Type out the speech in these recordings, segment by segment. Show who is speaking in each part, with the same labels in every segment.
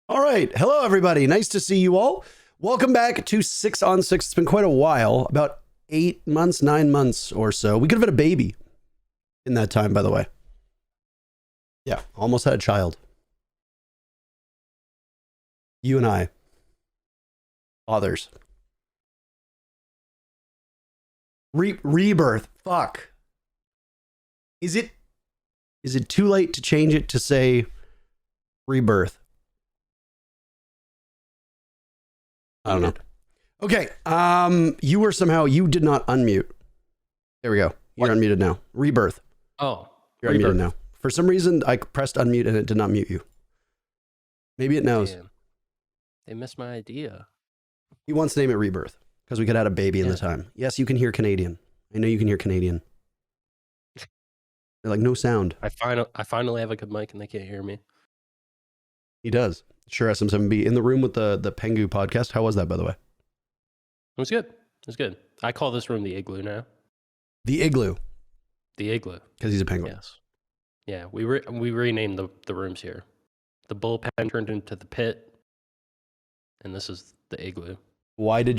Speaker 1: All right. Hello, everybody. Nice to see you all. Welcome back to 6 on 6. It's been quite a while, about 8 months, 9 months or so. We could have had a baby in that time, by the way. Yeah, almost had a child. You and I. Fathers. Rebirth. Fuck. Is it too late to change it to say rebirth? I don't know. Okay. You did not unmute. There we go. You're unmuted now. Rebirth.
Speaker 2: Oh,
Speaker 1: you're unmuted now. For some reason, I pressed unmute and it did not mute you. Maybe it knows.
Speaker 2: Damn. They missed my idea.
Speaker 1: He wants to name it Rebirth because we could add a baby in the time. Yes, you can hear Canadian. I know you can hear Canadian. They're like, no sound.
Speaker 2: I finally have a good mic and they can't hear me.
Speaker 1: He does. Sure, SM7B. In the room with the Pengu podcast. How was that, by the way?
Speaker 2: It was good. It was good. I call this room the Igloo now.
Speaker 1: The Igloo.
Speaker 2: The Igloo.
Speaker 1: Because he's a penguin.
Speaker 2: Yes. Yeah, we renamed the rooms here. The bullpen turned into the pit, and this is the Igloo.
Speaker 1: Why?
Speaker 2: We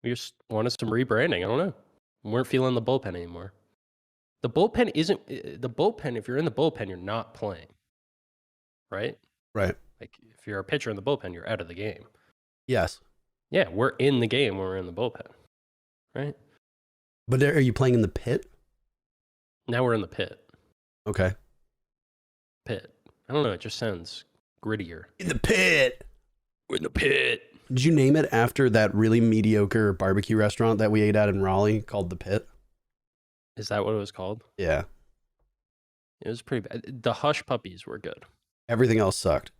Speaker 2: just wanted some rebranding. I don't know. We weren't feeling the bullpen anymore. The bullpen isn't the bullpen. If you're in the bullpen, you're not playing, right?
Speaker 1: Right.
Speaker 2: Like if you're a pitcher in the bullpen, you're out of the game.
Speaker 1: Yes.
Speaker 2: Yeah, we're in the game when we're in the bullpen, right?
Speaker 1: But are you playing in the pit?
Speaker 2: Now we're in the pit.
Speaker 1: Okay.
Speaker 2: Pit. I don't know. It just sounds grittier.
Speaker 1: In the pit.
Speaker 2: We're in the pit.
Speaker 1: Did you name it after that really mediocre barbecue restaurant that we ate at in Raleigh called The Pit?
Speaker 2: Is that what it was called?
Speaker 1: Yeah.
Speaker 2: It was pretty bad. The Hush Puppies were good.
Speaker 1: Everything else sucked.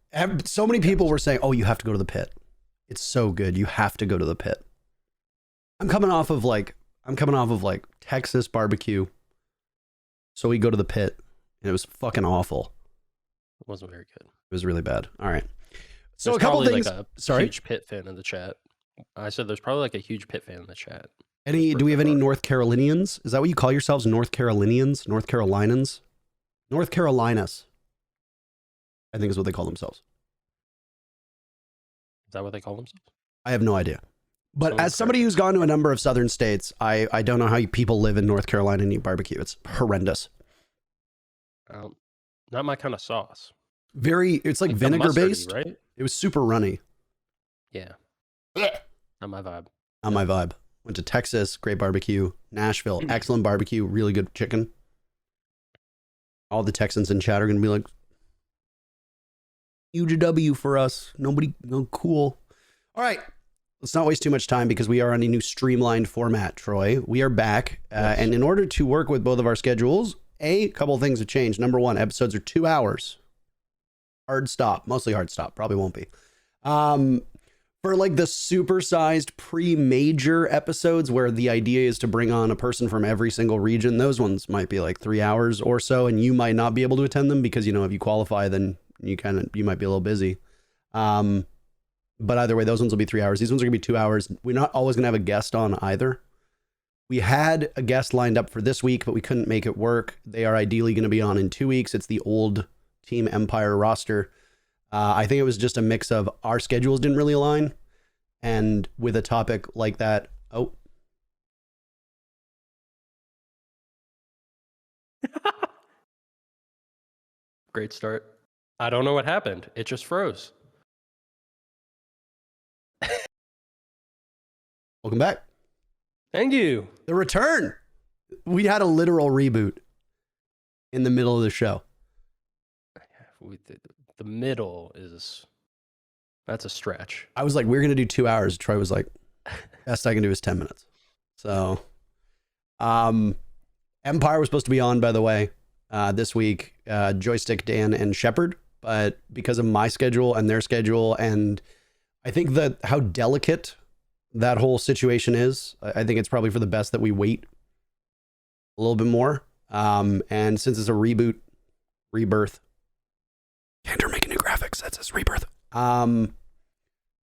Speaker 1: So many people were saying, oh, you have to go to The Pit. It's so good. You have to go to The Pit. I'm coming off of Texas barbecue. So we go to The Pit and it was fucking awful.
Speaker 2: It wasn't very good.
Speaker 1: It was really bad. All right. So
Speaker 2: there's
Speaker 1: a couple things.
Speaker 2: Like a huge Pitt fan in the chat. I said there's probably like a huge Pitt fan in the chat.
Speaker 1: Do we have any North Carolinians? Is that what you call yourselves? North Carolinians? North Carolinans? North Carolinas, I think is what they call themselves.
Speaker 2: Is that what they call themselves?
Speaker 1: I have no idea. But as somebody who's gone to a number of southern states, I don't know how people live in North Carolina and eat barbecue. It's horrendous.
Speaker 2: Not my kind of sauce.
Speaker 1: It's like vinegar based,
Speaker 2: right?
Speaker 1: It was super runny.
Speaker 2: Yeah. Not my vibe.
Speaker 1: Not my vibe. Went to Texas, great barbecue. Nashville, excellent barbecue, really good chicken. All the Texans in chat are going to be like, huge W for us. Cool. All right. Let's not waste too much time because we are on a new streamlined format, Troy. We are back.
Speaker 2: Yes.
Speaker 1: And in order to work with both of our schedules, a couple of things have changed. Number one, episodes are 2 hours. Hard stop. Mostly hard stop. Probably won't be. For like the supersized pre-major episodes where the idea is to bring on a person from every single region, those ones might be like 3 hours or so, and you might not be able to attend them because, if you qualify, then you might be a little busy. But either way, those ones will be 3 hours. These ones are gonna be 2 hours. We're not always gonna have a guest on either. We had a guest lined up for this week, but we couldn't make it work. They are ideally gonna be on in 2 weeks. It's the old Team Empire roster. I think it was just a mix of our schedules didn't really align. And with a topic like that,
Speaker 2: Great start. I don't know what happened. It just froze.
Speaker 1: Welcome back.
Speaker 2: Thank you.
Speaker 1: The return. We had a literal reboot in the middle of the show.
Speaker 2: The middle that's a stretch.
Speaker 1: I was like, we're going to do 2 hours. Troy was like, best I can do is 10 minutes. So, Empire was supposed to be on, by the way, this week, Joystick, Dan, and Shepard. But because of my schedule and their schedule, and I think that how delicate that whole situation is, I think it's probably for the best that we wait a little bit more. And since it's a rebirth, Candor making new graphics. That says rebirth.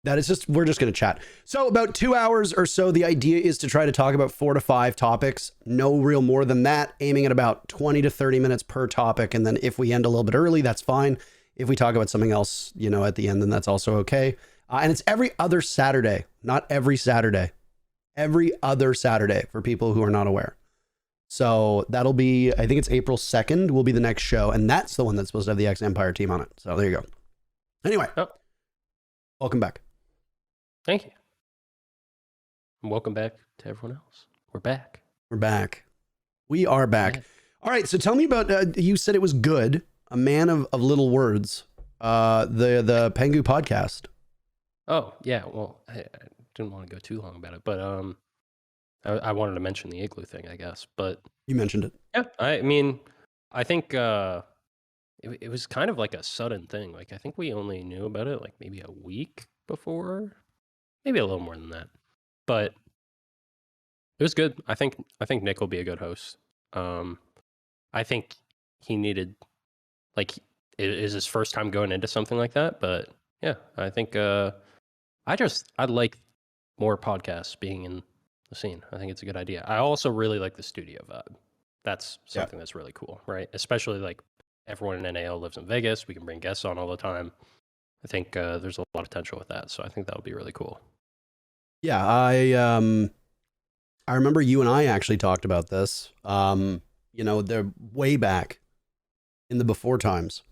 Speaker 1: That is just, we're just going to chat. So about 2 hours or so, the idea is to try to talk about 4 to 5 topics. No real more than that, aiming at about 20 to 30 minutes per topic. And then if we end a little bit early, that's fine. If we talk about something else, at the end, then that's also okay. And it's every other Saturday, not every Saturday, every other Saturday for people who are not aware. So that'll be, I think it's April 2nd will be the next show. And that's the one that's supposed to have the X Empire team on it. So there you go. Anyway, welcome back.
Speaker 2: Thank you. And welcome back to everyone else. We're back.
Speaker 1: We're back. We are back. Yeah. All right. So tell me about, you said it was good. A man of little words. The Pengu podcast.
Speaker 2: Oh, yeah. Well, I didn't want to go too long about it, but I wanted to mention the igloo thing, I guess. But
Speaker 1: you mentioned it.
Speaker 2: Yeah. I mean, I think it was kind of like a sudden thing. Like, I think we only knew about it like maybe a week before. Maybe a little more than that, but it was good. I think Nick will be a good host. I think he needed, like, it is his first time going into something like that. But yeah, I think I'd like more podcasts being in the scene. I think it's a good idea. I also really like the studio vibe. That's something that's really cool, right? Especially like everyone in NAL lives in Vegas. We can bring guests on all the time. I think there's a lot of potential with that. So I think that would be really cool.
Speaker 1: Yeah, I remember you and I actually talked about this. They're way back in the before times.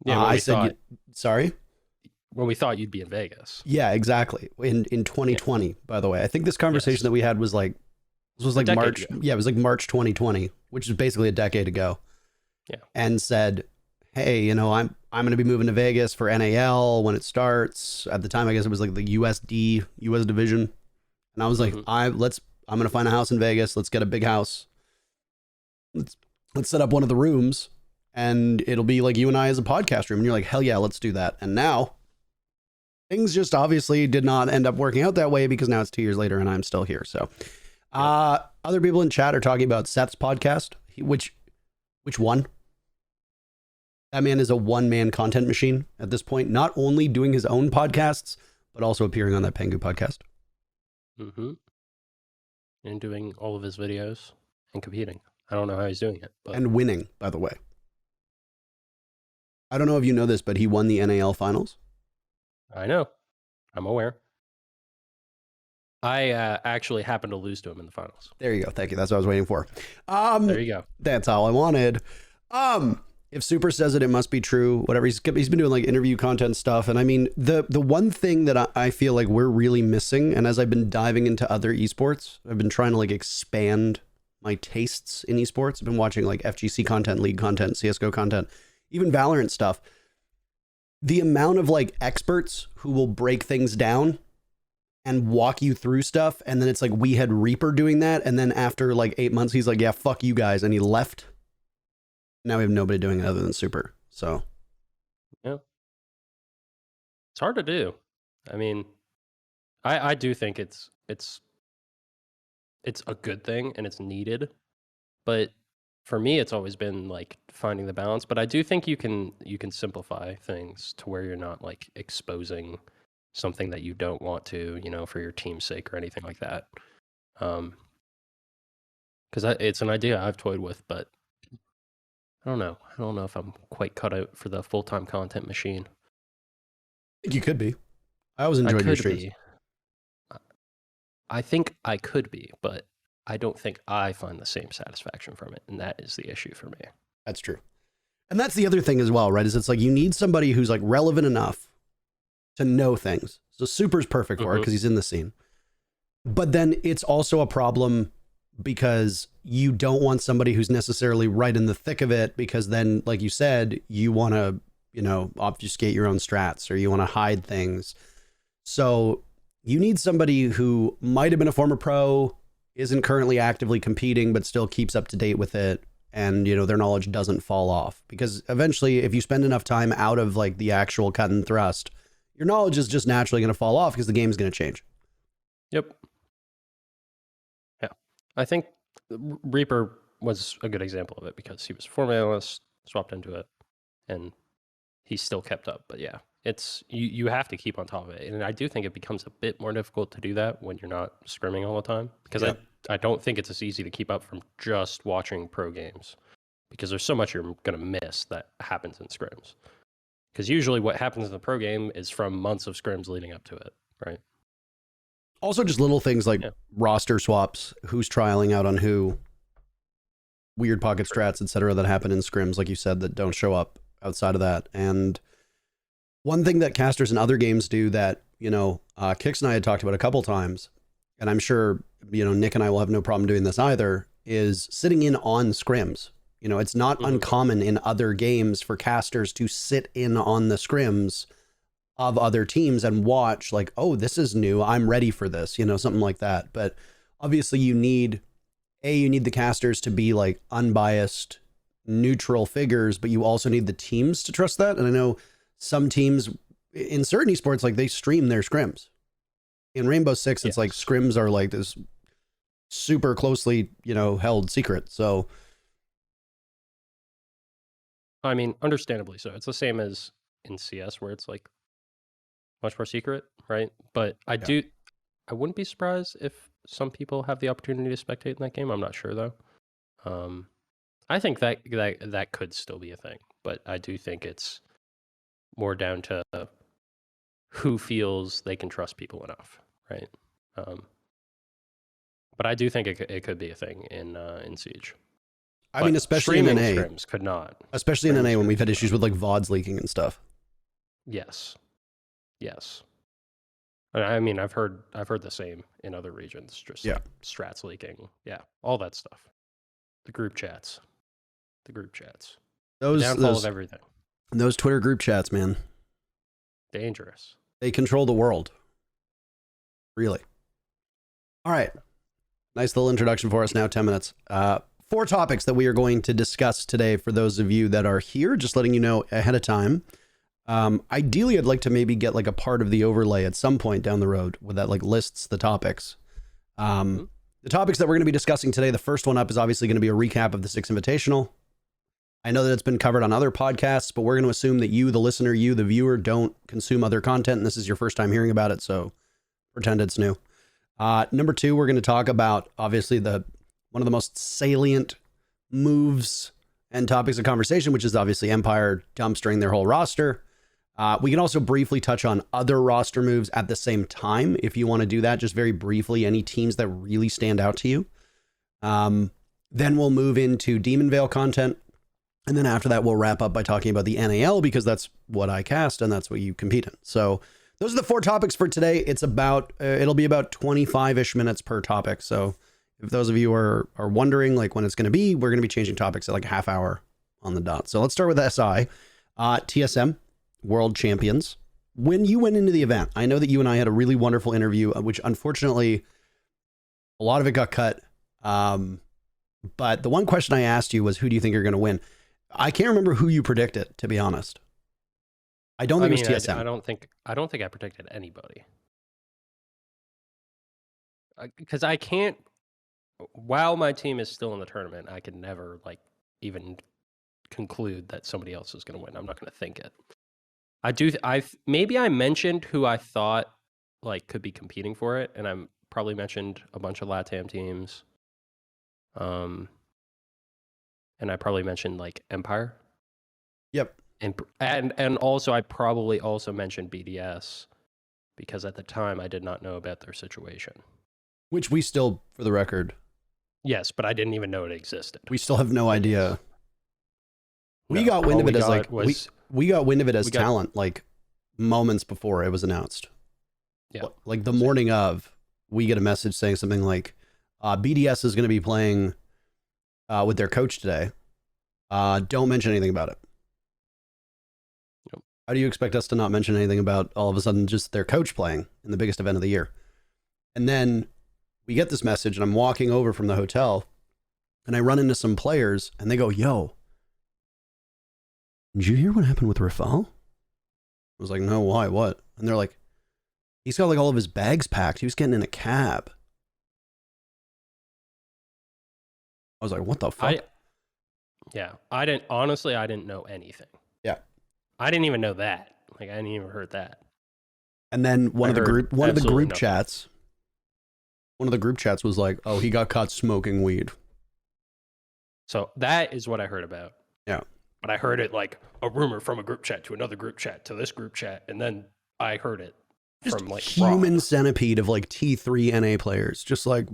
Speaker 2: Yeah,
Speaker 1: I said, sorry?
Speaker 2: When we thought you'd be in Vegas.
Speaker 1: Yeah, exactly. In 2020, by the way. I think this conversation that we had was like March. Ago. Yeah, it was like March 2020, which is basically a decade ago.
Speaker 2: Yeah.
Speaker 1: And said, hey, I'm going to be moving to Vegas for NAL when it starts. At the time, I guess it was like the US division. And I was like, I'm going to find a house in Vegas. Let's get a big house. Let's set up one of the rooms and it'll be like you and I as a podcast room. And you're like, hell yeah, let's do that. And now things just obviously did not end up working out that way because now it's 2 years later and I'm still here. So other people in chat are talking about Seth's podcast, which one? That man is a one-man content machine at this point, not only doing his own podcasts, but also appearing on that Pengu podcast.
Speaker 2: Mm-hmm. And doing all of his videos and competing. I don't know how he's doing it. But...
Speaker 1: And winning, by the way. I don't know if you know this, but he won the NAL finals.
Speaker 2: I know. I'm aware. I actually happened to lose to him in the finals.
Speaker 1: There you go. Thank you. That's what I was waiting for.
Speaker 2: There you go.
Speaker 1: That's all I wanted. If Super says it, it must be true. Whatever. He's been doing like interview content stuff. And I mean, the one thing that I feel like we're really missing, and as I've been diving into other esports, I've been trying to like expand my tastes in esports. I've been watching like FGC content, League content, CSGO content, even Valorant stuff. The amount of like experts who will break things down and walk you through stuff. And then it's like, we had Reaper doing that. And then after like 8 months, he's like, yeah, fuck you guys. And he left. Now we have nobody doing it other than Super. So,
Speaker 2: yeah, it's hard to do. I mean, I do think it's a good thing and it's needed, but for me, it's always been like finding the balance. But I do think you can simplify things to where you're not like exposing something that you don't want to, for your team's sake or anything like that. Because it's an idea I've toyed with, but I don't know. I don't know if I'm quite cut out for the full-time content machine.
Speaker 1: I think you could be. I always enjoyed your streams.
Speaker 2: I think I could be, but I don't think I find the same satisfaction from it. And that is the issue for me.
Speaker 1: That's true. And that's the other thing as well, right? Is it's like you need somebody who's like relevant enough to know things. So Super's perfect for it because he's in the scene. But then it's also a problem because you don't want somebody who's necessarily right in the thick of it, because then, like you said, you want to, obfuscate your own strats or you want to hide things. So you need somebody who might have been a former pro, isn't currently actively competing, but still keeps up to date with it. And, their knowledge doesn't fall off, because eventually if you spend enough time out of like the actual cut and thrust, your knowledge is just naturally going to fall off because the game's going to change.
Speaker 2: Yep. Yeah. I think Reaper was a good example of it because he was a former analyst, swapped into it, and he still kept up. But yeah, it's you have to keep on top of it, and I do think it becomes a bit more difficult to do that when you're not scrimming all the time, because I don't think it's as easy to keep up from just watching pro games, because there's so much you're going to miss that happens in scrims. Because usually what happens in the pro game is from months of scrims leading up to it, right?
Speaker 1: Also, just little things like roster swaps, who's trialing out on who, weird pocket strats, etc., that happen in scrims, like you said, that don't show up outside of that. And one thing that casters in other games do that, Kix and I had talked about a couple times, and I'm sure, Nick and I will have no problem doing this either, is sitting in on scrims. It's not uncommon in other games for casters to sit in on the scrims of other teams and watch, like, oh, this is new, I'm ready for this, something like that. But obviously you need the casters to be like unbiased, neutral figures, but you also need the teams to trust that. And I know some teams in certain esports, like, they stream their scrims. In Rainbow Six, it's like scrims are like this super closely, held secret. So,
Speaker 2: I mean, understandably so. It's the same as in CS, where it's like much more secret, right? But I wouldn't be surprised if some people have the opportunity to spectate in that game. I'm not sure though. I think that could still be a thing, but I do think it's more down to who feels they can trust people enough, right? But I do think it could be a thing in Siege.
Speaker 1: I mean, especially in NA,
Speaker 2: scrims could not.
Speaker 1: Especially in NA when we've had issues with like VODs leaking and stuff.
Speaker 2: Yes. I mean, I've heard the same in other regions. Just like strats leaking, all that stuff. The group chats. The downfall of everything.
Speaker 1: Those Twitter group chats, man.
Speaker 2: Dangerous.
Speaker 1: They control the world. Really. All right. Nice little introduction for us now, 10 minutes. 4 topics that we are going to discuss today for those of you that are here, just letting you know ahead of time. Ideally, I'd like to maybe get like a part of the overlay at some point down the road where that like lists the topics. The topics that we're going to be discussing today, the first one up is obviously going to be a recap of the Six Invitational. I know that it's been covered on other podcasts, but we're going to assume that you, the listener, you, the viewer, don't consume other content, and this is your first time hearing about it, so pretend it's new. Number 2, we're going to talk about, obviously, one of the most salient moves and topics of conversation, which is obviously Empire dumpstering their whole roster. We can also briefly touch on other roster moves at the same time, if you want to do that, just very briefly, any teams that really stand out to you. Then we'll move into Demon Veil content. And then after that, we'll wrap up by talking about the NAL, because that's what I cast and that's what you compete in. So those are the 4 topics for today. It's about, it'll be about 25-ish minutes per topic. So if those of you are wondering like when it's going to be, we're going to be changing topics at like a half hour on the dot. So let's start with SI. TSM, World Champions. When you went into the event, I know that you and I had a really wonderful interview, which unfortunately a lot of it got cut. But the one question I asked you was, who do you think you're going to win? I can't remember who you predicted, to be honest. I don't think it was TSM.
Speaker 2: I don't think I predicted anybody. Because I can't, while my team is still in the tournament, I can never like even conclude that somebody else is going to win. I'm not going to think it. Maybe I mentioned who I thought like could be competing for it, and I'm probably mentioned a bunch of LATAM teams. And I probably mentioned like Empire.
Speaker 1: Yep.
Speaker 2: And also I probably also mentioned BDS, because at the time I did not know about their situation.
Speaker 1: Which we still, for the record.
Speaker 2: Yes, but I didn't even know it existed.
Speaker 1: We still have no idea. We got wind of it as like we got wind of it as talent like moments before it was announced.
Speaker 2: Yeah.
Speaker 1: Like the morning of, we get a message saying something like BDS is going to be playing with their coach today. Don't mention anything about it.
Speaker 2: Nope.
Speaker 1: How do you expect us to not mention anything about all of a sudden just their coach playing in the biggest event of the year? And then we get this message and I'm walking over from the hotel and I run into some players and they go, yo, did you hear what happened with Rafal? I was like, no, why? What? And they're like, he's got like all of his bags packed. He was getting in a cab. I was like, what the fuck?
Speaker 2: I didn't know anything.
Speaker 1: Yeah.
Speaker 2: I didn't even know that. Like I hadn't even heard that.
Speaker 1: And then one of the group
Speaker 2: nothing.
Speaker 1: chats was like, "Oh, he got caught smoking weed."
Speaker 2: So that is what I heard about.
Speaker 1: Yeah.
Speaker 2: But I heard it like a rumor from a group chat to another group chat to this group chat, and then I heard it
Speaker 1: Just
Speaker 2: from like
Speaker 1: human centipede of like T3 NA players, just like.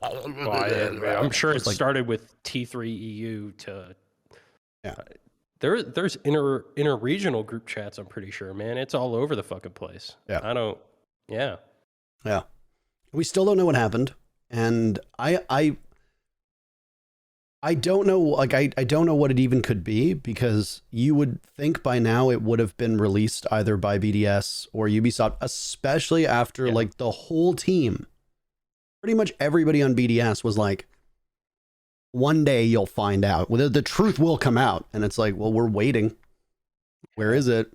Speaker 2: I'm sure it started with T3 EU to.
Speaker 1: Yeah.
Speaker 2: There's inter-regional group chats. I'm pretty sure, man. It's all over the fucking place.
Speaker 1: Yeah.
Speaker 2: Yeah.
Speaker 1: Yeah. We still don't know what happened, and I don't know. Like I don't know what it even could be, because you would think by now it would have been released either by BDS or Ubisoft, especially after like the whole team, pretty much everybody on BDS was like, one day you'll find out. The truth will come out. And it's like, well, we're waiting. Where is it?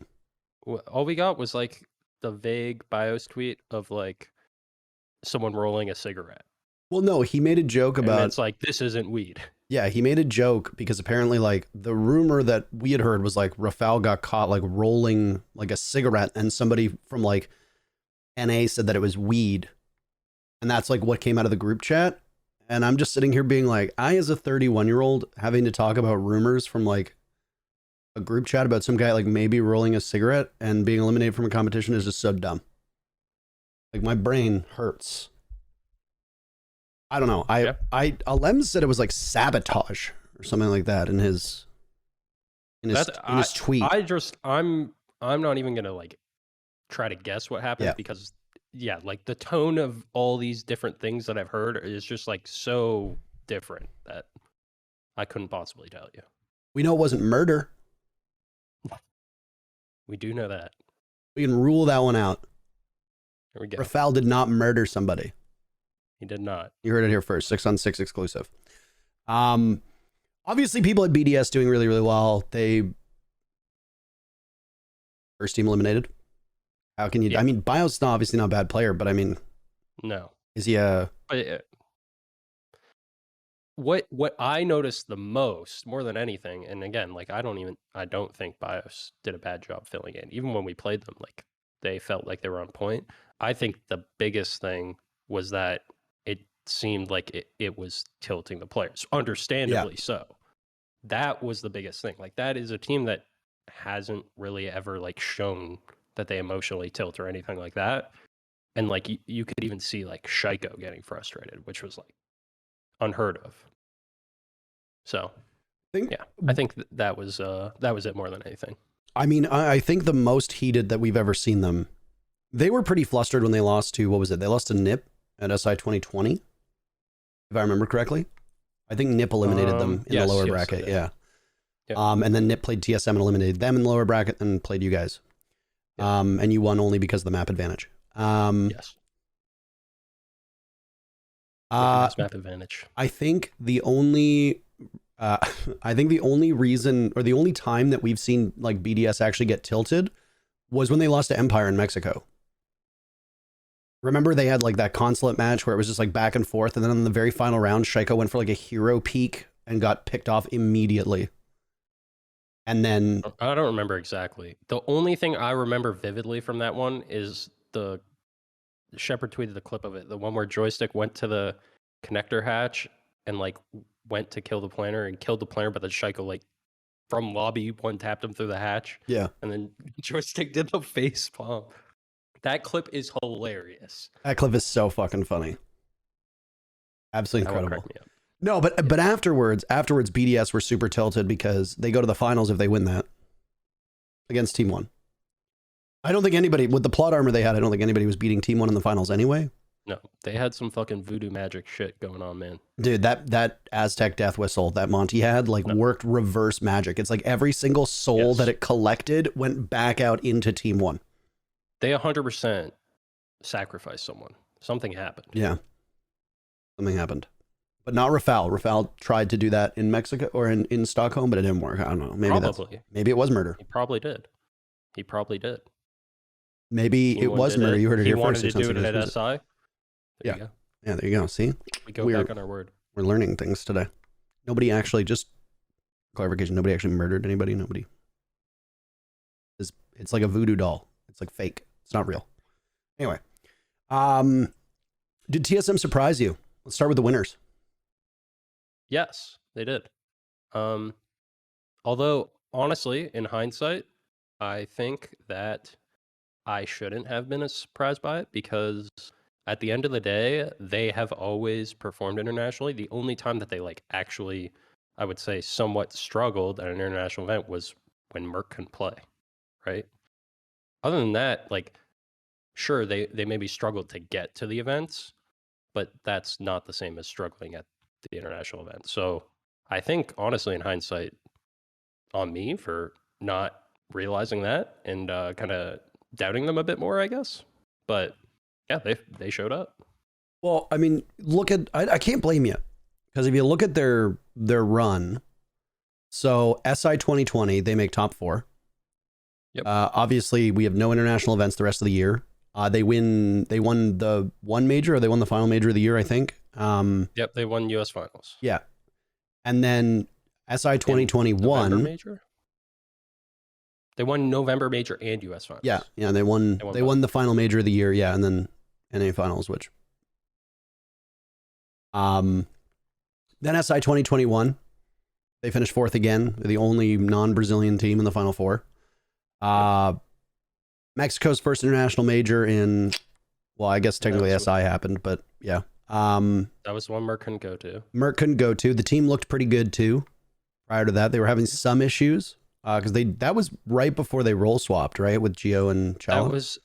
Speaker 2: All we got was like the vague BIOS tweet of like someone rolling a cigarette.
Speaker 1: Well, no, he made a joke about.
Speaker 2: And it's like, this isn't weed.
Speaker 1: Yeah, he made a joke because apparently like the rumor that we had heard was like Rafal got caught like rolling like a cigarette, and somebody from like NA said that it was weed. And that's like what came out of the group chat. And I'm just sitting here being like, I, as a 31-year-old, having to talk about rumors from like a group chat about some guy like maybe rolling a cigarette and being eliminated from a competition is just so dumb. Like my brain hurts. I don't know. Alem said it was like sabotage or something like that in his tweet.
Speaker 2: I'm not even gonna like try to guess what happened, because like the tone of all these different things that I've heard is just like so different that I couldn't possibly tell you.
Speaker 1: We know it wasn't murder.
Speaker 2: We do know that.
Speaker 1: We can rule that one out.
Speaker 2: There we go.
Speaker 1: Rafal did not murder somebody.
Speaker 2: He did not.
Speaker 1: You heard it here first. 6-on-6 exclusive. Obviously people at BDS doing really, really well. They first team eliminated. How can you? Yeah. I mean, BIOS is obviously not a bad player, but I mean,
Speaker 2: no.
Speaker 1: Is he a?
Speaker 2: What I noticed the most, more than anything, and again, like I don't think BIOS did a bad job filling in. Even when we played them, like they felt like they were on point. I think the biggest thing was that it seemed like it was tilting the players, understandably so. That was the biggest thing. Like that is a team that hasn't really ever like shown that they emotionally tilt or anything like that. And like you could even see like Shaiko getting frustrated, which was like unheard of. So I think that was it more than anything.
Speaker 1: I mean, I think the most heated that we've ever seen them, they were pretty flustered when they lost to, what was it? They lost to NIP at SI 2020, if I remember correctly. I think NIP eliminated them in the lower bracket. Yeah. And then NIP played TSM and eliminated them in the lower bracket and played you guys. And you won only because of the map advantage.
Speaker 2: Yes. Map advantage.
Speaker 1: I think the only reason, or the only time that we've seen like BDS actually get tilted was when they lost to Empire in Mexico. Remember they had like that consulate match where it was just like back and forth, and then in the very final round, Shaiko went for like a hero peak and got picked off immediately. And then
Speaker 2: I don't remember exactly. The only thing I remember vividly from that one is the Shepard tweeted the clip of it. The one where Joystick went to the connector hatch and like went to kill the planner and killed the planner, but then Shaiko like from lobby one tapped him through the hatch.
Speaker 1: Yeah.
Speaker 2: And then Joystick did the face palm. That clip is hilarious.
Speaker 1: That clip is so fucking funny. Absolutely incredible. No, but afterwards, BDS were super tilted because they go to the finals if they win that against Team 1. I don't think anybody, with the plot armor they had, I don't think anybody was beating Team 1 in the finals anyway.
Speaker 2: No, they had some fucking voodoo magic shit going on, man.
Speaker 1: Dude, that Aztec death whistle that Monty had, like, worked reverse magic. It's like every single soul that it collected went back out into Team 1.
Speaker 2: They 100% sacrificed someone. Something happened.
Speaker 1: Yeah. Something happened. But not Rafal. Rafal tried to do that in Mexico or in Stockholm, but it didn't work. I don't know. Maybe it was murder.
Speaker 2: He probably did.
Speaker 1: Maybe it was murder. You heard it here first.
Speaker 2: He wanted to do it at SI. There you go.
Speaker 1: Yeah, there you go. See?
Speaker 2: We go back on our word.
Speaker 1: We're learning things today. Nobody actually, just clarification, nobody actually murdered anybody. Nobody is It's like a voodoo doll. It's like fake. It's not real. Anyway, did TSM surprise you? Let's start with the winners.
Speaker 2: Yes, they did. Although, honestly, in hindsight, I think that I shouldn't have been as surprised by it because at the end of the day, they have always performed internationally. The only time that they like actually, I would say, somewhat struggled at an international event was when Merc couldn't play, right? Other than that, like, sure, they maybe struggled to get to the events, but that's not the same as struggling at the international event. So I think, honestly, in hindsight, on me for not realizing that and kind of doubting them a bit more, I guess. But yeah, they showed up.
Speaker 1: Well, I mean, look at I can't blame you because if you look at their run, so SI 2020 they make top 4.
Speaker 2: Yep.
Speaker 1: Obviously, we have no international events the rest of the year. They won the one major, or they won the final major of the year, I think.
Speaker 2: Yep, they won US finals.
Speaker 1: Yeah, and then SI 2021
Speaker 2: major. They won November major and US finals.
Speaker 1: Yeah, they won the final major of the year, yeah, and then NA finals, which then SI 2021 they finished 4th again, the only non-Brazilian team in the final 4. Mexico's first international major in, well, I guess technically SI happened, but yeah.
Speaker 2: That was the one Merc couldn't go to.
Speaker 1: Merc couldn't go to. The team looked pretty good too. Prior to that, they were having some issues because that was right before they role swapped, right, with Gio and Chala.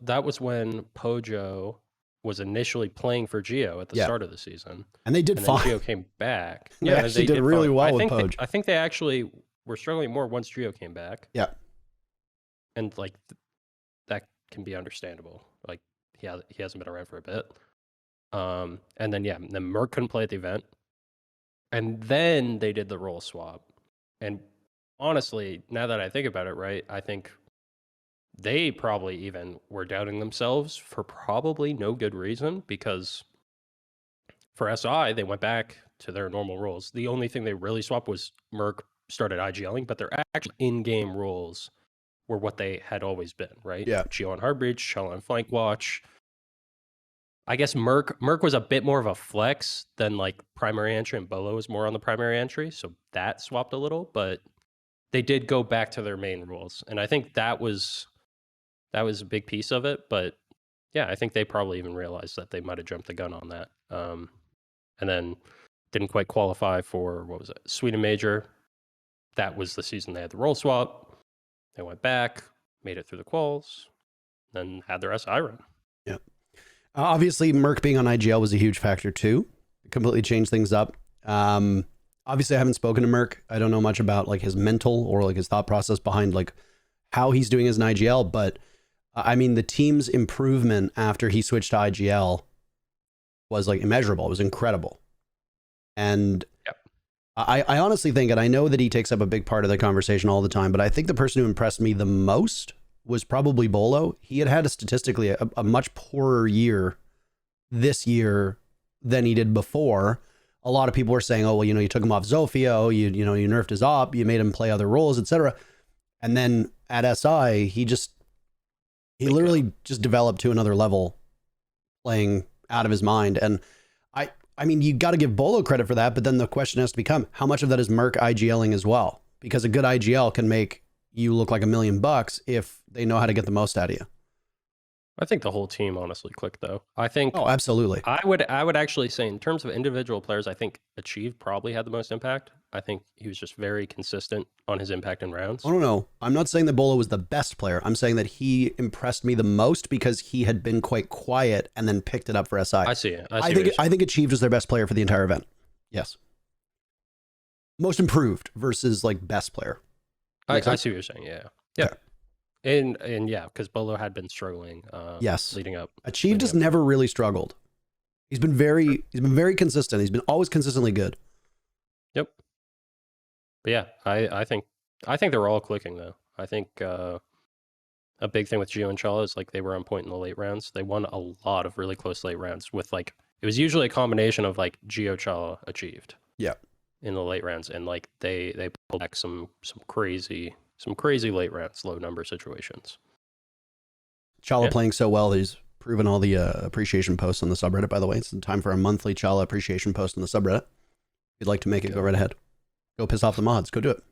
Speaker 2: That was when Pojo was initially playing for Gio at the start of the season,
Speaker 1: and they did fine.
Speaker 2: Gio came back.
Speaker 1: They actually did really well with Pojo.
Speaker 2: I think they actually were struggling more once Gio came back.
Speaker 1: Yeah,
Speaker 2: and like that can be understandable. Like he hasn't been around for a bit. And then then Merc couldn't play at the event, and then they did the role swap. And honestly, now that I think about it, right, I think they probably even were doubting themselves for probably no good reason, because for SI, they went back to their normal roles. The only thing they really swapped was Merc started IGLing, but their actual in-game roles were what they had always been, right?
Speaker 1: Yeah.
Speaker 2: Gio on hard breach, Shell on flank watch. I guess Merc was a bit more of a flex than like primary entry, and Bolo was more on the primary entry, so that swapped a little, but they did go back to their main roles, and I think that was a big piece of it. But yeah, I think they probably even realized that they might have jumped the gun on that, and then didn't quite qualify for, what was it, Sweden Major. That was the season they had the role swap. They went back, made it through the quals, then had their SI run.
Speaker 1: Yeah. Obviously, Merc being on IGL was a huge factor too. It completely changed things up. Obviously, I haven't spoken to Merc. I don't know much about like his mental or like his thought process behind like how he's doing as an IGL. But I mean, the team's improvement after he switched to IGL was like immeasurable. It was incredible. And I honestly think, and I know that he takes up a big part of the conversation all the time, but I think the person who impressed me the most was probably Bolo. He had statistically a much poorer year this year than he did before. A lot of people were saying, oh, well, you took him off Zofio, you nerfed his op, you made him play other roles, etc. And then at SI, he literally just developed to another level, playing out of his mind. And I mean, you got to give Bolo credit for that, but then the question has to become, how much of that is Merc IGLing as well? Because a good IGL can make you look like $1 million if they know how to get the most out of you.
Speaker 2: I think the whole team honestly clicked, though. I think.
Speaker 1: Oh, absolutely.
Speaker 2: I would actually say, in terms of individual players, I think Achieve probably had the most impact. I think he was just very consistent on his impact in rounds.
Speaker 1: I don't know. I'm not saying that Bolo was the best player. I'm saying that he impressed me the most because he had been quite quiet and then picked it up for SI.
Speaker 2: I see it. I
Speaker 1: think Achieve was their best player for the entire event. Yes. Most improved versus like best player.
Speaker 2: I see what you're saying. Yeah. Okay. And yeah, because Bolo had been struggling.
Speaker 1: Yes.
Speaker 2: Leading up.
Speaker 1: Achieve just never really struggled. He's been very consistent. He's been always consistently good.
Speaker 2: Yep. But yeah, I think they're all clicking though. I think a big thing with Gio and Chala is like they were on point in the late rounds. They won a lot of really close late rounds with like, it was usually a combination of like Gio, Chala Achieved.
Speaker 1: Yeah.
Speaker 2: In the late rounds, and like they pulled back some crazy some crazy late rounds, low number situations.
Speaker 1: Chala
Speaker 2: Yeah.
Speaker 1: playing so well that he's proven all the appreciation posts on the subreddit, by the way. It's time for a monthly Chala appreciation post on the subreddit. If you'd like to make it, go right ahead. Go piss off the mods. Go do it.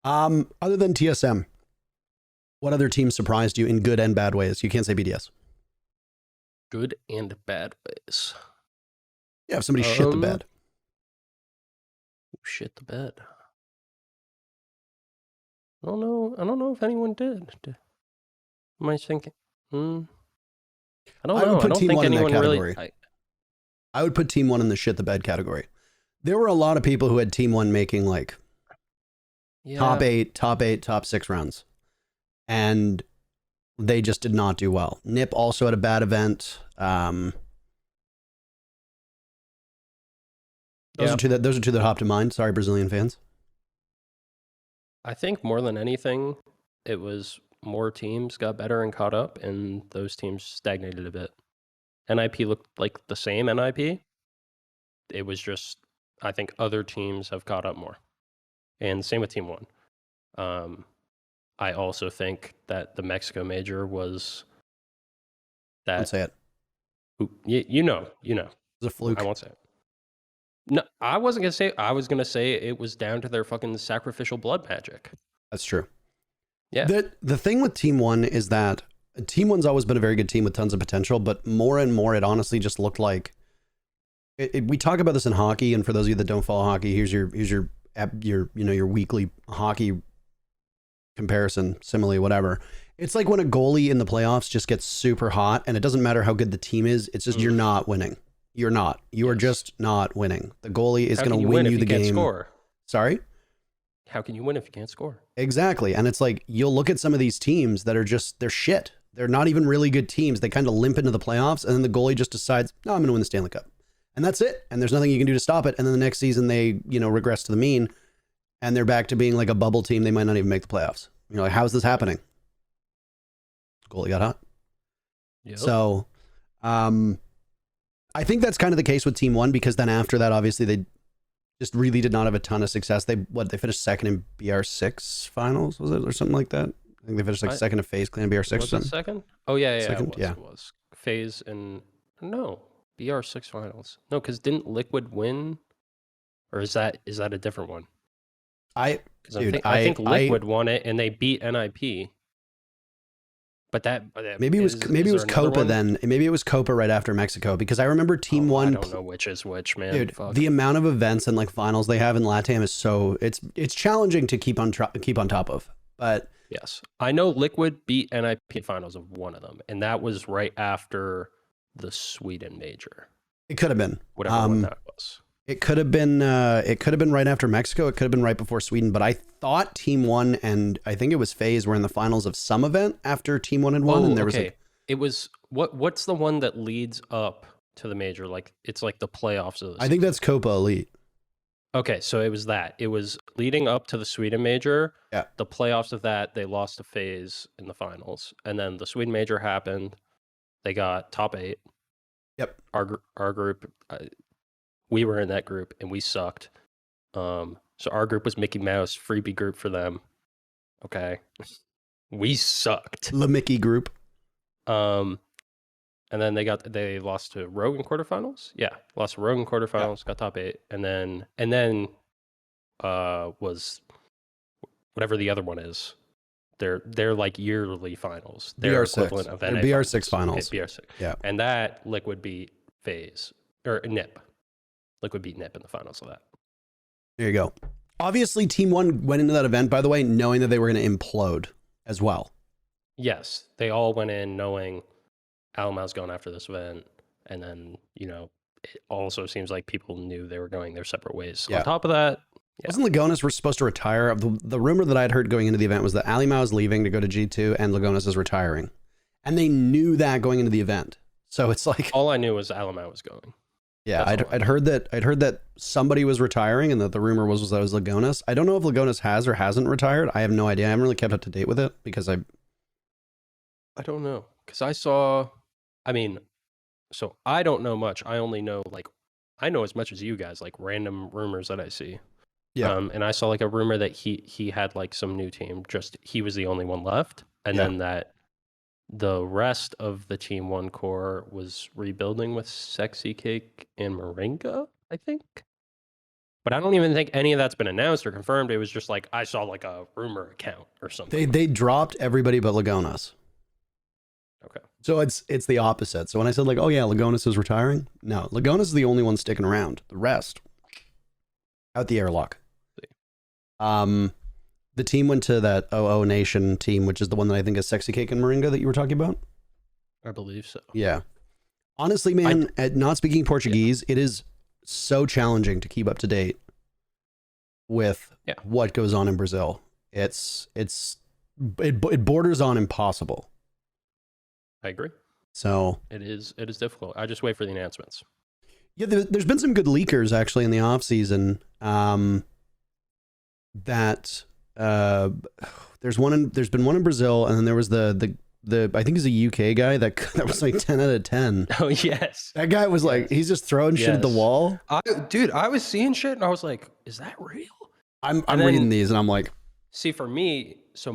Speaker 1: Other than TSM, what other teams surprised you in good and bad ways? You can't say BDS.
Speaker 2: Good and bad ways.
Speaker 1: Yeah, if somebody shit the bed.
Speaker 2: Shit the bed. I don't know if anyone did. Am I thinking? I don't know.
Speaker 1: I would put Team 1 in that category.
Speaker 2: Really,
Speaker 1: I would put Team 1 in the shit the bed category. There were a lot of people who had Team 1 making like top 8, top 6 rounds. And they just did not do well. Nip also had a bad event. Those are two that hop to mind. Sorry, Brazilian fans.
Speaker 2: I think more than anything, it was more teams got better and caught up, and those teams stagnated a bit. NIP looked like the same NIP. It was just, I think other teams have caught up more. And same with Team 1. I also think that the Mexico major was that.
Speaker 1: Don't say it.
Speaker 2: You know.
Speaker 1: It was a fluke.
Speaker 2: I won't say it. No, I wasn't going to say. I was going to say it was down to their fucking sacrificial blood magic.
Speaker 1: That's true.
Speaker 2: Yeah.
Speaker 1: The thing with Team 1 is that Team 1's always been a very good team with tons of potential, but more and more it honestly just looked like we talk about this in hockey, and for those of you that don't follow hockey, here's your weekly hockey comparison, simile, whatever. It's like when a goalie in the playoffs just gets super hot, and it doesn't matter how good the team is, it's just you're not winning. You're not. You are just not winning. The goalie is going to win you the game.
Speaker 2: Score?
Speaker 1: Sorry?
Speaker 2: How can you win if you can't score?
Speaker 1: Exactly. And it's like, you'll look at some of these teams that are just, they're shit. They're not even really good teams. They kind of limp into the playoffs, and then the goalie just decides, no, I'm going to win the Stanley Cup. And that's it. And there's nothing you can do to stop it. And then the next season they, regress to the mean, and they're back to being like a bubble team. They might not even make the playoffs. You're like, how is this happening? Goalie got hot.
Speaker 2: Yep.
Speaker 1: So, I think that's kind of the case with Team 1, because then after that, obviously they just really did not have a ton of success. They finished second in BR6 finals, was it, or something like that? I think they finished like second in FaZe Clan BR6.
Speaker 2: Was it second? Oh yeah,
Speaker 1: second,
Speaker 2: it was. FaZe and no BR6 finals. No, because didn't Liquid win, or is that a different one? I think Liquid won it and they beat NIP. But
Speaker 1: maybe it was Copa then. Maybe it was Copa right after Mexico, because I remember Team 1.
Speaker 2: I don't know which is which, man.
Speaker 1: Dude, the amount of events and like finals they have in LATAM is so it's challenging to keep on top of. But
Speaker 2: yes, I know Liquid beat NIP finals of one of them, and that was right after the Sweden major.
Speaker 1: It could have been
Speaker 2: whatever one that was.
Speaker 1: It could have been right after Mexico. It could have been right before Sweden. But I thought Team 1 and I think it was FaZe were in the finals of some event after Team 1 had won. And there was
Speaker 2: it was what's the one that leads up to the major? Like it's like the playoffs of
Speaker 1: I think that's Copa Elite.
Speaker 2: Okay, so it was that. It was leading up to the Sweden major.
Speaker 1: Yeah.
Speaker 2: The playoffs of that, they lost to FaZe in the finals, and then the Sweden major happened. They got top 8.
Speaker 1: Yep.
Speaker 2: Our group. We were in that group and we sucked. So our group was Mickey Mouse, freebie group for them. Okay. We sucked.
Speaker 1: The Mickey group.
Speaker 2: And then they lost to Rogue in quarterfinals. Yeah. Lost to Rogue in quarterfinals, got top 8. And then was whatever the other one is. They're like yearly finals. They're equivalent of NA
Speaker 1: BR6 finals.
Speaker 2: Okay, BR6.
Speaker 1: Yeah.
Speaker 2: And that Liquid beat FaZe or NIP. Liquid beat NIP in the finals of that.
Speaker 1: There you go. Obviously, Team 1 went into that event, by the way, knowing that they were going to implode as well.
Speaker 2: Yes. They all went in knowing Alamau's going after this event. And then, it also seems like people knew they were going their separate ways. Yeah. On top of that,
Speaker 1: wasn't Lagonas were supposed to retire? The rumor that I'd heard going into the event was that Alamau is leaving to go to G2 and Lagonas is retiring. And they knew that going into the event. So it's like...
Speaker 2: All I knew was Alamau was going.
Speaker 1: Yeah, I'd heard that somebody was retiring, and that the rumor was that it was Lagonas. I don't know if Lagonas has or hasn't retired. I have no idea. I haven't really kept up to date with it because I
Speaker 2: don't know, because I saw. So I don't know much. I only know I know as much as you guys, like random rumors that I see.
Speaker 1: Yeah.
Speaker 2: And I saw like a rumor that he had like some new team, just he was the only one left, and
Speaker 1: Yeah.
Speaker 2: then that the rest of the Team One core was rebuilding with Sexy Cake and Moringa, I think. But I don't even think any of that's been announced or confirmed. It was just like I saw like a rumor account or something.
Speaker 1: They dropped everybody but Lagonas.
Speaker 2: Okay.
Speaker 1: So it's the opposite. So when I said like, oh yeah, Lagonas is retiring, no, Lagonas is the only one sticking around. The rest out the airlock. The team went to that OO Nation team, which is the one that I think is Sexy Cake and Moringa that you were talking about.
Speaker 2: I believe so.
Speaker 1: Yeah. Honestly, man, at not speaking Portuguese, it is so challenging to keep up to date with what goes on in Brazil. It borders on impossible.
Speaker 2: I agree.
Speaker 1: So
Speaker 2: it is difficult. I just wait for the announcements.
Speaker 1: Yeah, there's been some good leakers actually in the off season. There's been one in Brazil, and then there was the I think he's a UK guy that was like 10 out of 10.
Speaker 2: Oh yes,
Speaker 1: that guy was like he's just throwing shit at the wall.
Speaker 2: Dude, I was seeing shit and I was like, is that real?
Speaker 1: I'm reading these and I'm like,
Speaker 2: see, for me, so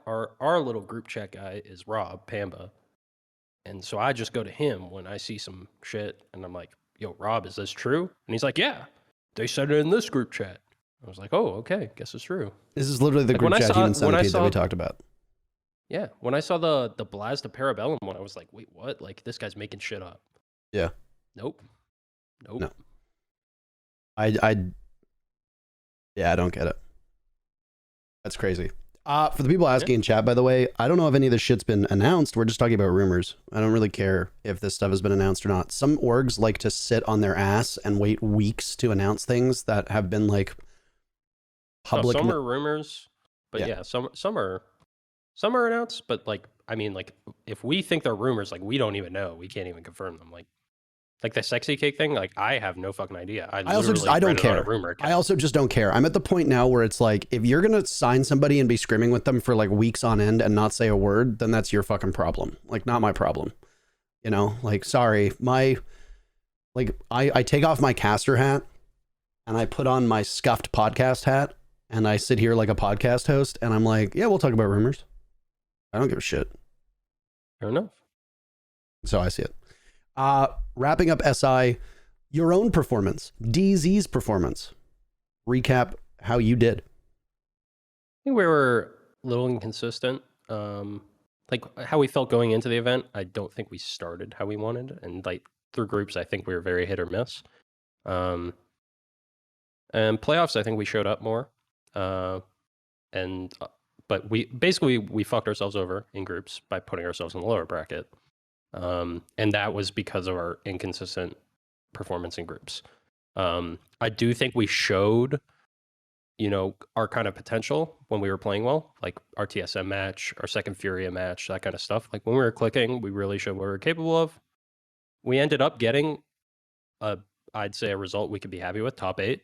Speaker 2: our little group chat guy is Rob Pamba, and so I just go to him when I see some shit, and I'm like, yo, Rob, is this true? And he's like, yeah, they said it in this group chat. I was like, oh, okay, guess it's true.
Speaker 1: This is literally the
Speaker 2: like
Speaker 1: group chat human centipede that we talked about.
Speaker 2: Yeah, when I saw the Blast of Parabellum one, I was like, wait, what? Like, this guy's making shit up.
Speaker 1: Yeah.
Speaker 2: Nope.
Speaker 1: No. I don't get it. That's crazy. For the people asking in chat, by the way, I don't know if any of this shit's been announced. We're just talking about rumors. I don't really care if this stuff has been announced or not. Some orgs like to sit on their ass and wait weeks to announce things that have been like public.
Speaker 2: Some are rumors, but yeah, some are announced, but like, I mean, like if we think they're rumors, like we don't even know. We can't even confirm them. Like the Sexy Cake thing, like I have no fucking idea. I don't care.
Speaker 1: I also just don't care. I'm at the point now where it's like, if you're going to sign somebody and be screaming with them for like weeks on end and not say a word, then that's your fucking problem. Like, not my problem. You know, like, sorry, I take off my caster hat and I put on my scuffed podcast hat and I sit here like a podcast host and I'm like, yeah, we'll talk about rumors. I don't give a shit.
Speaker 2: Fair enough.
Speaker 1: So I see it. Wrapping up SI, your own performance, DZ's performance. Recap how you did.
Speaker 2: I think we were a little inconsistent. Like how we felt going into the event, I don't think we started how we wanted. And like through groups, I think we were very hit or miss. And playoffs, I think we showed up more. But we fucked ourselves over in groups by putting ourselves in the lower bracket. And that was because of our inconsistent performance in groups. I do think we showed, our kind of potential when we were playing well, like our TSM match, our second Furia match, that kind of stuff. Like when we were clicking, we really showed what we were capable of. We ended up getting I'd say a result we could be happy with, top 8.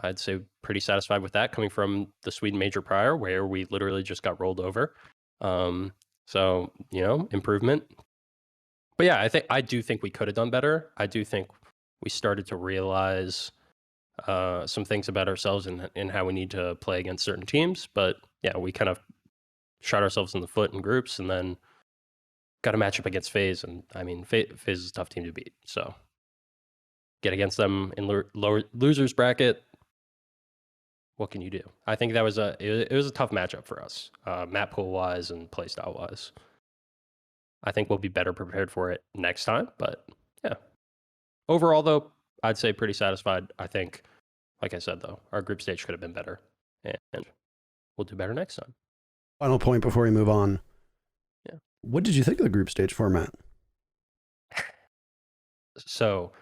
Speaker 2: I'd say pretty satisfied with that, coming from the Sweden major prior, where we literally just got rolled over. So, improvement. But yeah, I do think we could have done better. I do think we started to realize some things about ourselves and how we need to play against certain teams. But yeah, we kind of shot ourselves in the foot in groups and then got a matchup against FaZe. And I mean, FaZe is a tough team to beat. So get against them in lower losers bracket. What can you do? I think that was it was a tough matchup for us, map pool wise and playstyle wise. I think we'll be better prepared for it next time. But yeah, overall though, I'd say pretty satisfied. I think, like I said though, our group stage could have been better, and we'll do better next time.
Speaker 1: Final point before we move on.
Speaker 2: Yeah.
Speaker 1: What did you think of the group stage format?
Speaker 2: So,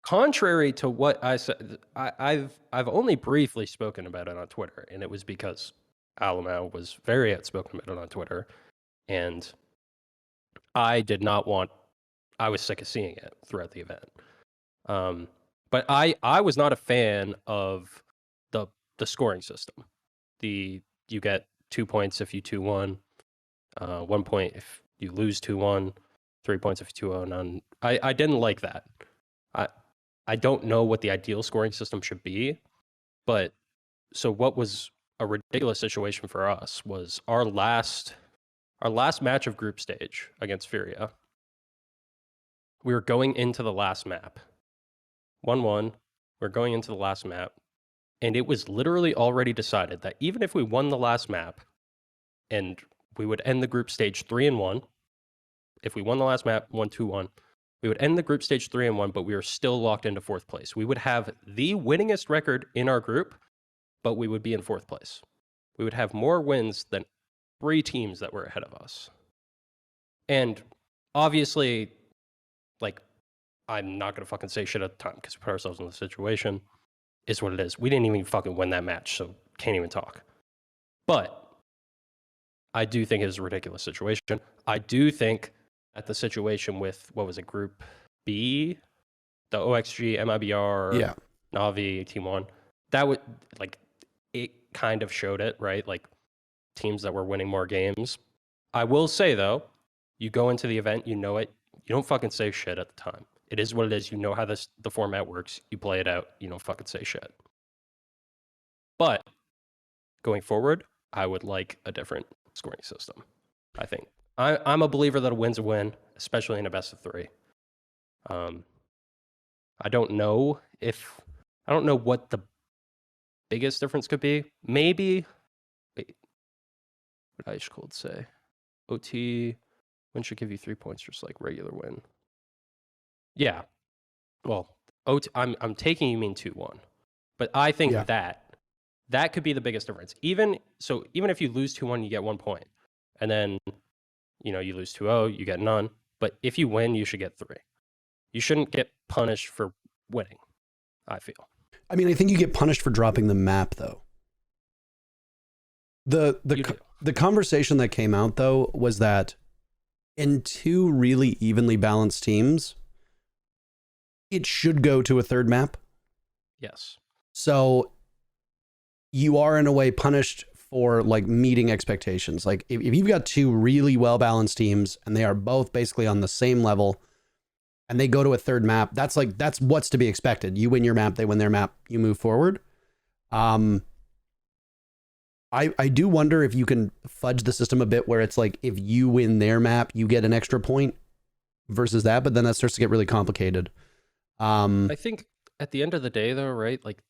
Speaker 2: contrary to what I said, I've only briefly spoken about it on Twitter, and it was because Alamau was very outspoken about it on Twitter, and I was sick of seeing it throughout the event. But I was not a fan of the scoring system. You get 2 points if you 2-1, 1 point if you lose 2-1, 3 points if you 2-0 none. I didn't like that. I don't know what the ideal scoring system should be. But so what was a ridiculous situation for us was our last match of group stage against Furia. We were going into the last map. 1-1. We're going into the last map. And it was literally already decided that even if we won the last map, and we would end the group stage 3-1, if we won the last map, 1-2-1, we would end the group stage 3-1, but we were still locked into 4th place. We would have the winningest record in our group, but we would be in 4th place. We would have more wins than 3 teams that were ahead of us. And obviously, like, I'm not going to fucking say shit at the time because we put ourselves in the situation. Is what it is. We didn't even fucking win that match, so can't even talk. But I do think it was a ridiculous situation. I do think that the situation with, what was it, Group B? The OXG, MIBR, Navi, Team 1. That would, like, it kind of showed it, right? Like, teams that were winning more games. I will say, though, you go into the event, you know it. You don't fucking say shit at the time. It is what it is. You know how the format works. You play it out. You don't fucking say shit. But going forward, I would like a different scoring system, I think. I'm a believer that a win's a win, especially in a best of 3. I don't know what the biggest difference could be. Maybe, wait, what did Ice Cold say? OT, win should give you 3 points, just like regular win. Yeah. Well, I'm taking you mean 2-1. But I think that could be the biggest difference. Even if you lose 2-1, you get 1 point. And then, you lose 2-0, you get none. But if you win, you should get 3. You shouldn't get punished for winning, I feel.
Speaker 1: I mean, I think you get punished for dropping the map, though. The conversation that came out, though, was that in 2 really evenly balanced teams, it should go to a 3rd map.
Speaker 2: Yes.
Speaker 1: So you are in a way punished for like meeting expectations. Like if you've got 2 really well balanced teams and they are both basically on the same level and they go to a 3rd map, that's what's to be expected. You win your map, they win their map, you move forward. I do wonder if you can fudge the system a bit where it's like if you win their map, you get an extra point versus that, but then that starts to get really complicated.
Speaker 2: I think at the end of the day, though, right? Like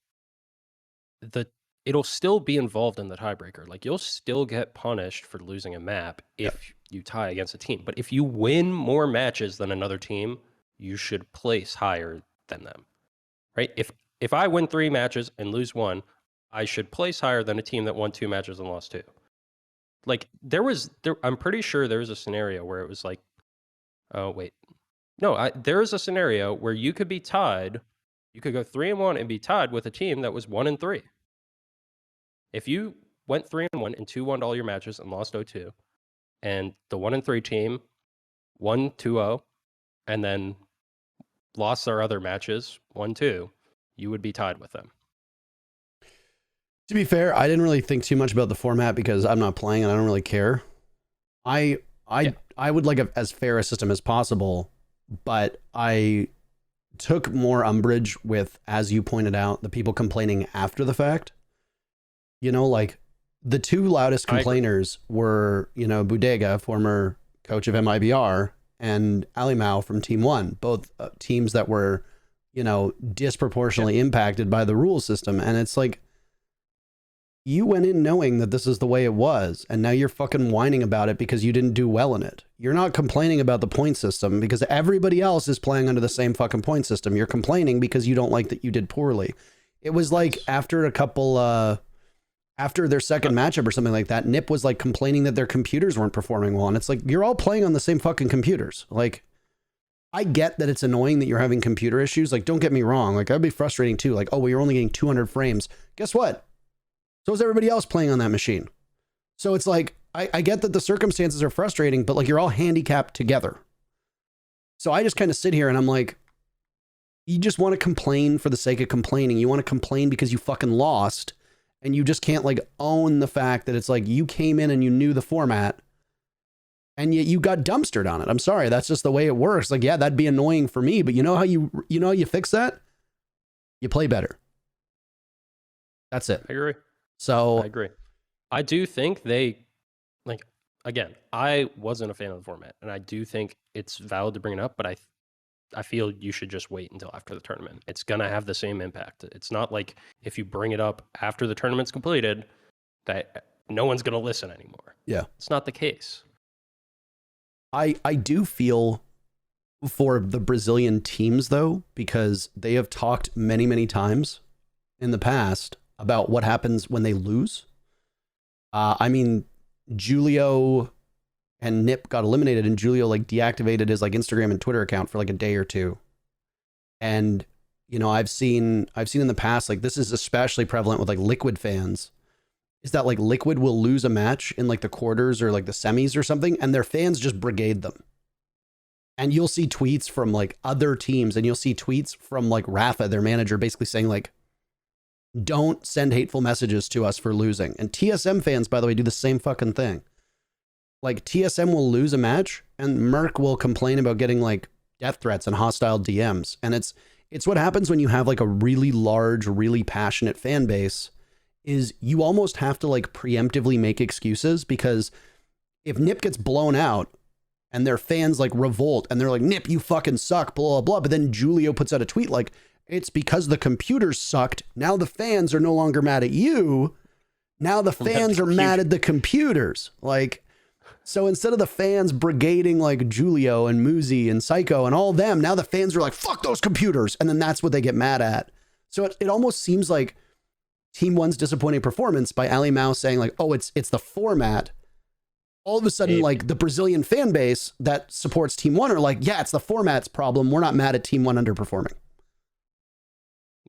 Speaker 2: it'll still be involved in the tiebreaker. Like you'll still get punished for losing a map if you tie against a team. But if you win more matches than another team, you should place higher than them, right? If I win 3 matches and lose 1, I should place higher than a team that won 2 matches and lost 2. Like I'm pretty sure there was a scenario where it was like, oh wait. No, there is a scenario where you could be tied. You could go 3-1 and be tied with a team that was 1-3. If you went 3-1 and 2-1 all your matches and lost 0-2, and the 1-3 team won 2-0 and then lost their other matches 1-2, you would be tied with them.
Speaker 1: To be fair, I didn't really think too much about the format because I'm not playing and I don't really care. I would like as fair a system as possible. But I took more umbrage with, as you pointed out, the people complaining after the fact. Like the 2 loudest complainers were, Bodega, former coach of MIBR, and Alimau from Team 1, both teams that were, disproportionately impacted by the rule system. And it's like, you went in knowing that this is the way it was, and now you're fucking whining about it because you didn't do well in it. You're not complaining about the point system because everybody else is playing under the same fucking point system. You're complaining because you don't like that you did poorly. It was like after a couple, after their second matchup or something like that, Nip was like complaining that their computers weren't performing well. And it's like, you're all playing on the same fucking computers. Like, I get that it's annoying that you're having computer issues. Like, don't get me wrong. Like, that'd be frustrating too. Like, oh, well, you're only getting 200 frames. Guess what? So is everybody else playing on that machine. So it's like, I get that the circumstances are frustrating, but like you're all handicapped together. So I just kind of sit here and I'm like, you just want to complain for the sake of complaining. You want to complain because you fucking lost and you just can't like own the fact that it's like you came in and you knew the format and yet you got dumpstered on it. I'm sorry. That's just the way it works. Like, yeah, that'd be annoying for me, but you know how you fix that? You play better. That's it.
Speaker 2: I agree.
Speaker 1: So
Speaker 2: I agree. I do think they, like, again, I wasn't a fan of the format, and I do think it's valid to bring it up, but I feel you should just wait until after the tournament. It's going to have the same impact. It's not like if you bring it up after the tournament's completed that no one's going to listen anymore.
Speaker 1: Yeah.
Speaker 2: It's not the case.
Speaker 1: I do feel for the Brazilian teams, though, because they have talked many, many times in the past about what happens when they lose. I mean, Julio and Nip got eliminated, and Julio like deactivated his like Instagram and Twitter account for like a day or two. And you know, I've seen in the past, like this is especially prevalent with like Liquid fans, is that like Liquid will lose a match in like the quarters or like the semis or something, and their fans just brigade them. And you'll see tweets from like other teams, and you'll see tweets from like Rafa, their manager, basically saying like, don't send hateful messages to us for losing. And TSM fans, by the way, do the same fucking thing. Like TSM will lose a match and Merc will complain about getting like death threats and hostile DMs. And it's what happens when you have like a really large, really passionate fan base, is you almost have to like preemptively make excuses, because if Nip gets blown out and their fans like revolt and they're like, Nip, you fucking suck, blah, blah, blah. But then Julio puts out a tweet like, it's because the computers sucked. Now the fans are no longer mad at you. Now the fans are mad at the computers. Like, so instead of the fans brigading like Julio and Muzi and Psycho and all them, now the fans are like, fuck those computers. And then that's what they get mad at. So it almost seems like Team One's disappointing performance by Ali Mao saying like, oh, it's the format. All of a sudden, like the Brazilian fan base that supports Team One are like, yeah, it's the format's problem. We're not mad at Team One underperforming.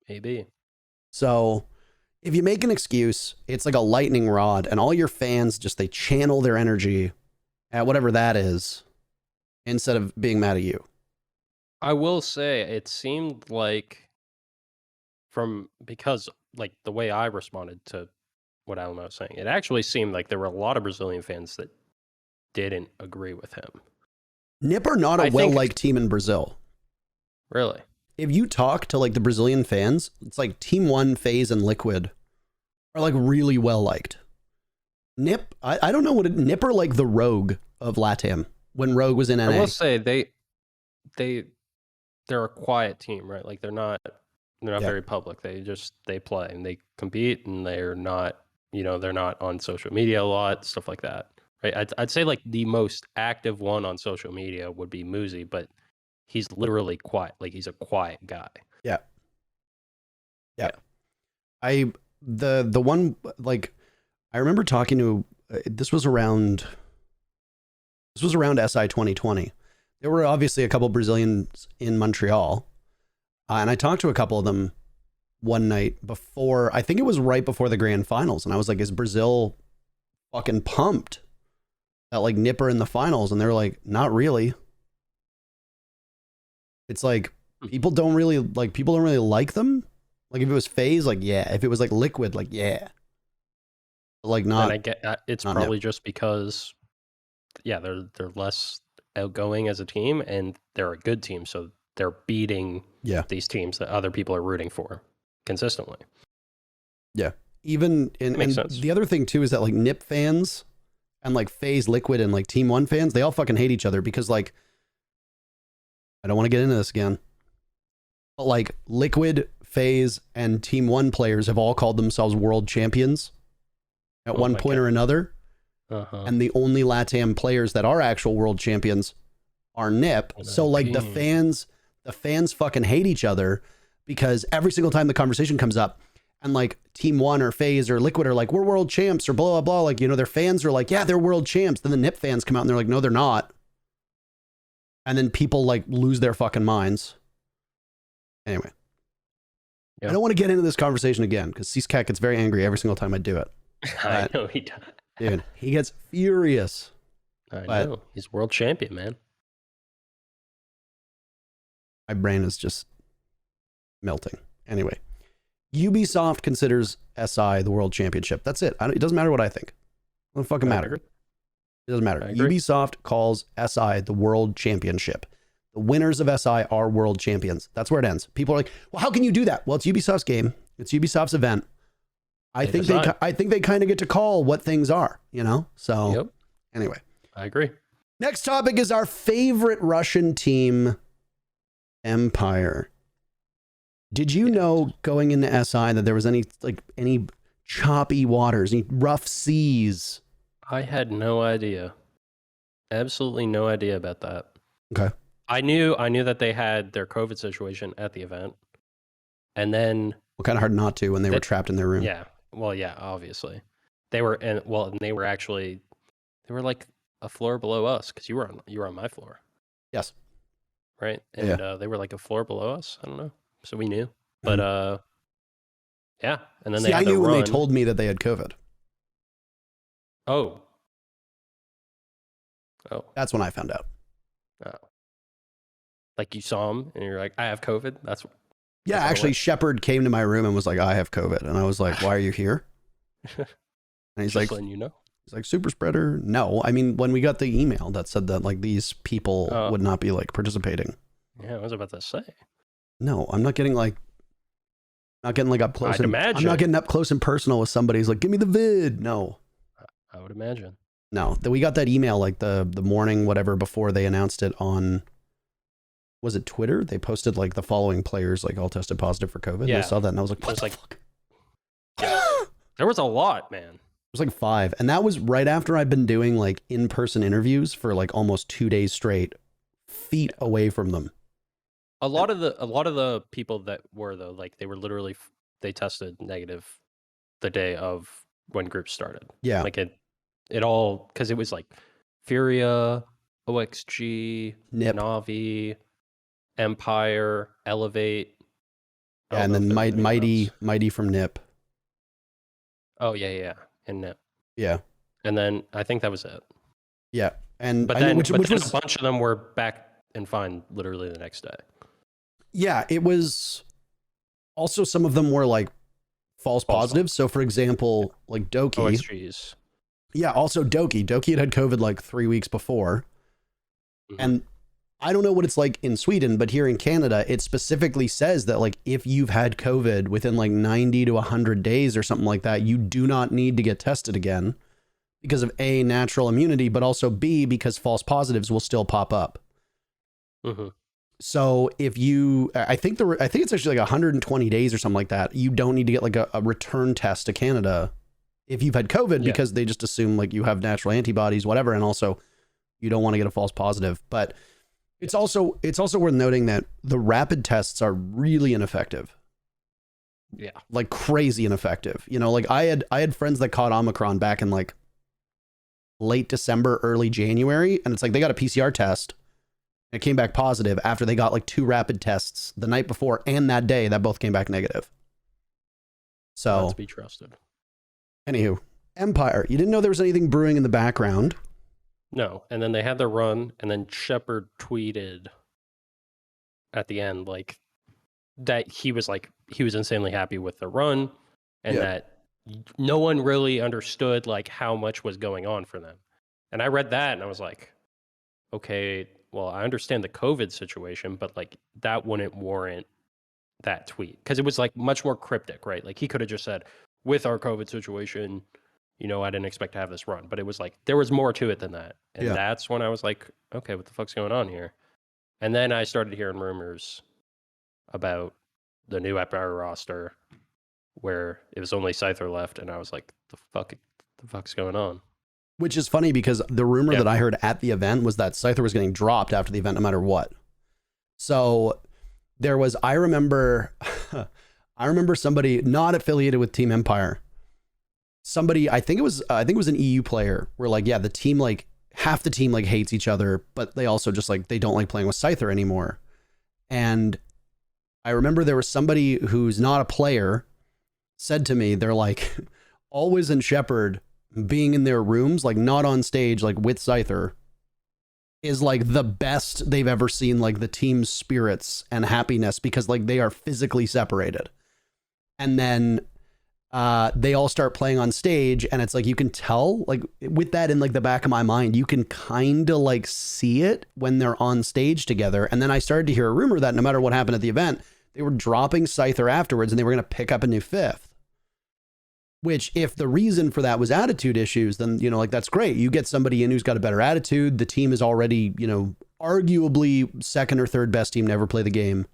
Speaker 2: Maybe.
Speaker 1: So if you make an excuse, it's like a lightning rod, and all your fans just, they channel their energy at whatever that is instead of being mad at you.
Speaker 2: I will say it seemed like because like the way I responded to what Alamo was saying, it actually seemed like there were a lot of Brazilian fans that didn't agree with him.
Speaker 1: Nip are not a well-liked team in Brazil.
Speaker 2: Really?
Speaker 1: If you talk to like the Brazilian fans, it's like Team One, FaZe, and Liquid are like really well-liked. Nip, I don't know Nip are like the Rogue of LATAM when Rogue was in NA.
Speaker 2: I will say they're a quiet team, right? Like they're not very public. They play and they compete, and they're not, they're not on social media a lot, stuff like that. Right? I'd say like the most active one on social media would be Muzi, but he's literally quiet. Like he's a quiet guy. Yeah.
Speaker 1: The one, like, I remember talking to, this was around SI 2020. There were obviously a couple Brazilians in Montreal, and I talked to a couple of them one night before, I think it was right before the grand finals, and I was like, is Brazil fucking pumped that like Nipper in the finals? And they were like, not really. It's like people don't really like them. Like if it was FaZe, like yeah. If it was like Liquid, like yeah. But like not.
Speaker 2: And I get it's not probably just because, yeah, they're less outgoing as a team, and they're a good team, so they're beating these teams that other people are rooting for consistently. Yeah,
Speaker 1: even and the other thing too is that like Nip fans and like FaZe, Liquid, and like Team One fans, they all fucking hate each other because like, I don't want to get into this again, but like Liquid, FaZe, and Team One players have all called themselves world champions at one point or another. And the only LATAM players that are actual world champions are Nip. So like the fans fucking hate each other because every single time the conversation comes up and like Team One or FaZe or Liquid are like, we're world champs or blah, blah, blah. Like, their fans are like, yeah, they're world champs. Then the Nip fans come out and they're like, no, they're not. And then people like lose their fucking minds. Anyway, I don't want to get into this conversation again because Cat gets very angry every single time I do it.
Speaker 2: I know he does.
Speaker 1: Dude, he gets furious.
Speaker 2: I know. He's world champion, man.
Speaker 1: My brain is just melting. Anyway, Ubisoft considers SI the world championship. That's it. It doesn't matter what I think. It doesn't fucking matter. It doesn't matter. Ubisoft calls SI the world championship. The winners of SI are world champions. That's where it ends. People are like, well, how can you do that? Well, it's Ubisoft's game. It's Ubisoft's event. I think they kind of get to call what things are, So
Speaker 2: Yep.
Speaker 1: Anyway,
Speaker 2: I agree.
Speaker 1: next topic is our favorite Russian team, Empire. Did you know going into SI that there was any choppy waters, any rough seas?
Speaker 2: I had no idea. Absolutely no idea about that.
Speaker 1: Okay.
Speaker 2: I knew that they had their COVID situation at the event. And then
Speaker 1: Well, kind of hard not to when they were trapped in their room.
Speaker 2: Yeah. Well, yeah, obviously. They were like a floor below us because you were on my floor.
Speaker 1: Yes.
Speaker 2: Right? And they were like a floor below us. I don't know. So we knew. But yeah. And then
Speaker 1: I knew when they told me that they had COVID.
Speaker 2: Oh.
Speaker 1: That's when I found out.
Speaker 2: Oh. Like you saw him and you're like, I have COVID.
Speaker 1: Yeah, actually, Shepard came to my room and was like, I have COVID. And I was like, why are you here? And he's like,
Speaker 2: letting you know.
Speaker 1: He's like, super spreader. No, I mean, when we got the email that said that like these people would not be like participating.
Speaker 2: Yeah, I was about to say.
Speaker 1: No, I'm not getting like up close.
Speaker 2: I'd imagine.
Speaker 1: I'm not getting up close and personal with somebody who's like, give me the vid. No.
Speaker 2: I would imagine.
Speaker 1: No, we got that email like the morning, whatever, before they announced it on, was it Twitter? They posted like the following players like all tested positive for COVID. Yeah. And I saw that and I was like, what the fuck?
Speaker 2: There was a lot, man.
Speaker 1: It was like 5. And that was right after I'd been doing like in-person interviews for like almost 2 days straight, feet away from them.
Speaker 2: A lot of the people that were though, like they were literally, they tested negative the day of when groups started.
Speaker 1: Yeah.
Speaker 2: Like it all, because it was like Furia, OXG,
Speaker 1: Nip,
Speaker 2: Navi, Empire, Elevate.
Speaker 1: Yeah, and then Mighty from Nip.
Speaker 2: Oh yeah, and Nip.
Speaker 1: Yeah.
Speaker 2: And then I think that was it.
Speaker 1: Yeah, and
Speaker 2: but then, which was a bunch of them were back and fine literally the next day. Yeah,
Speaker 1: it was. Also, some of them were like false positives. So, for example, like Doki.
Speaker 2: OXGs.
Speaker 1: Yeah, also Doki. Doki had COVID like 3 weeks before. Mm-hmm. And I don't know what it's like in Sweden, but here in Canada, it specifically says that like if you've had COVID within like 90 to 100 days or something like that, you do not need to get tested again because of A, natural immunity, but also B, because false positives will still pop up.
Speaker 2: Mm-hmm.
Speaker 1: So if you, I think it's actually like 120 days or something like that. You don't need to get like a return test to Canada if you've had COVID because they just assume like you have natural antibodies, whatever. And also you don't want to get a false positive, but it's also worth noting that the rapid tests are really ineffective.
Speaker 2: Yeah. Like
Speaker 1: crazy ineffective. You know, like I had friends that caught Omicron back in like late December, early January. And it's like, they got a PCR test. It came back positive after they got like 2 rapid tests the night before and that day that both came back negative. So
Speaker 2: not to be trusted.
Speaker 1: Anywho, Empire, you didn't know there was anything brewing in the background.
Speaker 2: No, and then they had their run, and then Shepard tweeted at the end like that he was insanely happy with the run, and that no one really understood like how much was going on for them. And I read that and I was like, okay, well, I understand the COVID situation, but like that wouldn't warrant that tweet because it was like much more cryptic, right? Like he could have just said, with our COVID situation, you know, I didn't expect to have this run, but it was like, there was more to it than that. And that's when I was like, okay, what the fuck's going on here? And then I started hearing rumors about the new Empire roster where it was only Scyther left. And I was like, the fuck's going on?
Speaker 1: Which is funny because the rumor that I heard at the event was that Scyther was getting dropped after the event, no matter what. So there was, I remember somebody not affiliated with Team Empire. Somebody, I think it was an EU player where like, the team, like half the team like hates each other, but they also just like, they don't like playing with Scyther anymore. And I remember there was somebody who's not a player said to me, they're like, Always and Shepard being in their rooms, like not on stage, like with Scyther is like the best they've ever seen, like the team's spirits and happiness because like they are physically separated. And then they all start playing on stage and it's like, you can tell like with that in like the back of my mind, you can kind of like see it when they're on stage together. And then I started to hear a rumor that no matter what happened at the event, they were dropping Scyther afterwards and they were going to pick up a new 5th. Which, if the reason for that was attitude issues, then, you know, like, that's great. You get somebody in who's got a better attitude. The team is already, you know, arguably second or third best team to ever play the game.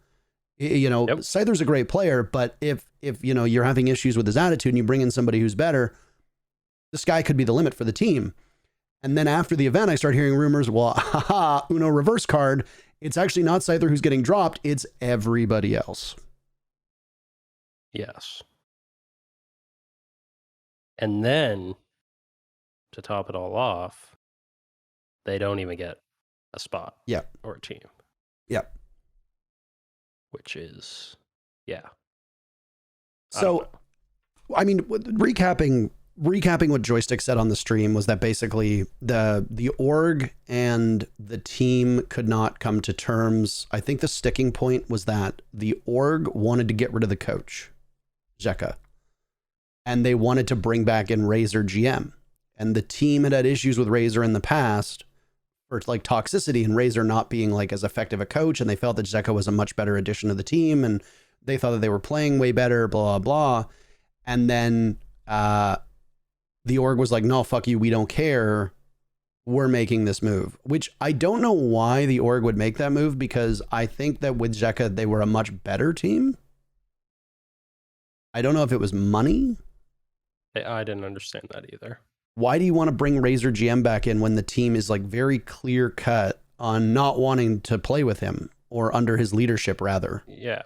Speaker 1: You know,
Speaker 2: Yep.
Speaker 1: Scyther's a great player, but if, you know, you're having issues with his attitude and you bring in somebody who's better, the sky could be the limit for the team. And then after the event, I start hearing rumors, well, haha, Uno reverse card. It's actually not Scyther who's getting dropped. It's everybody else.
Speaker 2: Yes. And then, to top it all off, they don't even get a spot.
Speaker 1: Yeah.
Speaker 2: Or a team.
Speaker 1: Yeah.
Speaker 2: Which is, yeah.
Speaker 1: So, I mean, recapping what Joystick said on the stream was that basically the org and the team could not come to terms. I think the sticking point was that the org wanted to get rid of the coach, Zeka, and they wanted to bring back in Razor GM. And the team had issues with Razor in the past for like toxicity and Razor not being like as effective a coach. And they felt that Zeka was a much better addition to the team. And they thought that they were playing way better, blah, blah. And then the org was like, no, fuck you. We don't care. We're making this move, which I don't know why the org would make that move, because I think that with Zeka, they were a much better team. I don't know if it was money.
Speaker 2: I didn't understand that either.
Speaker 1: Why do you want to bring Razor GM back in when the team is like very clear cut on not wanting to play with him or under his leadership, rather?
Speaker 2: Yeah.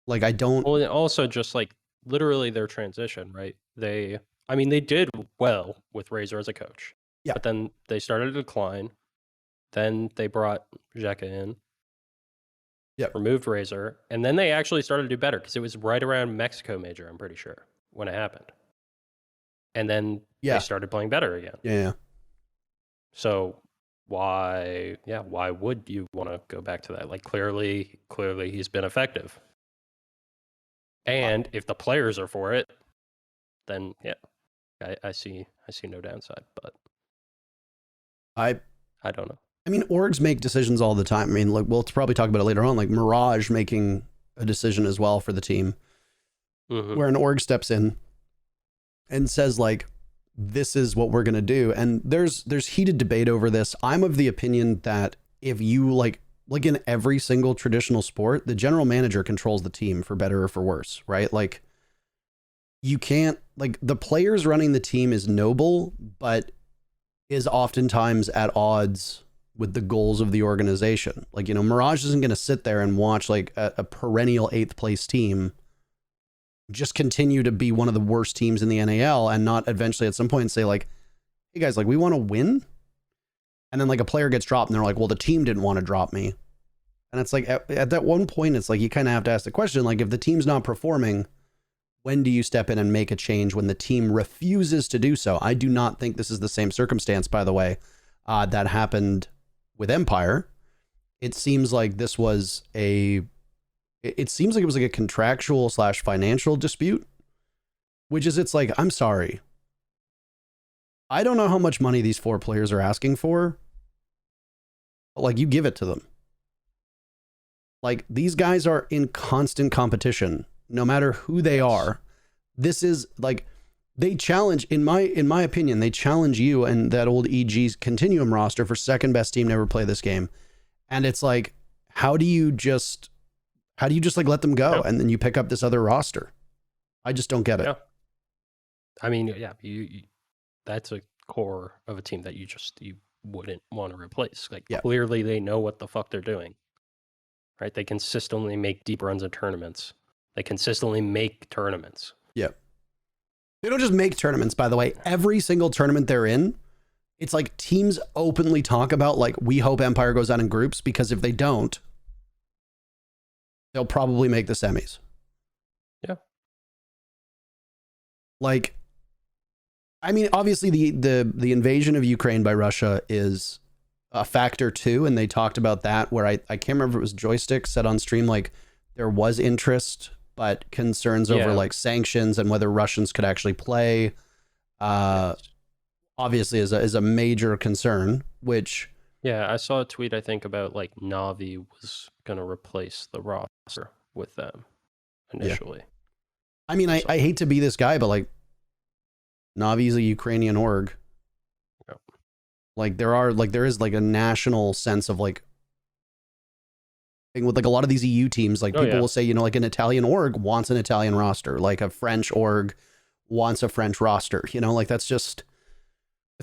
Speaker 1: Like, I don't.
Speaker 2: Well, and also just like literally their transition, right? They did well with Razor as a coach.
Speaker 1: Yeah.
Speaker 2: But then they started to decline. Then they brought Zeka in.
Speaker 1: Yeah.
Speaker 2: Removed Razor. And then they actually started to do better because it was right around Mexico Major, I'm pretty sure, when it happened. And then they started playing better again.
Speaker 1: Yeah.
Speaker 2: So why would you want to go back to that? Like, clearly he's been effective. And if the players are for it, then yeah, I see no downside. But I don't know. I
Speaker 1: mean, orgs make decisions all the time. I mean, like, we'll probably talk about it later on, like Mirage making a decision as well for the team, where an org steps in and says, like, this is what we're going to do. And there's heated debate over this. I'm of the opinion that if you like in every single traditional sport, the general manager controls the team for better or for worse, right? Like, you can't, like, the players running the team is noble, but is oftentimes at odds with the goals of the organization. Like, you know, Mirage isn't going to sit there and watch like a perennial 8th place team just continue to be one of the worst teams in the NAL and not eventually at some point say like, hey guys, like, we want to win. And then like a player gets dropped and they're like, well, the team didn't want to drop me. And it's like, at that one point, it's like, you kind of have to ask the question, like, if the team's not performing, when do you step in and make a change when the team refuses to do so? I do not think this is the same circumstance, by the way, that happened with Empire. It seems like this was it seems like it was like a contractual / financial dispute, which is, it's like, I'm sorry. I don't know how much money these 4 players are asking for, but like, you give it to them. Like, these guys are in constant competition, no matter who they are. This is like, they challenge, in my opinion, they challenge you and that old EG Continuum roster for second best team to ever play this game. And it's like, how do you just like let them go? And then you pick up this other roster. I just don't get it.
Speaker 2: Yeah. I mean, yeah, you that's a core of a team that you wouldn't want to replace. Like, clearly they know what the fuck they're doing, right? They consistently make deep runs in tournaments. They consistently make tournaments. Yeah.
Speaker 1: They don't just make tournaments, by the way. Every single tournament they're in, it's like teams openly talk about, like, we hope Empire goes out in groups, because if they don't, they'll probably make the semis.
Speaker 2: Yeah.
Speaker 1: Like, I mean, obviously the invasion of Ukraine by Russia is a factor too. And they talked about that, where I can't remember if it was Joystick said on stream, like, there was interest, but concerns over like sanctions and whether Russians could actually play, obviously is a major concern, which.
Speaker 2: Yeah, I saw a tweet, I think, about like Navi was going to replace the roster with them initially.
Speaker 1: I mean, I hate to be this guy, but like Navi's a Ukrainian org.
Speaker 2: Yep.
Speaker 1: Like there is like a national sense of like thing with like a lot of these EU teams, like people will say, you know, like an Italian org wants an Italian roster, like a French org wants a French roster, you know, like that's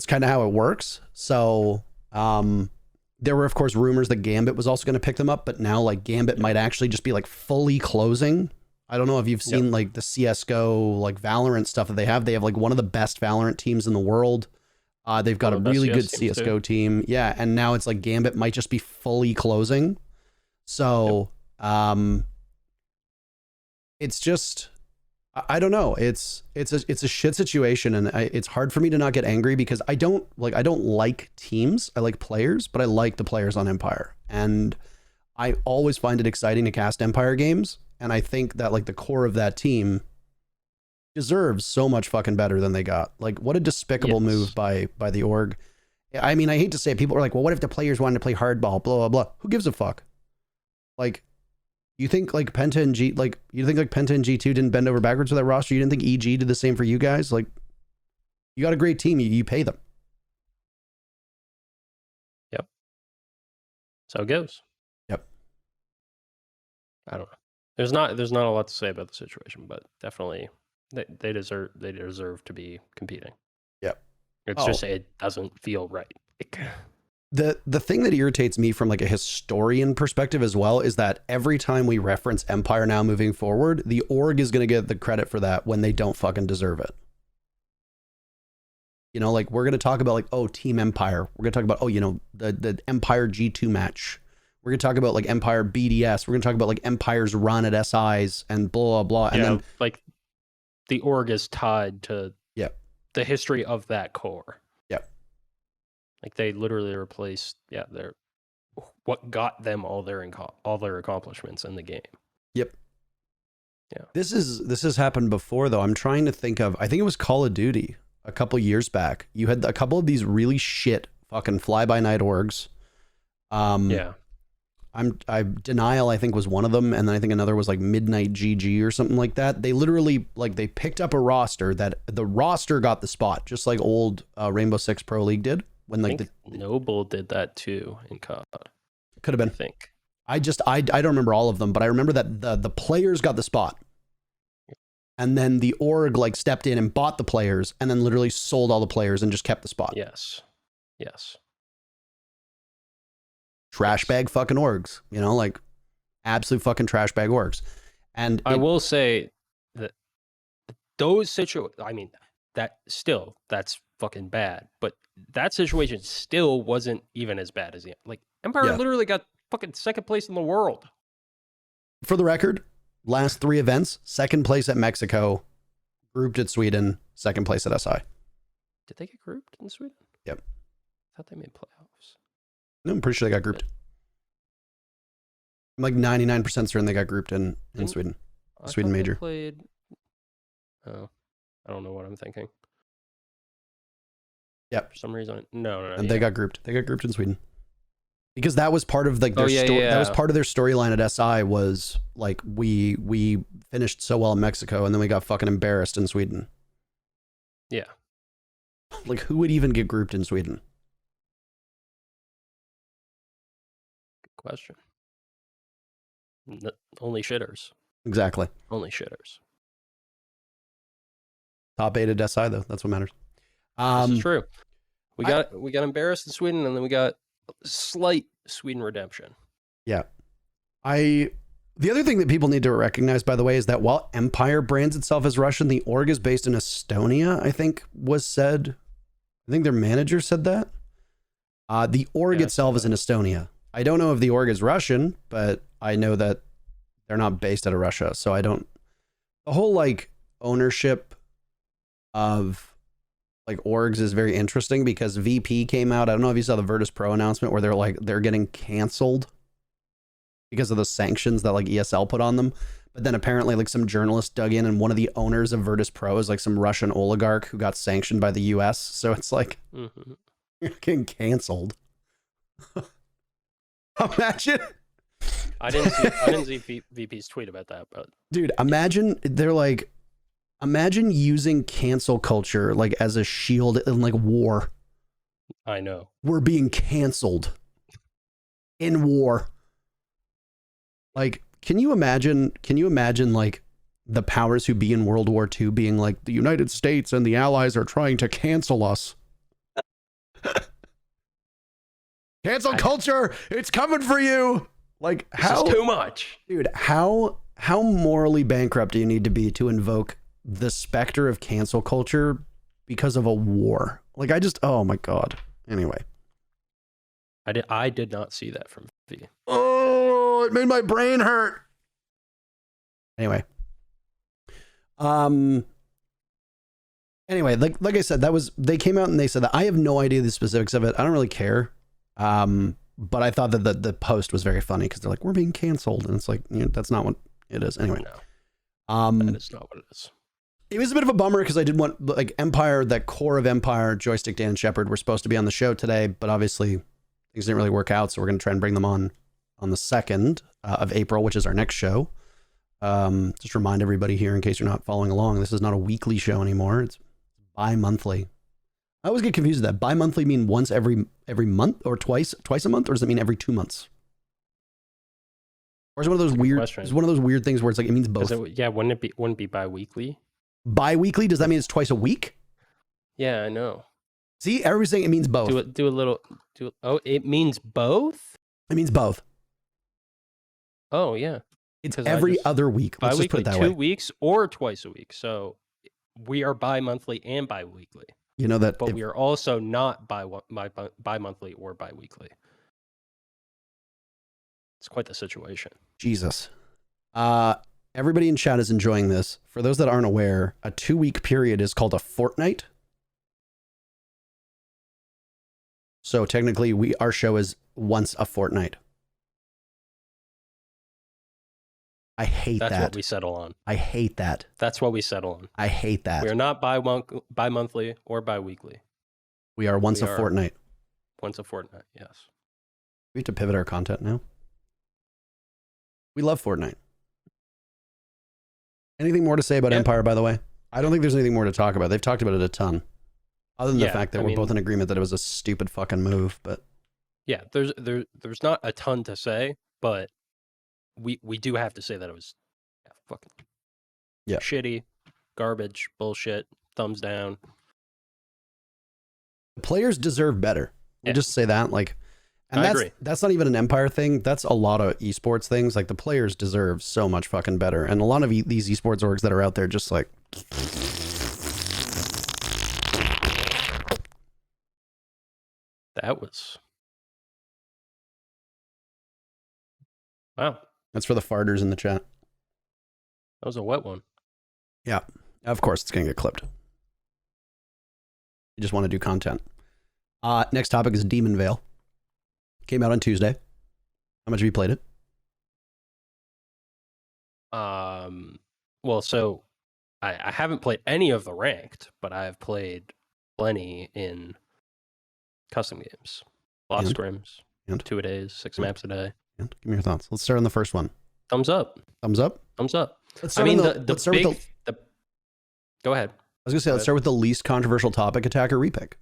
Speaker 1: kind of how it works. So there were of course rumors that Gambit was also going to pick them up, but now like Gambit might actually just be like fully closing. I don't know if you've seen like the CSGO, like Valorant stuff that they have. They have like one of the best Valorant teams in the world. They've got a really good CSGO team. Yeah. And now it's like Gambit might just be fully closing. So, it's just, I don't know. It's a shit situation. And it's hard for me to not get angry because I don't like teams. I like players, but I like the players on Empire. And I always find it exciting to cast Empire games. And I think that like the core of that team deserves so much fucking better than they got. Like what a despicable move by the org. I mean, I hate to say it. People are like, well, what if the players wanted to play hardball, blah, blah, blah. Who gives a fuck? Like, you think like Penta and G2 didn't bend over backwards with that roster? You didn't think EG did the same for you guys? Like, you got a great team. You pay them.
Speaker 2: Yep. So it goes.
Speaker 1: Yep.
Speaker 2: I don't know. There's not a lot to say about the situation, but definitely they deserve to be competing.
Speaker 1: Yep.
Speaker 2: It's just it doesn't feel right.
Speaker 1: The thing that irritates me from like a historian perspective as well is that every time we reference Empire now moving forward, the org is going to get the credit for that when they don't fucking deserve it. You know, like we're going to talk about like, oh, Team Empire. We're going to talk about, oh, you know, the Empire G2 match. We're going to talk about like Empire BDS. We're going to talk about like Empire's run at SIs and blah, blah, blah. And then
Speaker 2: like the org is tied to the history of that core.
Speaker 1: Yep.
Speaker 2: Like they literally replaced, what got them all their accomplishments in the game.
Speaker 1: Yep.
Speaker 2: Yeah.
Speaker 1: This has happened before though. I'm trying to think of, I think it was Call of Duty a couple years back. You had a couple of these really shit fucking fly-by-night orgs. Denial, I think was one of them. And then I think another was like Midnight GG or something like that. They literally like, they picked up a roster that the roster got the spot, just like old Rainbow Six Pro League did. When like
Speaker 2: Noble did that too in COD.
Speaker 1: Could have been.
Speaker 2: I think.
Speaker 1: I don't remember all of them, but I remember that the players got the spot. And then the org like stepped in and bought the players and then literally sold all the players and just kept the spot.
Speaker 2: Yes.
Speaker 1: Trash bag fucking orgs, you know, like absolute fucking trash bag orgs. And
Speaker 2: I will say that those that's fucking bad, but that situation still wasn't even as bad as like Empire literally got fucking second place in the world.
Speaker 1: For the record, last 3 events, second place at Mexico, grouped at Sweden, second place at SI.
Speaker 2: Did they get grouped in Sweden?
Speaker 1: Yep.
Speaker 2: I thought they made playoffs.
Speaker 1: No, I'm pretty sure they got grouped. I'm like 99% certain they got grouped in Sweden. Sweden major.
Speaker 2: I don't know what I'm thinking.
Speaker 1: Yep.
Speaker 2: For some reason, no.
Speaker 1: And they got grouped. They got grouped in Sweden. Because that was part of like their that was part of their storyline at SI was like we finished so well in Mexico and then we got fucking embarrassed in Sweden.
Speaker 2: Yeah.
Speaker 1: Like who would even get grouped in Sweden?
Speaker 2: Good question. Only shitters.
Speaker 1: Exactly.
Speaker 2: Only shitters.
Speaker 1: Top 8 at SI though. That's what matters.
Speaker 2: This is true. We got embarrassed in Sweden and then we got slight Sweden redemption.
Speaker 1: Yeah. The other thing that people need to recognize, by the way, is that while Empire brands itself as Russian, the org is based in Estonia, I think was said. I think their manager said that. The org itself is in Estonia. I don't know if the org is Russian, but I know that they're not based out of Russia. So I don't, the whole like ownership of like orgs is very interesting because VP came out. I don't know if you saw the Virtus Pro announcement where they're getting canceled because of the sanctions that like ESL put on them. But then apparently like some journalists dug in and one of the owners of Virtus Pro is like some Russian oligarch who got sanctioned by the US. So it's like you're getting canceled. Imagine.
Speaker 2: I didn't see VP's tweet about that, but
Speaker 1: dude, imagine they're like, Imagine using cancel culture like as a shield in like war.
Speaker 2: I know.
Speaker 1: We're being canceled in war. Like, can you imagine like the powers who be in World War II being like, the United States and the Allies are trying to cancel us. Cancel culture, it's coming for you. Like, how
Speaker 2: This is too much.
Speaker 1: Dude, how morally bankrupt do you need to be to invoke the specter of cancel culture because of a war? Like, oh my God. Anyway.
Speaker 2: I did not see that from V.
Speaker 1: Oh, it made my brain hurt. Anyway. Anyway, like I said, they came out and they said that. I have no idea the specifics of it. I don't really care. But I thought that the post was very funny because they're like, we're being canceled. And it's like, that's not what it is. Anyway.
Speaker 2: No. That is not what it is.
Speaker 1: It was a bit of a bummer because I did want, like, Empire, that core of Empire, Joystick Dan and Shepard were supposed to be on the show today, but obviously things didn't really work out. So we're going to try and bring them on the 2nd of April, which is our next show. Just remind everybody here, in case you're not following along, this is not a weekly show anymore. It's bi-monthly. I always get confused with that. Bi-monthly mean once every month, or twice a month, or does it mean every 2 months? Or is it one of those weird? It's one of those weird things where it's like it means both.
Speaker 2: Wouldn't it be bi-weekly?
Speaker 1: Bi-weekly, does that mean it's twice a week?
Speaker 2: Yeah, I know.
Speaker 1: See, everybody's saying it means both.
Speaker 2: It means both?
Speaker 1: It means both.
Speaker 2: Oh, yeah.
Speaker 1: It's every other week. Let's just put it that way.
Speaker 2: 2 weeks or twice a week. So we are bi-monthly and bi-weekly.
Speaker 1: You know that.
Speaker 2: But we are also not bi-monthly or bi-weekly. It's quite the situation.
Speaker 1: Jesus. Everybody in chat is enjoying this. For those that aren't aware, a 2-week period is called a fortnight. So technically, our show is once a fortnight. I hate that.
Speaker 2: That's what we settle on.
Speaker 1: I hate that.
Speaker 2: That's what we settle on.
Speaker 1: I hate that.
Speaker 2: We are not bi-monthly or bi-weekly.
Speaker 1: We are once a fortnight.
Speaker 2: Once a fortnight, yes.
Speaker 1: We have to pivot our content now. We love Fortnite. Anything more to say about Empire, by the way? I don't think there's anything more to talk about. They've talked about it a ton. Other than the fact that we're both in agreement that it was a stupid fucking move, but...
Speaker 2: Yeah, there's not a ton to say, but we do have to say that it was fucking shitty, garbage, bullshit, thumbs down.
Speaker 1: The players deserve better. We'll just say that, like... And
Speaker 2: I agree.
Speaker 1: That's not even an Empire thing. That's a lot of esports things. Like, the players deserve so much fucking better. And a lot of these esports orgs that are out there just like...
Speaker 2: That was... Wow.
Speaker 1: That's for the farters in the chat.
Speaker 2: That was a wet one.
Speaker 1: Yeah. Of course, it's going to get clipped. You just want to do content. Next topic is Demon Veil. Came out on Tuesday. How much have you played it?
Speaker 2: Well, so I haven't played any of the ranked, but I have played plenty in custom games. Lots of scrims, 2 a days, 6 maps a day.
Speaker 1: Give me your thoughts. Let's start on the first one.
Speaker 2: Thumbs up.
Speaker 1: Thumbs up?
Speaker 2: Thumbs up.
Speaker 1: Go ahead.
Speaker 2: Go ahead.
Speaker 1: I was going to say, let's start with the least controversial topic, attack or repick.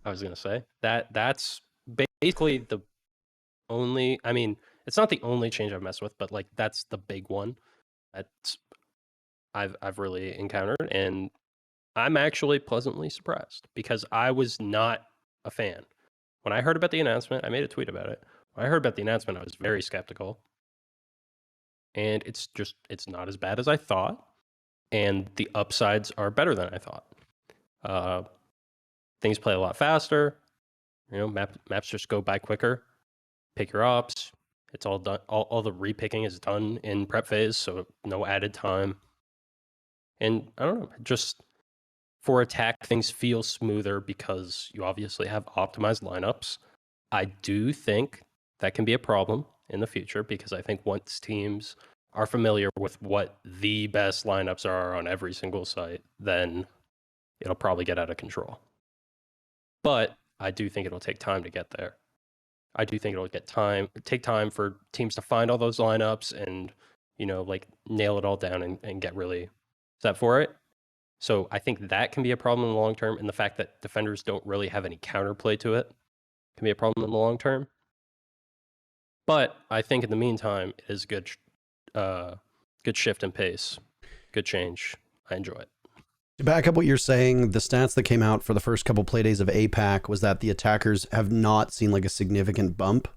Speaker 2: I was going to say that's basically the only, I mean, it's not the only change I've messed with, but like that's the big one that I've really encountered, and I'm actually pleasantly surprised because I was not a fan. When I heard about the announcement, I made a tweet about it. When I heard about the announcement, I was very skeptical. And it's not as bad as I thought. And the upsides are better than I thought. Things play a lot faster. You know, maps just go by quicker. Pick your ops. It's all done. All the repicking is done in prep phase, so no added time. And I don't know, just for attack, things feel smoother because you obviously have optimized lineups. I do think that can be a problem in the future because I think once teams are familiar with what the best lineups are on every single site, then it'll probably get out of control. But I do think it'll take time to get there. I do think it'll take time for teams to find all those lineups and, like nail it all down and get really set for it. So I think that can be a problem in the long term, and the fact that defenders don't really have any counterplay to it can be a problem in the long term. But I think in the meantime, it is good shift in pace, good change. I enjoy it.
Speaker 1: To back up what you're saying, the stats that came out for the first couple play days of APAC was that the attackers have not seen like a significant bump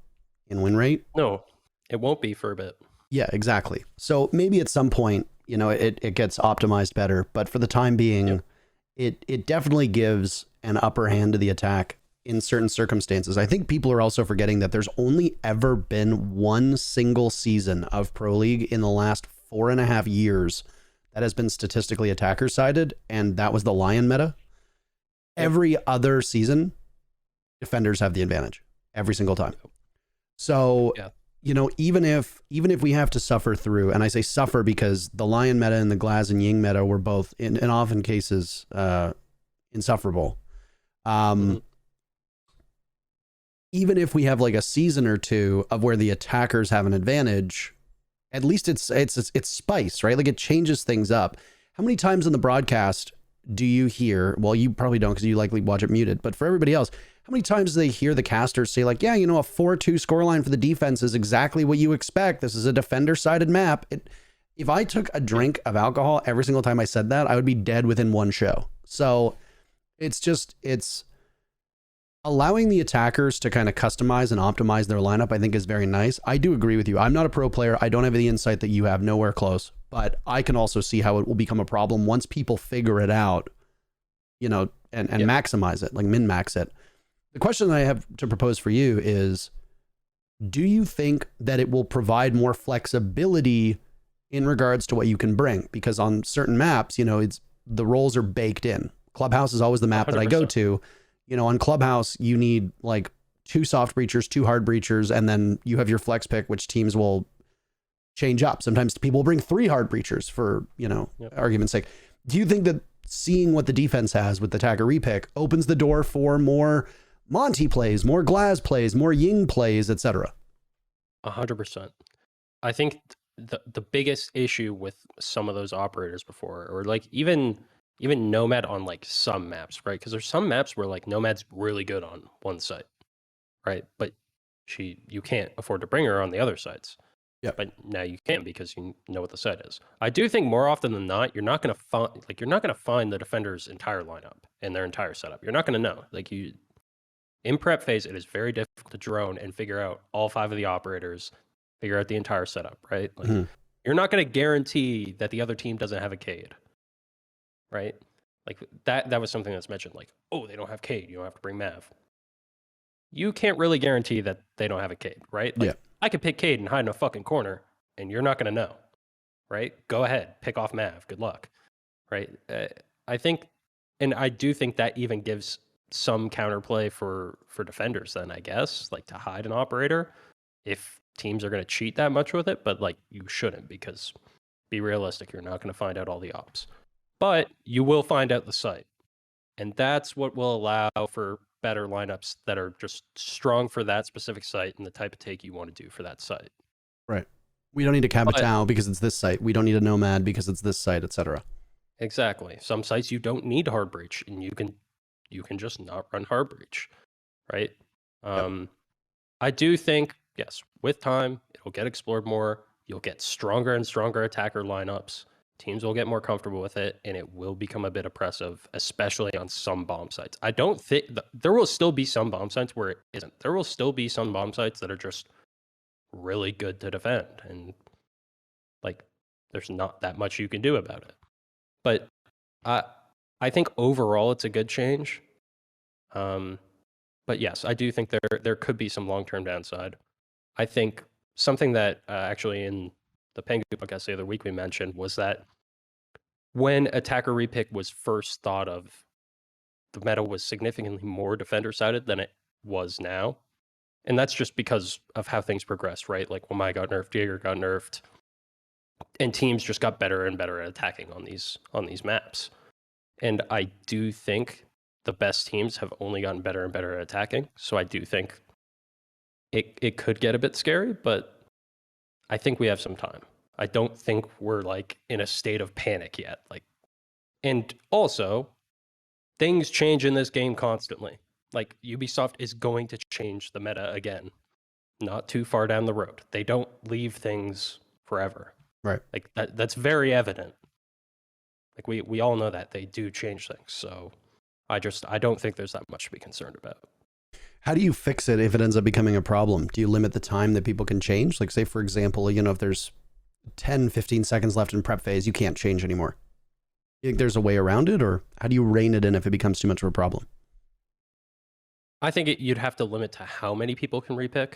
Speaker 1: in win rate.
Speaker 2: No, it won't be for a bit.
Speaker 1: Yeah, exactly. So maybe at some point, it gets optimized better, but for the time being, it definitely gives an upper hand to the attack in certain circumstances. I think people are also forgetting that there's only ever been one single season of Pro League in the last 4.5 years that has been statistically attacker sided, and that was the Lion meta. Every other season, defenders have the advantage every single time. So, even if we have to suffer through, and I say suffer because the Lion meta and the Glaz and Ying meta were both in often cases insufferable. Even if we have like a season or two of where the attackers have an advantage, at least it's spice, right? Like it changes things up. How many times in the broadcast do you hear, well, you probably don't because you likely watch it muted, but for everybody else, how many times do they hear the casters say like, yeah, a 4-2 scoreline for the defense is exactly what you expect. This is a defender-sided map. If I took a drink of alcohol every single time I said that, I would be dead within one show. So it's allowing the attackers to kind of customize and optimize their lineup, I think is very nice. I do agree with you. I'm not a pro player. I don't have the insight that you have, nowhere close, but I can also see how it will become a problem once people figure it out, and maximize it, like min-max it. The question that I have to propose for you is, do you think that it will provide more flexibility in regards to what you can bring? Because on certain maps, it's the roles are baked in. Clubhouse is always the map 100%. That I go to. On Clubhouse, you need like 2 soft breachers, 2 hard breachers, and then you have your flex pick, which teams will change up. Sometimes people will bring 3 hard breachers for, argument's sake. Do you think that seeing what the defense has with the attacker repick opens the door for more Monty plays, more Glaz plays, more Ying plays, etc.?
Speaker 2: 100%. I think the biggest issue with some of those operators before, or like even Nomad on like some maps, right? Because there's some maps where like Nomad's really good on one site, right? But you can't afford to bring her on the other sites. Yeah. But now you can because you know what the site is. I do think more often than not, you're not gonna find the defender's entire lineup and their entire setup. You're not gonna know. In prep phase, it is very difficult to drone and figure out all 5 of the operators, figure out the entire setup, right? You're not gonna guarantee that the other team doesn't have a Cade. Right? Like that was something that's mentioned, like, oh, they don't have Cade, you don't have to bring Mav. You can't really guarantee that they don't have a Cade, right? Like, I could pick Cade and hide in a fucking corner, and you're not going to know, right? Go ahead, pick off Mav, good luck, right? I think, and I do think that even gives some counterplay for defenders then, I guess, like to hide an operator, if teams are going to cheat that much with it, but like you shouldn't, because be realistic, you're not going to find out all the ops. But you will find out the site. And that's what will allow for better lineups that are just strong for that specific site and the type of take you want to do for that site.
Speaker 1: Right. We don't need a Cabotao because it's this site. We don't need a Nomad because it's this site, etc.
Speaker 2: Exactly. Some sites you don't need hard breach, and you can just not run hard breach, right? I do think, yes, with time, it'll get explored more. You'll get stronger and stronger attacker lineups. Teams will get more comfortable with it, and it will become a bit oppressive, especially on some bomb sites. I don't think there will still be some bomb sites where it isn't. There will still be some bomb sites that are just really good to defend, and like there's not that much you can do about it. But I think overall it's a good change. But yes, I do think there could be some long-term downside. I think something that actually in the Pengu podcast the other week we mentioned was that when attacker repick was first thought of, the meta was significantly more defender-sided than it was now. And that's just because of how things progressed, right? Like when Mai got nerfed, Jaeger got nerfed, and teams just got better and better at attacking on these maps. And I do think the best teams have only gotten better and better at attacking. So I do think it could get a bit scary, but I think we have some time. I don't think we're like in a state of panic yet. Like, and also things change in this game constantly. Like Ubisoft is going to change the meta again, not too far down the road. They don't leave things forever.
Speaker 1: Right.
Speaker 2: Like that's very evident. Like we all know that they do change things. So I don't think there's that much to be concerned about.
Speaker 1: How do you fix it if it ends up becoming a problem? Do you limit the time that people can change? Like say, for example, you know, if there's 10, 15 seconds left in prep phase, you can't change anymore. You think there's a way around it, or how do you rein it in if it becomes too much of a problem?
Speaker 2: I think you'd have to limit to how many people can repick.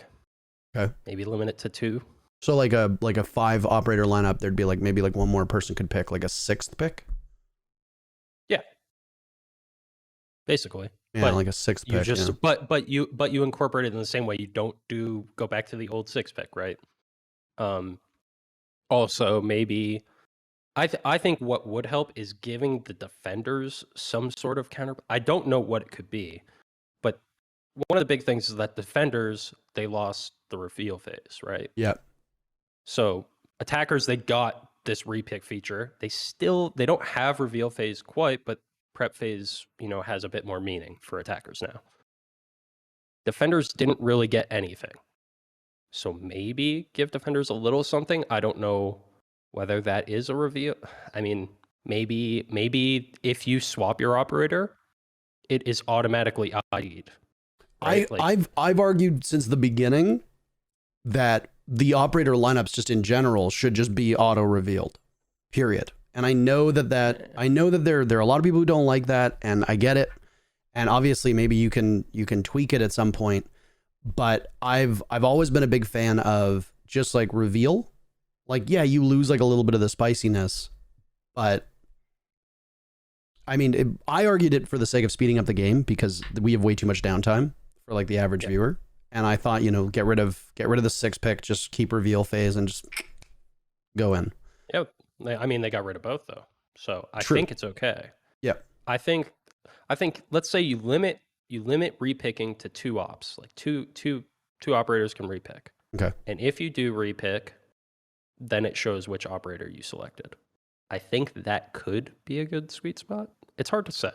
Speaker 1: Okay.
Speaker 2: Maybe limit it to 2.
Speaker 1: So like a 5 operator lineup, there'd be like maybe like one more person could pick, like a 6th pick.
Speaker 2: Yeah. Basically.
Speaker 1: Yeah,
Speaker 2: but
Speaker 1: like a 6th
Speaker 2: you
Speaker 1: pick.
Speaker 2: just
Speaker 1: Yeah.
Speaker 2: but you incorporate it in the same way. You don't go back to the old 6 pick, right? Also maybe I think what would help is giving the defenders some sort of counter. I don't know what it could be, but one of the big things is that defenders, they lost the reveal phase, right?
Speaker 1: Yeah.
Speaker 2: So attackers, they got this repick feature. They don't have reveal phase quite, but prep phase, you know, has a bit more meaning for attackers now. Defenders didn't really get anything. So maybe give defenders a little something. I don't know whether that is a reveal. I mean, maybe if you swap your operator, it is automatically ID'd. Right?
Speaker 1: I've argued since the beginning that the operator lineups just in general should just be auto revealed. Period. And I know that there are a lot of people who don't like that, and I get it. And obviously maybe you can tweak it at some point. But I've always been a big fan of just like reveal. Like, yeah, you lose like a little bit of the spiciness, but I mean, I argued it for the sake of speeding up the game because we have way too much downtime for like the average viewer. And I thought, you know, get rid of the 6 pick, just keep reveal phase and just go in.
Speaker 2: Yeah. I mean, they got rid of both though. So I
Speaker 1: True.
Speaker 2: think it's okay.
Speaker 1: Yeah.
Speaker 2: I think let's say you limit repicking to 2 ops, like two operators can repick.
Speaker 1: Okay.
Speaker 2: And if you do repick, then it shows which operator you selected. I think that could be a good sweet spot. It's hard to say.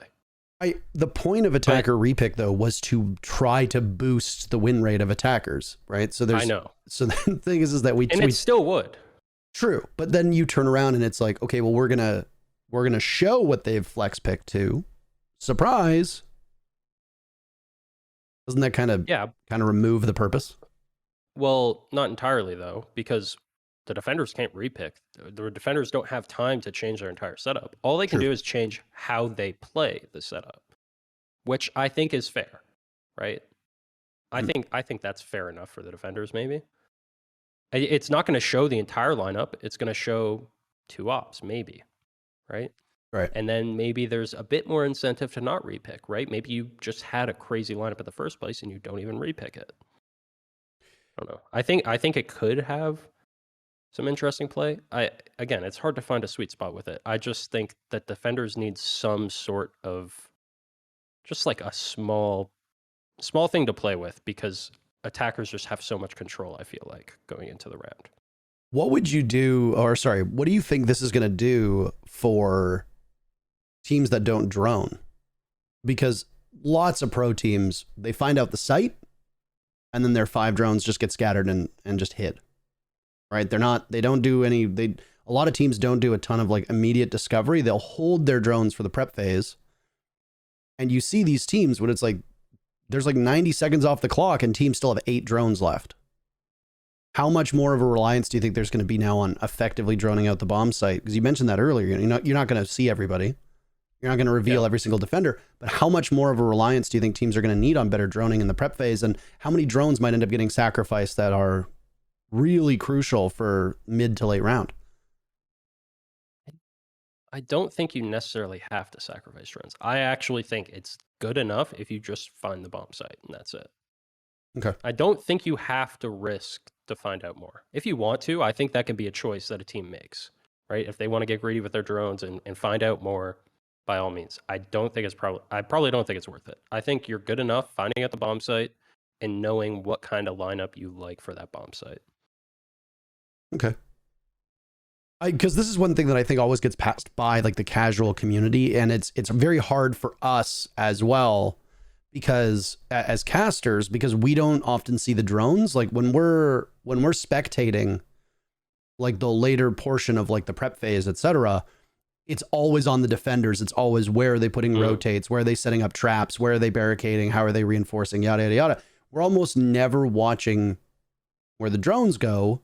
Speaker 1: The point of attacker repick though was to try to boost the win rate of attackers, right? So
Speaker 2: I know.
Speaker 1: So the thing is that we
Speaker 2: it still would.
Speaker 1: True, but then you turn around and it's like, okay, well we're gonna show what they've flex picked to. Surprise! Doesn't that kind of remove the purpose?
Speaker 2: Well, not entirely though, because the defenders can't repick. The defenders don't have time to change their entire setup. All they can do is change how they play the setup, which I think is fair, right? I think that's fair enough for the defenders. Maybe it's not going to show the entire lineup. It's going to show 2 ops, maybe, right?
Speaker 1: Right.
Speaker 2: And then maybe there's a bit more incentive to not repick, right? Maybe you just had a crazy lineup at the first place and you don't even repick it. I don't know. I think it could have some interesting play. Again, it's hard to find a sweet spot with it. I just think that defenders need some sort of just like a small thing to play with, because attackers just have so much control, I feel like, going into the round.
Speaker 1: What would you do, or sorry, what do you think this is going to do for teams that don't drone? Because lots of pro teams, they find out the site and then their 5 drones just get scattered and just hid. Right? They don't do any, a lot of teams don't do a ton of like immediate discovery. They'll hold their drones for the prep phase. And you see these teams when it's like, there's like 90 seconds off the clock and teams still have 8 drones left. How much more of a reliance do you think there's going to be now on effectively droning out the bomb site? Because you mentioned that earlier. You're not going to see everybody. You're not going to reveal every single defender. But how much more of a reliance do you think teams are going to need on better droning in the prep phase? And how many drones might end up getting sacrificed that are really crucial for mid to late round?
Speaker 2: I don't think you necessarily have to sacrifice drones. I actually think it's good enough if you just find the bomb site and that's it.
Speaker 1: Okay.
Speaker 2: I don't think you have to risk to find out more. If you want to, I think that can be a choice that a team makes, right? If they want to get greedy with their drones and find out more, by all means. I probably don't think it's worth it. I think you're good enough finding out the bomb site and knowing what kind of lineup you like for that bomb site.
Speaker 1: Okay. Because this is one thing that I think always gets passed by like the casual community, and it's very hard for us as well, because as casters, because we don't often see the drones. Like when we're spectating like the later portion of like the prep phase, etc., it's always on the defenders. It's always where are they putting rotates, where are they setting up traps, where are they barricading, how are they reinforcing, yada yada yada. We're almost never watching where the drones go.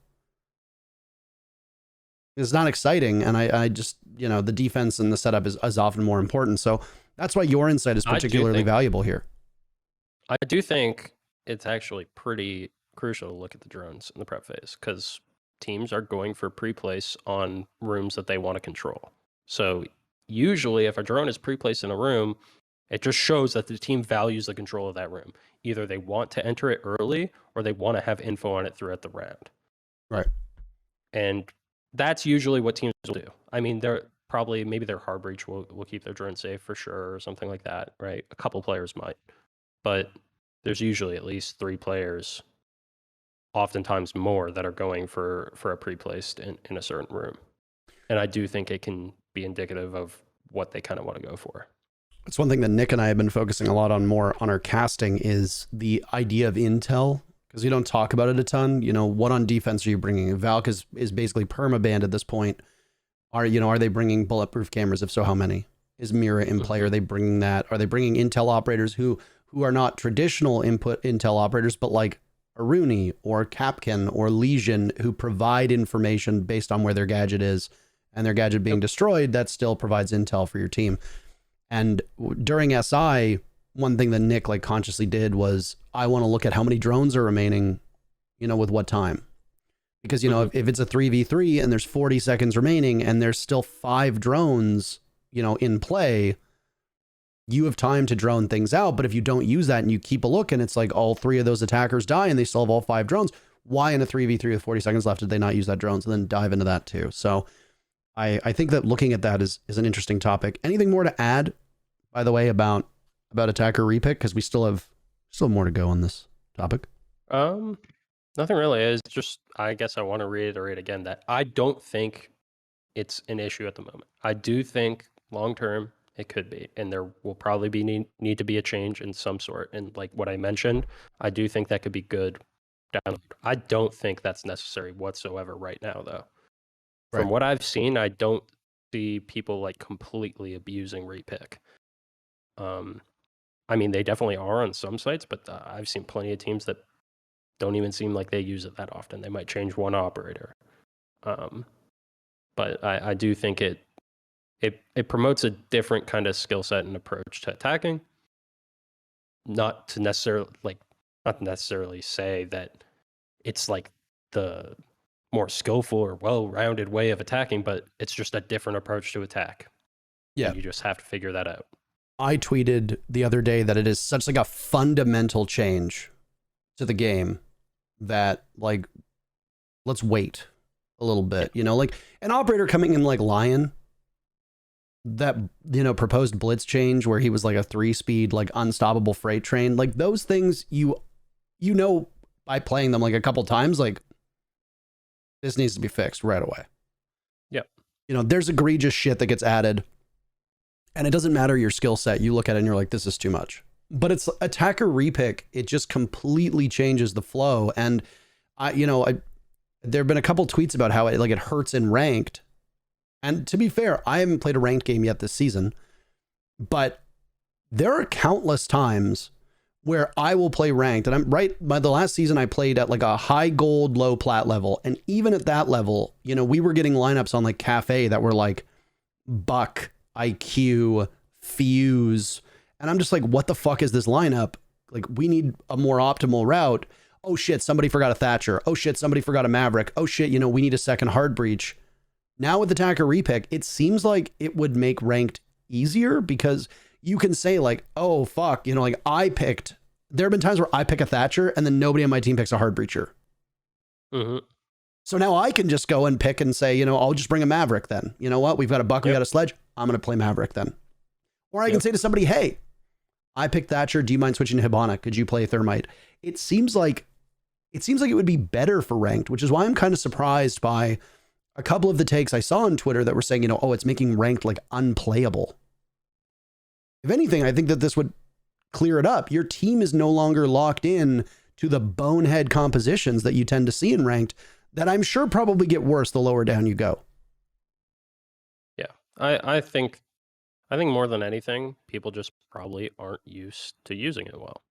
Speaker 1: It's not exciting, and I just, the defense and the setup is often more important. So that's why your insight is particularly valuable here.
Speaker 2: I do think it's actually pretty crucial to look at the drones in the prep phase, because teams are going for pre-place on rooms that they want to control. So usually if a drone is pre-placed in a room, it just shows that the team values the control of that room. Either they want to enter it early or they want to have info on it throughout the round.
Speaker 1: Right.
Speaker 2: And that's usually what teams will do. I mean, they're probably, maybe their hard breach will keep their drone safe for sure, or something like that, right? A couple players might. But there's usually at least 3 players, oftentimes more, that are going for a pre-placed in a certain room. And I do think it can be indicative of what they kind of want to go for.
Speaker 1: It's one thing that Nick and I have been focusing a lot on more on our casting is the idea of intel, because you don't talk about it a ton. What on defense are you bringing? Valk is basically perma-banned at this point. Are they bringing bulletproof cameras? If so, how many? Is Mira in play? Are they bringing that? Are they bringing intel operators who are not traditional input intel operators, but like Aruni or Capcan or Legion, who provide information based on where their gadget is, and their gadget being destroyed, that still provides intel for your team. And during SI, one thing that Nick like consciously did was, I want to look at how many drones are remaining, with what time. Because, if it's a 3v3 and there's 40 seconds remaining and there's still 5 drones, in play, you have time to drone things out. But if you don't use that and you keep a look and it's like all 3 of those attackers die and they still have all 5 drones, why in a 3v3 with 40 seconds left did they not use that drone? So then dive into that too. So I think that looking at that is an interesting topic. Anything more to add, by the way, about attacker repick? Because we still have more to go on this topic.
Speaker 2: Nothing really. Is just, I guess I want to reiterate again that I don't think it's an issue at the moment. I do think long term it could be, and there will probably be need to be a change in some sort. And like what I mentioned, I do think that could be good down. I don't think that's necessary whatsoever right now, though. From what I've seen, I don't see people like completely abusing repick. I mean, they definitely are on some sites, but I've seen plenty of teams that don't even seem like they use it that often. They might change one operator. But I do think it promotes a different kind of skill set and approach to attacking. Not necessarily say that it's like the more skillful or well-rounded way of attacking, but it's just a different approach to attack. Yeah. And you just have to figure that out.
Speaker 1: I tweeted the other day that it is such like a fundamental change to the game that like, let's wait a little bit, like an operator coming in like Lion, that, proposed blitz change where he was like a 3-speed, like unstoppable freight train, like those things, by playing them like a couple times, like this needs to be fixed right away.
Speaker 2: Yep.
Speaker 1: There's egregious shit that gets added and it doesn't matter your skill set. You look at it and you're like, this is too much. But it's attacker repick. It just completely changes the flow. And there have been a couple tweets about how it hurts in ranked. And to be fair, I haven't played a ranked game yet this season, but there are countless times where I will play ranked. And I'm right by the last season, I played at like a high gold, low plat level. And even at that level, we were getting lineups on like Cafe that were like Buck, IQ, Fuse. And I'm just like, what the fuck is this lineup? Like, we need a more optimal route. Oh shit, somebody forgot a Thatcher. Oh shit, somebody forgot a Maverick. Oh shit, we need a second hard breach. Now with attacker repick, it seems like it would make ranked easier because you can say like, oh fuck, like there have been times where I pick a Thatcher and then nobody on my team picks a hard breacher. Mm-hmm. So now I can just go and pick and say, I'll just bring a Maverick then. You know what? We've got a Buck, we got a Sledge. I'm going to play Maverick then. Or I can say to somebody, hey, I picked Thatcher. Do you mind switching to Hibana? Could you play Thermite? It seems like it would be better for ranked, which is why I'm kind of surprised by a couple of the takes I saw on Twitter that were saying, you know, oh, it's making ranked like unplayable. If anything, I think that this would clear it up. Your team is no longer locked in to the bonehead compositions that you tend to see in ranked that I'm sure probably get worse the lower down you go.
Speaker 2: Yeah, I think more than anything, people just probably aren't used to using it well.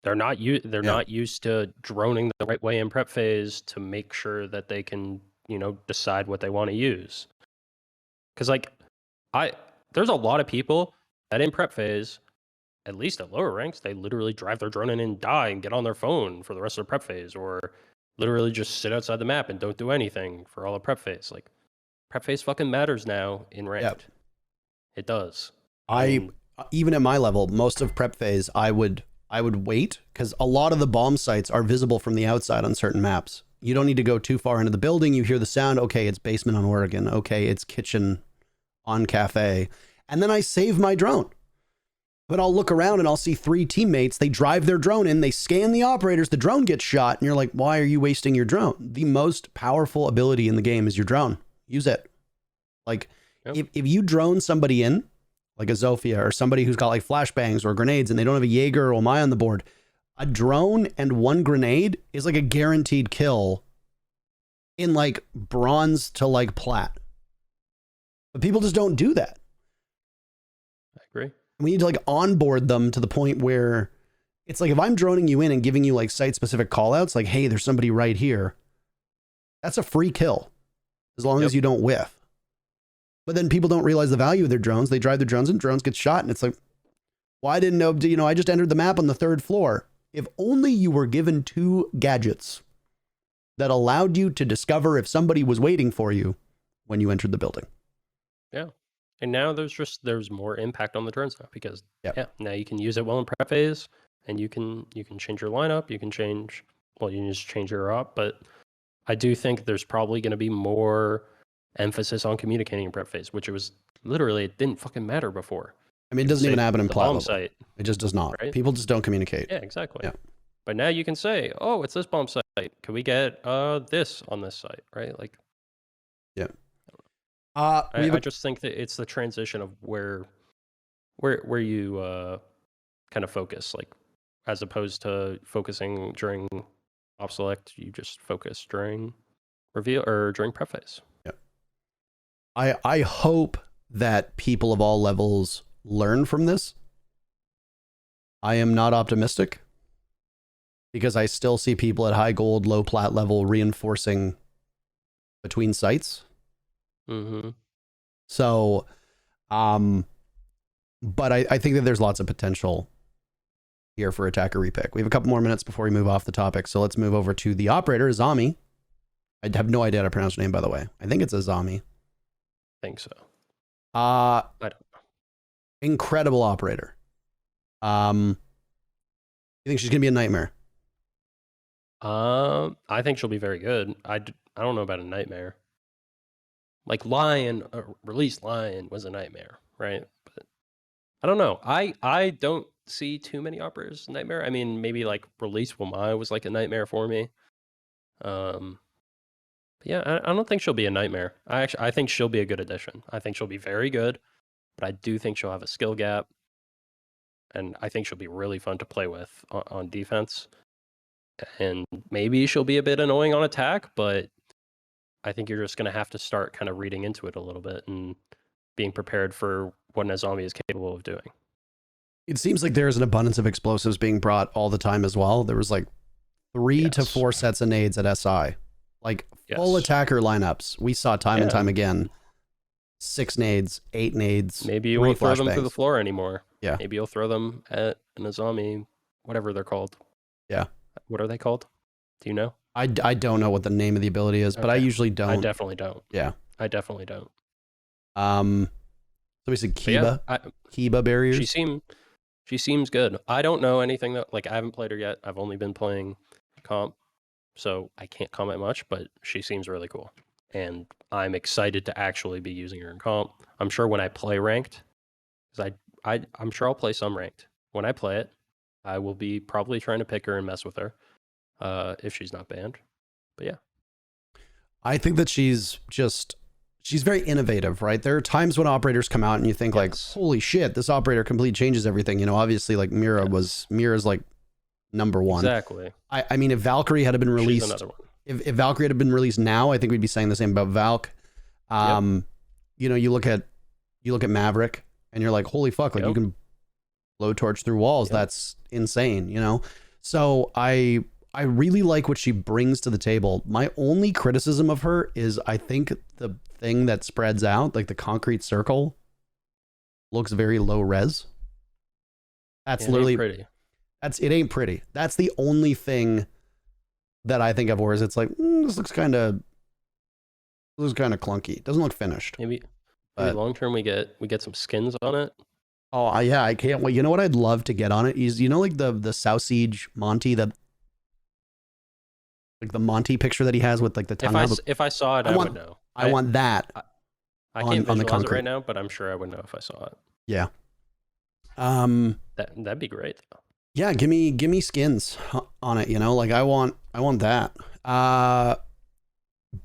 Speaker 2: They're not used to droning the right way in prep phase to make sure that they can, you know, decide what they want to use. Because like there's a lot of people that in prep phase, at least at lower ranks, they literally drive their drone in and die and get on their phone for the rest of the prep phase, or literally just sit outside the map and don't do anything for all the prep phase. Like, prep phase fucking matters now in ranked. Yep. It does.
Speaker 1: Even at my level, most of prep phase, I would wait, because a lot of the bomb sites are visible from the outside on certain maps. You don't need to go too far into the building. You hear the sound. Okay, it's basement on Oregon. Okay, it's kitchen on cafe. And then I save my drone. But I'll look around and I'll see 3 teammates. They drive their drone in. They scan the operators. The drone gets shot. And you're like, why are you wasting your drone? The most powerful ability in the game is your drone. Use it. Like, yep. if you drone somebody in, like a Zofia or somebody who's got like flashbangs or grenades and they don't have a Jaeger or Omai on the board, a drone and 1 grenade is like a guaranteed kill in like bronze to like plat. But people just don't do that.
Speaker 2: I agree.
Speaker 1: We need to like onboard them to the point where it's like, if I'm droning you in and giving you like site specific call outs, like, hey, there's somebody right here. That's a free kill as long as you don't whiff. But then people don't realize the value of their drones. They drive their drones and drones get shot. And it's like, well, I didn't know, you know, I just entered the map on the 3rd floor. If only you were given 2 gadgets that allowed you to discover if somebody was waiting for you when you entered the building.
Speaker 2: Yeah. And now there's more impact on the drones now, because now you can use it well in prep phase, and you can change your lineup. You can just change your op. But I do think there's probably going to be more emphasis on communicating in prep phase, which it didn't fucking matter before.
Speaker 1: I mean, it doesn't even happen in plat level.
Speaker 2: Site.
Speaker 1: It just does not. Right? People just don't communicate.
Speaker 2: Yeah, exactly.
Speaker 1: Yeah.
Speaker 2: But now you can say, oh, it's this bomb site. Can we get this on this site? Right? Like,
Speaker 1: yeah.
Speaker 2: I just think that it's the transition of where you kind of focus, like, as opposed to focusing during off select, you just focus during reveal or during prep phase.
Speaker 1: Yeah. I hope that people of all levels learn from this. I am not optimistic, because I still see people at high gold, low plat level reinforcing between sites.
Speaker 2: Mm-hmm.
Speaker 1: So, but I think that there's lots of potential here for attacker repick. We have a couple more minutes before we move off the topic. So let's move over to the operator, Azami. I have no idea how to pronounce her name, by the way. I think it's Azami.
Speaker 2: I think so.
Speaker 1: I
Speaker 2: don't know.
Speaker 1: Incredible operator. You think she's going to be a nightmare?
Speaker 2: I think she'll be very good. I don't know about a nightmare. Like release Lion was a nightmare, right? But I don't know. I don't see too many operators nightmare. I mean, maybe like release Wamai was like a nightmare for me. But yeah, I don't think she'll be a nightmare. I think she'll be a good addition. I think she'll be very good, but I do think she'll have a skill gap, and I think she'll be really fun to play with on defense. And maybe she'll be a bit annoying on attack, but I think you're just going to have to start kind of reading into it a little bit and being prepared for what an Azami is capable of doing.
Speaker 1: It seems like there's an abundance of explosives being brought all the time as well. There was like 3 to 4 sets of nades at SI. Like full attacker lineups. We saw time and time again. 6 nades, 8 nades.
Speaker 2: Maybe you won't throw them through the floor anymore.
Speaker 1: Yeah.
Speaker 2: Maybe you'll throw them at an Azami, whatever they're called.
Speaker 1: Yeah.
Speaker 2: What are they called? Do you know?
Speaker 1: I don't know what the name of the ability is, but I usually don't.
Speaker 2: I definitely don't.
Speaker 1: Yeah.
Speaker 2: I definitely don't.
Speaker 1: So we said Kiba. Kiba barriers.
Speaker 2: She seems good. I don't know anything that, like, I haven't played her yet. I've only been playing comp, so I can't comment much, but she seems really cool. And I'm excited to actually be using her in comp. I'm sure when I play ranked, because I'm sure I'll play some ranked. When I play it, I will be probably trying to pick her and mess with her if she's not banned. But yeah.
Speaker 1: I think that she's very innovative, right? There are times when operators come out and you think like, holy shit, this operator completely changes everything. You know, obviously like Mira's like number one.
Speaker 2: Exactly.
Speaker 1: I mean, if Valkyrie had been released,
Speaker 2: She's another one.
Speaker 1: if Valkyrie had been released now, I think we'd be saying the same about Valk. You know, you look at Maverick and you're like, holy fuck, like you can blowtorch through walls. That's insane, you know? So I really like what she brings to the table. My only criticism of her is I think the thing that spreads out, like the concrete circle, looks very low res. That's literally
Speaker 2: pretty.
Speaker 1: It ain't pretty. That's the only thing that I think of, whereas it's like, this looks kind of clunky. It doesn't look finished.
Speaker 2: Maybe long term we get some skins on it.
Speaker 1: Oh yeah, I can't wait. You know what I'd love to get on it is, you know, like the South Siege Monty, that like the Monty picture that he has with like the tongue.
Speaker 2: If I saw it, I would know.
Speaker 1: I want that.
Speaker 2: I can't visualize it right now, but I'm sure I would know if I saw it.
Speaker 1: Yeah.
Speaker 2: That'd be great though.
Speaker 1: Yeah, give me skins on it, you know? Like I want that.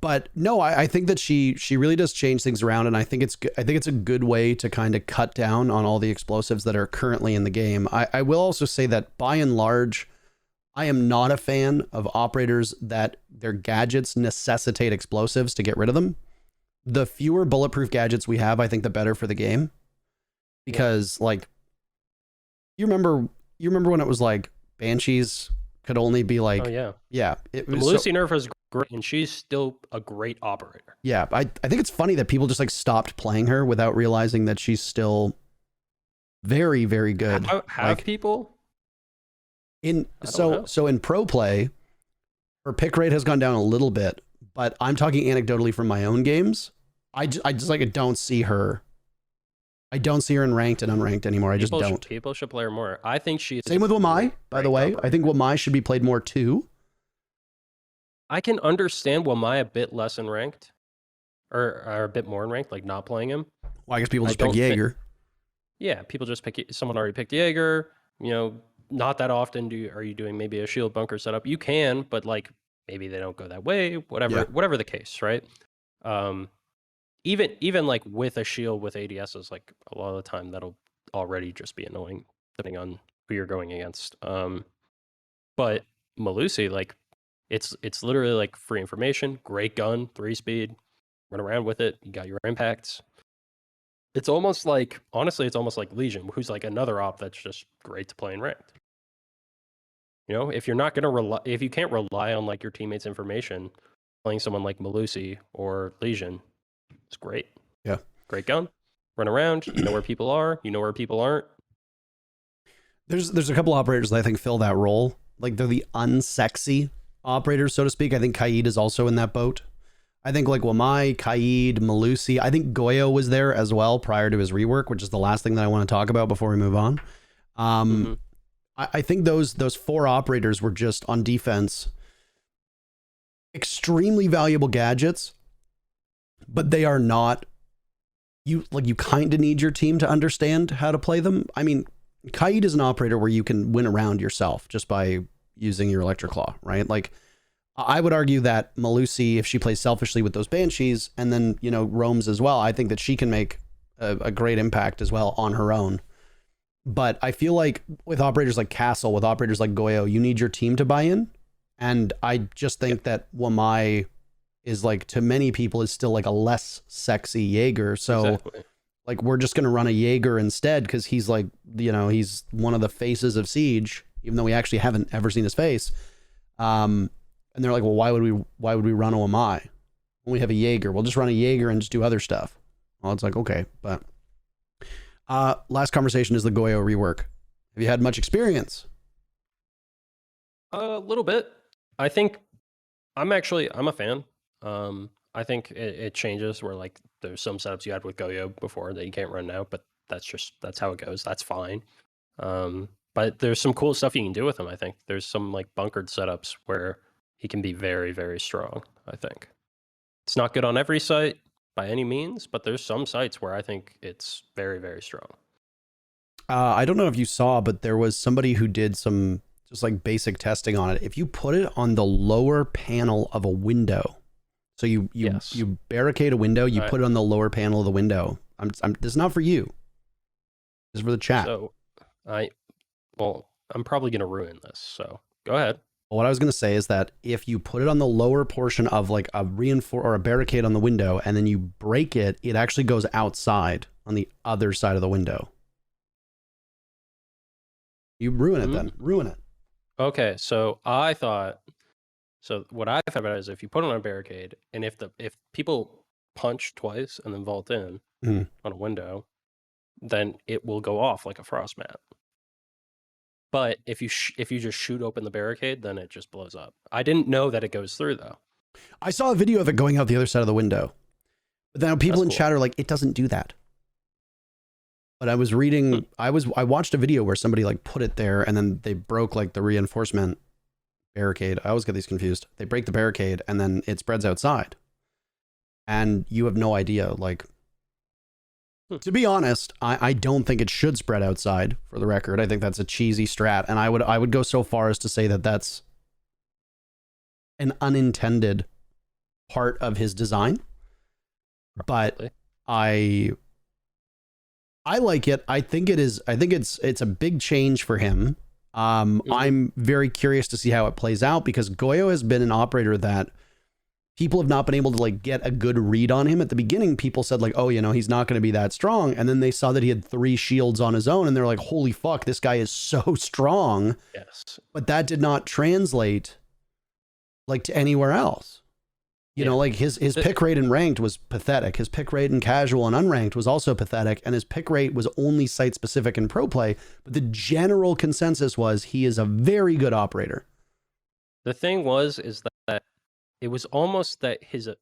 Speaker 1: But no, I think that she really does change things around, and I think it's a good way to kind of cut down on all the explosives that are currently in the game. I will also say that by and large, I am not a fan of operators that their gadgets necessitate explosives to get rid of them. The fewer bulletproof gadgets we have, I think the better for the game. Because like, you remember when it was like Banshees could only be like,
Speaker 2: the
Speaker 1: was
Speaker 2: Lucy nerf is great, and she's still a great operator.
Speaker 1: Yeah, I think it's funny that people just like stopped playing her without realizing that she's still very, very good.
Speaker 2: Have people?
Speaker 1: So in pro play, her pick rate has gone down a little bit, but I'm talking anecdotally from my own games. I just like don't see her. I don't see her in ranked and unranked anymore. I just don't.
Speaker 2: People should play her more. I think she's
Speaker 1: same with Wamai, by the way. I think Wamai should be played more too.
Speaker 2: I can understand Wamai a bit less in ranked, or a bit more in ranked, like not playing him.
Speaker 1: Well, I guess people just pick Jaeger.
Speaker 2: Yeah, people just pick. Someone already picked Jaeger. You know, not that often are you doing maybe a shield bunker setup. You can, but like maybe they don't go that way. Whatever the case, right? Even like with a shield with ADSs, like a lot of the time that'll already just be annoying depending on who you're going against. But Malusi, like it's literally like free information, great gun, 3-speed, run around with it. You got your impacts. It's almost like, honestly, it's almost like Legion, who's like another op that's just great to play in ranked. You know, if you're not gonna if you can't rely on like your teammates' information, playing someone like Malusi or Legion, it's great.
Speaker 1: Yeah.
Speaker 2: Great gun. Run around. You know where people are. You know where people aren't.
Speaker 1: There's a couple operators that I think fill that role. Like they're the unsexy operators, so to speak. I think Kaid is also in that boat. I think like Wamai, Kaid, Malusi. I think Goyo was there as well prior to his rework, which is the last thing that I want to talk about before we move on. I think those 4 operators were just on defense extremely valuable gadgets, but they are not, you kind of need your team to understand how to play them. I mean, Kaid is an operator where you can win around yourself just by using your Electric Claw, right? Like, I would argue that Malusi, if she plays selfishly with those Banshees and then, you know, roams as well, I think that she can make a great impact as well on her own. But I feel like with operators like Castle, with operators like Goyo, you need your team to buy in. And I just think that Wamai is like, to many people, is still like a less sexy Jaeger. So like, we're just going to run a Jaeger instead because he's like, you know, he's one of the faces of Siege, even though we actually haven't ever seen his face. And they're like, well, why would we run a Wamai when we have a Jaeger? We'll just run a Jaeger and just do other stuff. Well, it's like, okay, but last conversation is the Goyo rework. Have you had much experience?
Speaker 2: A little bit. I think I'm a fan. I think it changes where like there's some setups you had with Goyo before that you can't run now, but that's how it goes. That's fine. But there's some cool stuff you can do with him. I think there's some like bunkered setups where he can be very, very strong. I think it's not good on every site by any means, but there's some sites where I think it's very, very strong.
Speaker 1: I don't know if you saw, but there was somebody who did some just like basic testing on it. If you put it on the lower panel of a window, So you
Speaker 2: Yes.
Speaker 1: you barricade a window, you
Speaker 2: Right.
Speaker 1: put it on the lower panel of the window. This is not for you. This is for the chat.
Speaker 2: So I'm probably gonna ruin this. So go ahead.
Speaker 1: What I was going to say is that if you put it on the lower portion of like a reinforce or a barricade on the window and then you break it, it actually goes outside on the other side of the window. You ruin it then. Ruin it.
Speaker 2: Okay, so what I thought about it is if you put it on a barricade and if people punch twice and then vault in
Speaker 1: Mhm.
Speaker 2: on a window, then it will go off like a frost mat. But if you just shoot open the barricade, then it just blows up. I didn't know that it goes through though.
Speaker 1: I saw a video of it going out the other side of the window. But then people in
Speaker 2: That's
Speaker 1: chat are like, it doesn't do that. But I was reading, I watched a video where somebody like put it there and then they broke like the reinforcement barricade. I always get these confused. They break the barricade and then it spreads outside. And you have no idea. Like, to be honest, I don't think it should spread outside, for the record. I think that's a cheesy strat. And I would go so far as to say that that's an unintended part of his design. But I like it. I think it's a big change for him. I'm very curious to see how it plays out because Goyo has been an operator that people have not been able to like get a good read on him. At the beginning, people said like, oh, he's not going to be that strong. And then they saw that he had 3 shields on his own and they're like, holy fuck, this guy is so strong.
Speaker 2: Yes.
Speaker 1: But that did not translate like to anywhere else. You know, like his pick rate in ranked was pathetic. His pick rate in casual and unranked was also pathetic. And his pick rate was only site specific in pro play. But the general consensus was he is a very good operator.
Speaker 2: The thing is that it was almost that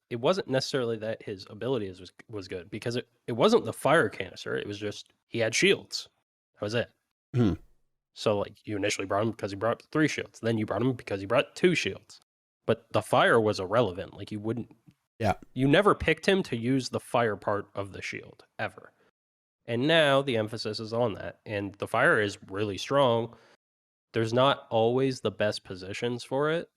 Speaker 2: it wasn't necessarily that his ability was good because it wasn't the fire canister. It was just he had shields. That was it.
Speaker 1: Hmm.
Speaker 2: So like you initially brought him because he brought 3 shields. Then you brought him because he brought 2 shields. But the fire was irrelevant. Like you never picked him to use the fire part of the shield ever. And now the emphasis is on that. And the fire is really strong. There's not always the best positions for it.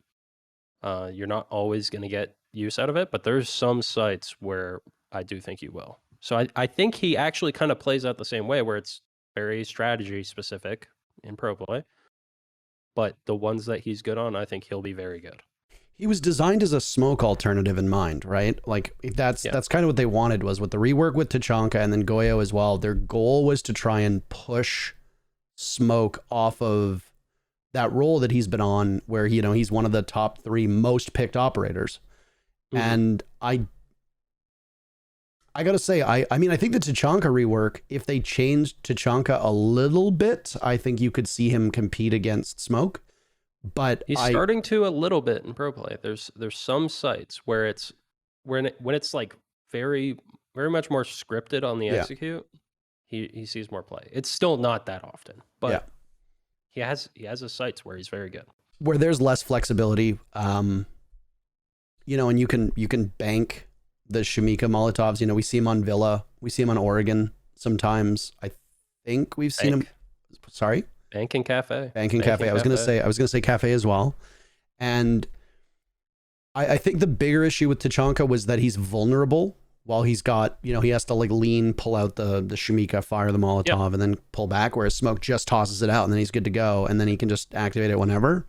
Speaker 2: You're not always going to get use out of it, but there's some sites where I do think you will. So I think he actually kind of plays out the same way where it's very strategy specific in pro play. But the ones that he's good on, I think he'll be very good.
Speaker 1: He was designed as a smoke alternative in mind, right? Like that's kind of what they wanted was with the rework with Tachanka and then Goyo as well. Their goal was to try and push smoke off of that role that he's been on where, he's one of the top 3 most picked operators. Mm-hmm. And I got to say, I mean, I think the Tachanka rework, if they changed Tachanka a little bit, I think you could see him compete against smoke. But
Speaker 2: he's starting to a little bit in pro play. There's some sites where it's when it's like very very much more scripted on the execute. He sees more play. It's still not that often, but he has his sites where he's very good.
Speaker 1: Where there's less flexibility, and you can bank the Shamika Molotovs. We see him on Villa, we see him on Oregon sometimes. I think we've seen him. Sorry.
Speaker 2: Banking Cafe.
Speaker 1: I was gonna say Cafe as well. And I think the bigger issue with Tachanka was that he's vulnerable while he's got, he has to like lean, pull out the Shamika, fire the Molotov, and then pull back, whereas Smoke just tosses it out and then he's good to go and then he can just activate it whenever.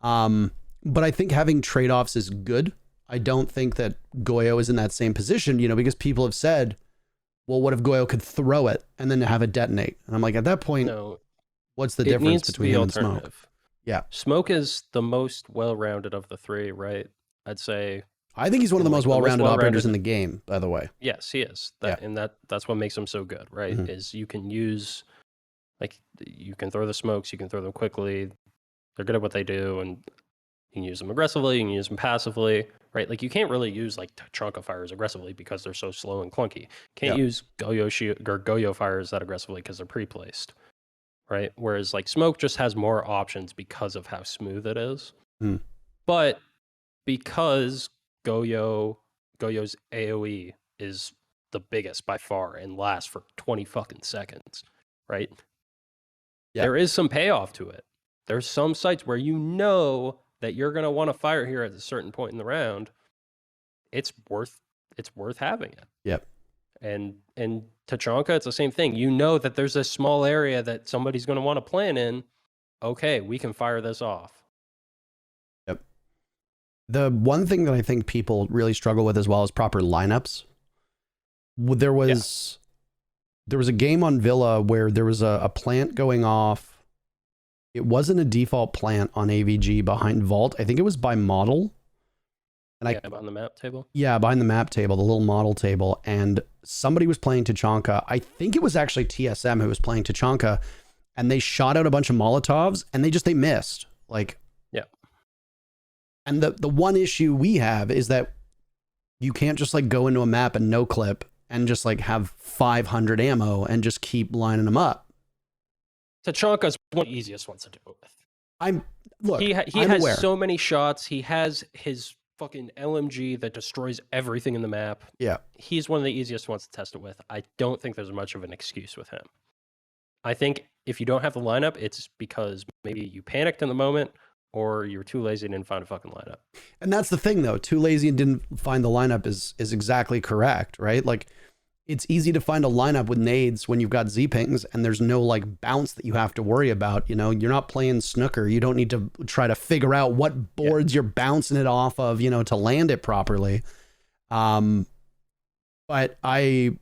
Speaker 1: But I think having trade-offs is good. I don't think that Goyo is in that same position, because people have said, well, what if Goyo could throw it and then have it detonate? And I'm like, at that point,
Speaker 2: no.
Speaker 1: What's the difference between him and Smoke? Yeah.
Speaker 2: Smoke is the most well-rounded of the 3, right? I'd say.
Speaker 1: I think he's one of the most well-rounded operators in the game, by the way.
Speaker 2: Yes, he is. And that's what makes him so good, right? Mm-hmm. Is you can use, you can throw the smokes, you can throw them quickly. They're good at what they do, and you can use them aggressively, you can use them passively, right? Like you can't really use Tachanka fires aggressively because they're so slow and clunky. Can't use Goyo fires that aggressively because they're pre-placed. Right. Whereas Smoke just has more options because of how smooth it is. But because Goyo's AoE is the biggest by far and lasts for 20 fucking seconds, right? Yeah. There is some payoff to it. There's some sites where that you're going to want to fire here at a certain point in the round. it's worth having it.
Speaker 1: Yep.
Speaker 2: And Tachanka, it's the same thing. You know that there's a small area that somebody's going to want to plan in. Okay, we can fire this off.
Speaker 1: Yep. The one thing that I think people really struggle with as well is proper lineups. There was a game on Villa where there was a plant going off. It wasn't a default plant on AVG behind Vault. I think it was by model. And
Speaker 2: behind the map table?
Speaker 1: Yeah, behind the map table, the little model table. And somebody was playing Tachanka. I think it was actually TSM who was playing Tachanka. And they shot out a bunch of Molotovs and they missed. Like,
Speaker 2: yeah.
Speaker 1: And the one issue we have is that you can't just like go into a map and no clip and just like have 500 ammo and just keep lining them up.
Speaker 2: Tachanka's one of the easiest ones to do it with. He has
Speaker 1: aware.
Speaker 2: So many shots. He has his fucking LMG that destroys everything in the map.
Speaker 1: Yeah.
Speaker 2: He's one of the easiest ones to test it with. I don't think there's much of an excuse with him. I think if you don't have the lineup, it's because maybe you panicked in the moment or you were too lazy and didn't find a fucking lineup. And
Speaker 1: that's the thing though. Too lazy and didn't find the lineup is exactly correct, right? Like it's easy to find a lineup with nades when you've got Z-pings and there's no like bounce that you have to worry about. You know, you're not playing snooker. You don't need to try to figure out what boards you're bouncing it off of, you know, to land it properly. But I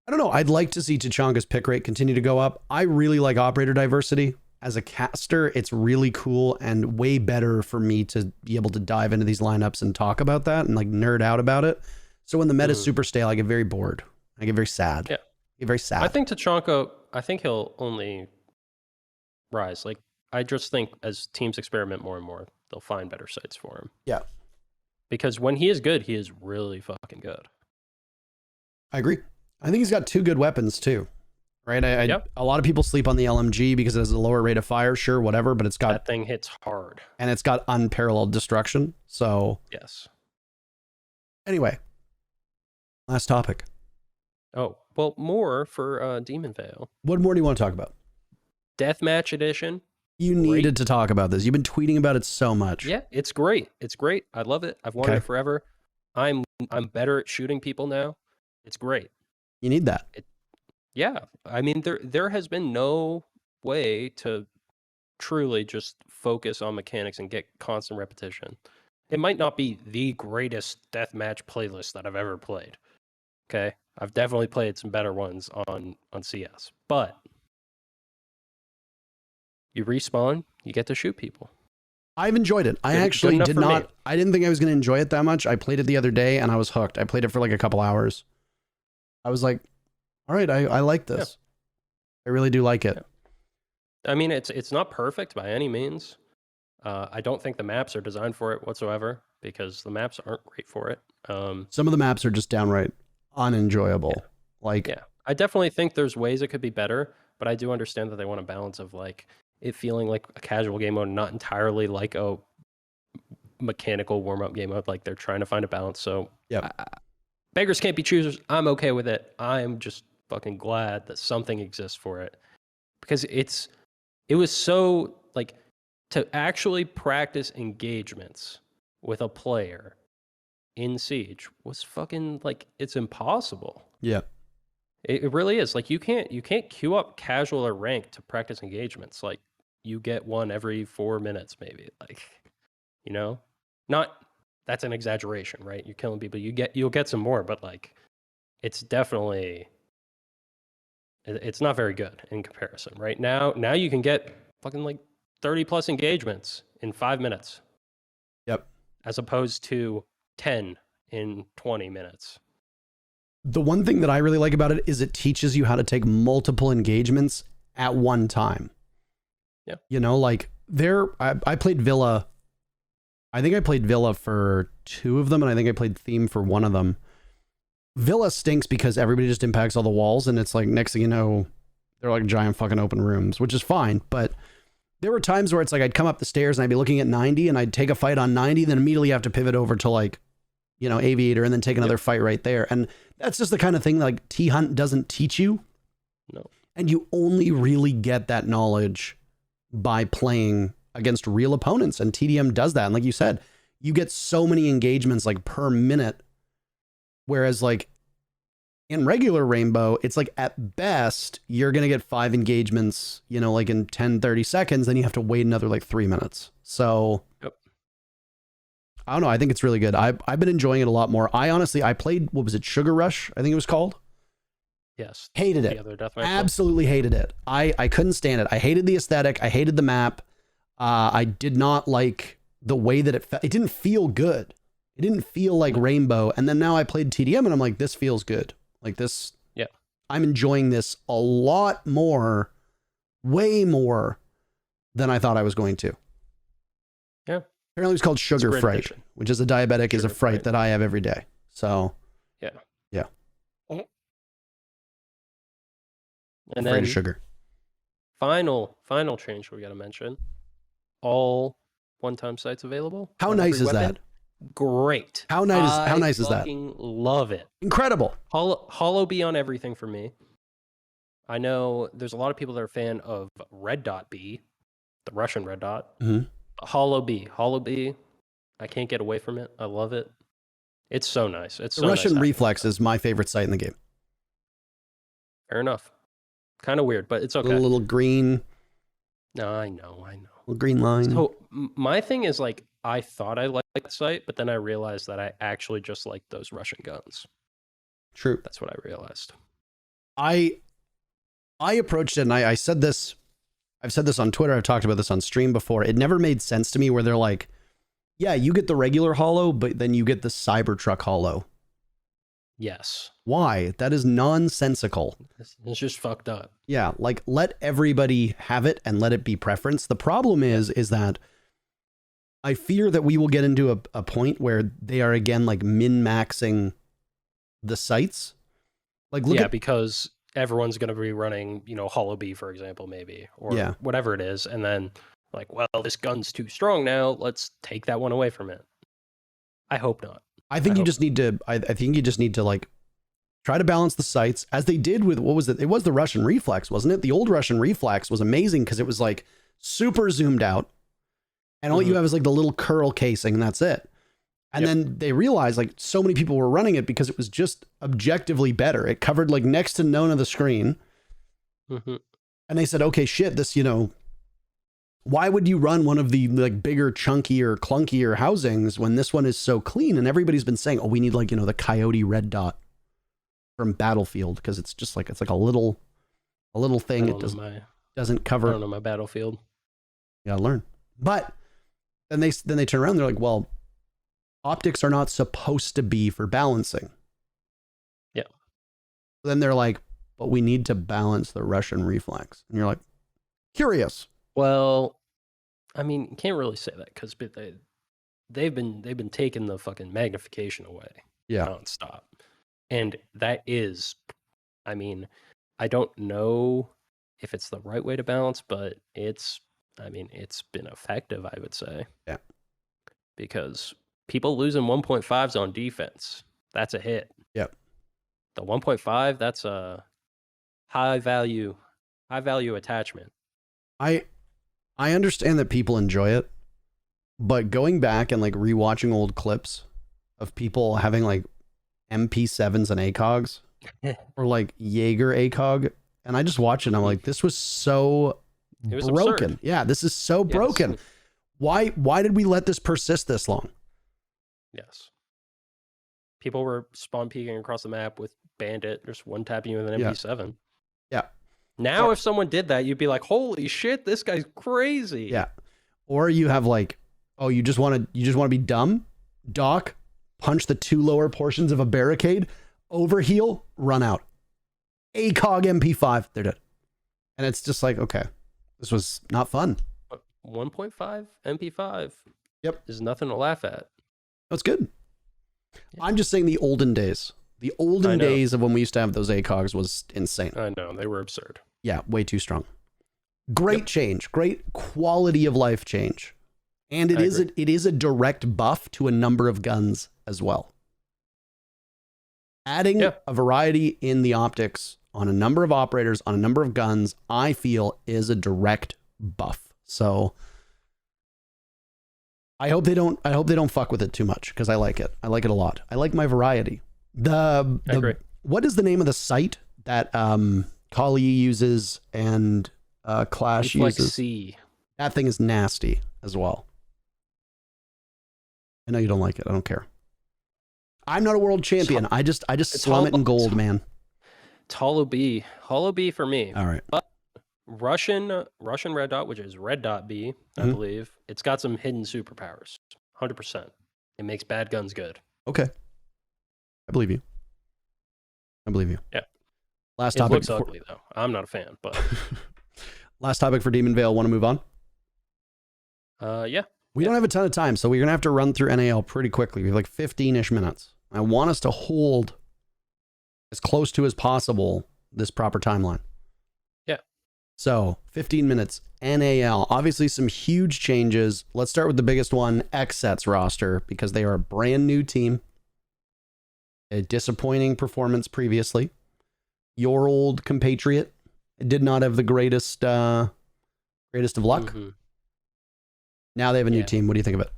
Speaker 1: don't know. I'd like to see Tachanka's pick rate continue to go up. I really like operator diversity. As a caster, it's really cool and way better for me to be able to dive into these lineups and talk about that and like nerd out about it. So when the meta's super stale, I get very bored. I get very sad.
Speaker 2: Yeah.
Speaker 1: I get very sad.
Speaker 2: I think Tachanka, he'll only rise. Like, I just think as teams experiment more and more, they'll find better sites for him.
Speaker 1: Yeah.
Speaker 2: Because when he is good, he is really fucking good.
Speaker 1: I agree. I think he's got two good weapons too, right? A lot of people sleep on the LMG because it has a lower rate of fire, sure, whatever, but
Speaker 2: that thing hits hard.
Speaker 1: And it's got unparalleled destruction. So
Speaker 2: yes.
Speaker 1: Anyway, last topic.
Speaker 2: Oh, well, more for Demon Veil.
Speaker 1: What more do you want to talk about?
Speaker 2: Deathmatch edition.
Speaker 1: You needed to talk about this. You've been tweeting about it so much.
Speaker 2: Yeah, it's great. It's great. I love it. I've wanted it forever. I'm better at shooting people now. It's great.
Speaker 1: You need that.
Speaker 2: Yeah. I mean, there has been no way to truly just focus on mechanics and get constant repetition. It might not be the greatest deathmatch playlist that I've ever played. Okay? I've definitely played some better ones on CS. But you respawn, you get to shoot people.
Speaker 1: I've enjoyed it. I actually did not. I didn't think I was going to enjoy it that much. I played it the other day and I was hooked. I played it for like a couple hours. I was like, all right, I like this. Yeah. I really do like it.
Speaker 2: Yeah. I mean, it's not perfect by any means. I don't think the maps are designed for it whatsoever because the maps aren't great for it.
Speaker 1: Some of the maps are just downright unenjoyable.
Speaker 2: Yeah. I definitely think there's ways it could be better, but I do understand that they want a balance of like it feeling like a casual game mode, not entirely like a mechanical warm-up game mode. Like they're trying to find a balance. So beggars can't be choosers. I'm okay with it. I'm just fucking glad that something exists for it because it was so like to actually practice engagements with a player in Siege was fucking like it's impossible.
Speaker 1: Yeah.
Speaker 2: It really is. Like you can't queue up casual or ranked to practice engagements. Like you get one every 4 minutes maybe. Like, you know? Not that's an exaggeration, right? You're killing people. You'll get some more, but like it's definitely it's not very good in comparison. Right now you can get fucking like 30 plus engagements in 5 minutes.
Speaker 1: Yep.
Speaker 2: As opposed to 10 in 20 minutes.
Speaker 1: The one thing that I really like about it is it teaches you how to take multiple engagements at one time.
Speaker 2: Yeah.
Speaker 1: You know, like I played Villa. I think I played Villa for 2 of them, and I think I played Theme for 1 of them. Villa stinks because everybody just impacts all the walls, and it's like next thing you know, they're like giant fucking open rooms, which is fine. But there were times where it's like I'd come up the stairs and I'd be looking at 90, and I'd take a fight on 90, then immediately have to pivot over to like, you know, Aviator, and then take another fight right there. And that's just the kind of thing like T-Hunt doesn't teach you.
Speaker 2: No.
Speaker 1: And you only really get that knowledge by playing against real opponents, and TDM does that. And like you said, you get so many engagements like per minute Whereas like in regular Rainbow, it's like at best, you're going to get 5 engagements, you know, like in 10, 30 seconds, then you have to wait another like 3 minutes. So
Speaker 2: Yep.
Speaker 1: I don't know. I think it's really good. I've been enjoying it a lot more. I played, what was it? Sugar Rush, I think it was called.
Speaker 2: Yes.
Speaker 1: Hated it.
Speaker 2: The other deathmatch.
Speaker 1: Absolutely hated it. I couldn't stand it. I hated the aesthetic. I hated the map. I did not like the way that it didn't feel good. It didn't feel like Rainbow. And then now I played TDM and I'm like, this feels good. Like this.
Speaker 2: Yeah.
Speaker 1: I'm enjoying this a lot more, way more than I thought I was going to.
Speaker 2: Yeah.
Speaker 1: Apparently it's called Sugar Fright,
Speaker 2: addition.
Speaker 1: which is a diabetic is a
Speaker 2: Sugar
Speaker 1: fright
Speaker 2: fright.
Speaker 1: that I have every day. So
Speaker 2: Yeah.
Speaker 1: Yeah.
Speaker 2: And
Speaker 1: afraid
Speaker 2: then
Speaker 1: of sugar.
Speaker 2: final change we got to mention. All one-time sites available.
Speaker 1: How
Speaker 2: on
Speaker 1: nice
Speaker 2: every
Speaker 1: is
Speaker 2: weapon.
Speaker 1: that?
Speaker 2: Great.
Speaker 1: How nice is that?
Speaker 2: I fucking love it.
Speaker 1: Incredible.
Speaker 2: Hollow B on everything for me. I know there's a lot of people that are a fan of Red Dot B, the Russian Red Dot.
Speaker 1: Mhm.
Speaker 2: Hollow B, I can't get away from it. I love it. It's so nice. It's
Speaker 1: The
Speaker 2: so
Speaker 1: Russian
Speaker 2: nice
Speaker 1: Reflex is my favorite site in the game.
Speaker 2: Fair enough. Kind of weird, but it's okay.
Speaker 1: Little green,
Speaker 2: No, I know.
Speaker 1: little green line.
Speaker 2: So my thing is like, I thought I liked the site, but then I realized that I actually just like those Russian guns.
Speaker 1: True.
Speaker 2: That's what I realized.
Speaker 1: I approached it and I said this, I've said this on Twitter, I've talked about this on stream before. It never made sense to me where they're like, yeah, you get the regular hollow, but then you get the Cybertruck hollow.
Speaker 2: Yes.
Speaker 1: Why? That is nonsensical.
Speaker 2: It's just fucked up.
Speaker 1: Yeah, like let everybody have it and let it be preference. The problem is that I fear that we will get into a point where they are again like min-maxing the sites. Like look at
Speaker 2: because everyone's going to be running, Hollow B, for example, maybe, or whatever it is. And then like, well, this gun's too strong now. Let's take that one away from it. I hope not.
Speaker 1: I think you just need to, I think you just need to like try to balance the sights as they did with, what was it? It was the Russian Reflex, wasn't it? The old Russian Reflex was amazing because it was like super zoomed out and all you have is like the little curl casing and that's it. And then they realized like so many people were running it because it was just objectively better. It covered like next to none of the screen. And they said, okay, shit, this, why would you run one of the like bigger, chunkier, clunkier housings when this one is so clean? And everybody's been saying, oh, we need like, the Coyote Red Dot from Battlefield because it's just like, it's like a little thing. It doesn't cover.
Speaker 2: I don't know my Battlefield.
Speaker 1: You gotta learn. But then they turn around, they're like, well, optics are not supposed to be for balancing.
Speaker 2: Yeah.
Speaker 1: Then they're like, but we need to balance the Russian Reflex. And you're like, curious.
Speaker 2: Well, I mean, you can't really say that because they've been taking the fucking magnification away nonstop, and that is, I mean, I don't know if it's the right way to balance, but it's been effective, I would say. Yeah, because people losing 1.5s on defense, that's a hit.
Speaker 1: Yep.
Speaker 2: The 1.5, that's a high value attachment.
Speaker 1: I understand that people enjoy it, but going back and like rewatching old clips of people having like MP7s and ACOGs or like Jaeger ACOG, and I just watch it and I'm like, this was so broken. Absurd. Yeah, this is so broken. Why did we let this persist this long?
Speaker 2: Yes. People were spawn peeking across the map with Bandit, just one tapping you with an MP7.
Speaker 1: Yeah.
Speaker 2: Now, if someone did that, you'd be like, holy shit, this guy's crazy.
Speaker 1: Yeah. Or you have like, oh, you just want to be dumb, dock, punch the 2 lower portions of a barricade, overheal, run out. ACOG MP5, they're dead. And it's just like, okay, this was not fun.
Speaker 2: 1.5 MP5.
Speaker 1: Yep.
Speaker 2: There's nothing to laugh at.
Speaker 1: That's good. Yeah. I'm just saying the olden days. The olden days of when we used to have those ACOGs was insane.
Speaker 2: I know, they were absurd.
Speaker 1: Yeah, way too strong. Great change, great quality of life change. And it is a direct buff to a number of guns as well. Adding a variety in the optics on a number of operators, on a number of guns, I feel is a direct buff. So I hope they don't fuck with it too much because I like it. I like it a lot. I like my variety.
Speaker 2: I agree.
Speaker 1: What is the name of the site that Kali uses and Clash
Speaker 2: Reflex
Speaker 1: uses?
Speaker 2: C.
Speaker 1: That thing is nasty as well. I know you don't like it. I don't care. I'm not a world champion. I just slum it in gold, man.
Speaker 2: It's Hollow B. Hollow B for me.
Speaker 1: All right.
Speaker 2: But Russian Red Dot, which is Red Dot B, I believe. It's got some hidden superpowers. 100%. It makes bad guns good.
Speaker 1: Okay. I believe you.
Speaker 2: Yeah.
Speaker 1: Last
Speaker 2: It
Speaker 1: topic.
Speaker 2: looks ugly, though. I'm not a fan, but...
Speaker 1: Last topic for Demon Vale. Want to move on?
Speaker 2: Yeah.
Speaker 1: We don't have a ton of time, so we're going to have to run through NAL pretty quickly. We have like 15-ish minutes. I want us to hold as close to as possible this proper timeline.
Speaker 2: Yeah.
Speaker 1: So 15 minutes, NAL. Obviously some huge changes. Let's start with the biggest one, XSET's roster, because they are a brand new team. A disappointing performance previously. Your old compatriot did not have the greatest of luck.
Speaker 2: Mm-hmm.
Speaker 1: Now they have a new team. What do you think of it?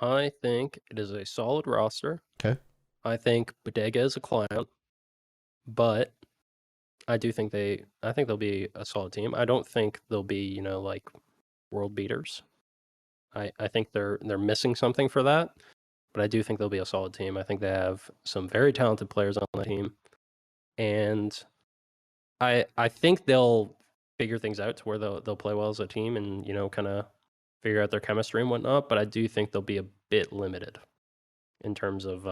Speaker 2: I think it is a solid roster.
Speaker 1: Okay.
Speaker 2: I think Bodega is a clown, but I think they'll be a solid team. I don't think they'll be, like world beaters. I think they're missing something for that, but I do think they'll be a solid team. I think they have some very talented players on the team, and I think they'll figure things out to where they'll play well as a team and, kind of figure out their chemistry and whatnot, but I do think they'll be a bit limited in terms of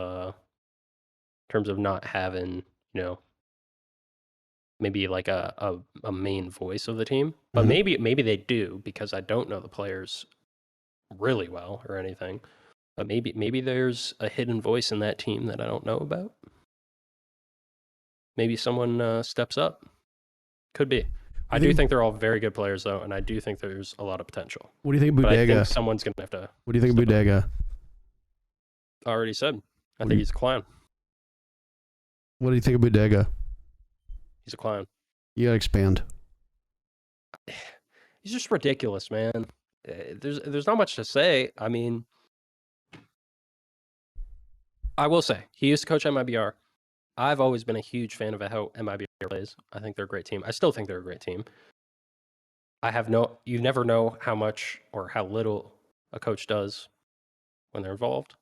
Speaker 2: not having, maybe like a main voice of the team. But maybe they do, because I don't know the players really well or anything. But maybe there's a hidden voice in that team that I don't know about. Maybe someone steps up. Could be. I do think they're all very good players, though, and I do think there's a lot of potential.
Speaker 1: What do you think of
Speaker 2: But I
Speaker 1: Bodega?
Speaker 2: think someone's going to have to...
Speaker 1: What do you think of Bodega?
Speaker 2: I already said. I think he's a clown.
Speaker 1: What do you think of Bodega?
Speaker 2: He's a clown.
Speaker 1: You gotta expand.
Speaker 2: He's just ridiculous, man. There's not much to say. I mean, I will say, he used to coach MIBR. I've always been a huge fan of how MIBR plays. I think they're a great team. I still think they're a great team. You never know how much or how little a coach does when they're involved.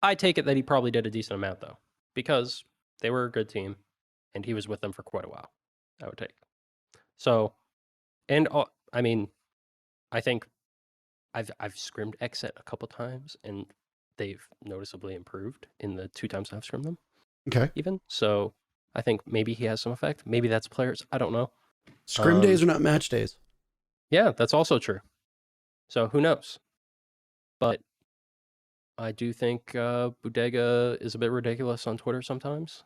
Speaker 2: I take it that he probably did a decent amount, though, because they were a good team, and he was with them for quite a while, I would take. So, and I mean, I think I've scrimmed XSET a couple times, and they've noticeably improved in the 2 times I've scrimmed them.
Speaker 1: Okay.
Speaker 2: Even. So, I think maybe he has some effect. Maybe that's players. I don't know.
Speaker 1: Scrim days are not match days.
Speaker 2: Yeah, that's also true. So, who knows? But I do think Bodega is a bit ridiculous on Twitter sometimes.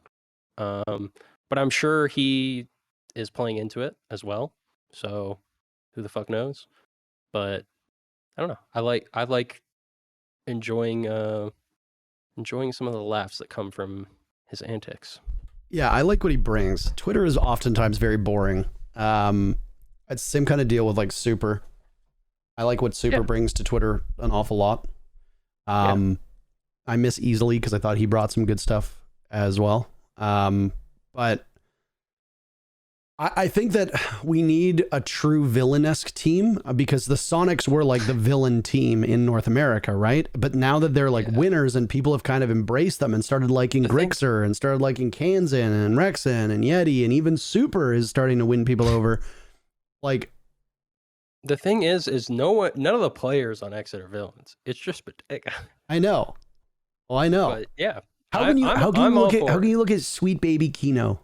Speaker 2: But I'm sure he is playing into it as well. So who the fuck knows? But I don't know. I like enjoying some of the laughs that come from his antics.
Speaker 1: Yeah, I like what he brings. Twitter is oftentimes very boring. It's the same kind of deal with like Super. I like what Super brings to Twitter an awful lot. I miss Easily because I thought he brought some good stuff as well. But I think that we need a true villain-esque team, because the Sonics were like the villain team in North America, right? But now that they're like winners and people have kind of embraced them and started liking Grixer and started liking Kanzan and Rexen and Yeti, and even Super is starting to win people over. Like,
Speaker 2: the thing is none of the players on Exit are villains. It's just Bodega.
Speaker 1: I know. Well, I know.
Speaker 2: But yeah.
Speaker 1: How can you look at Sweet Baby Kino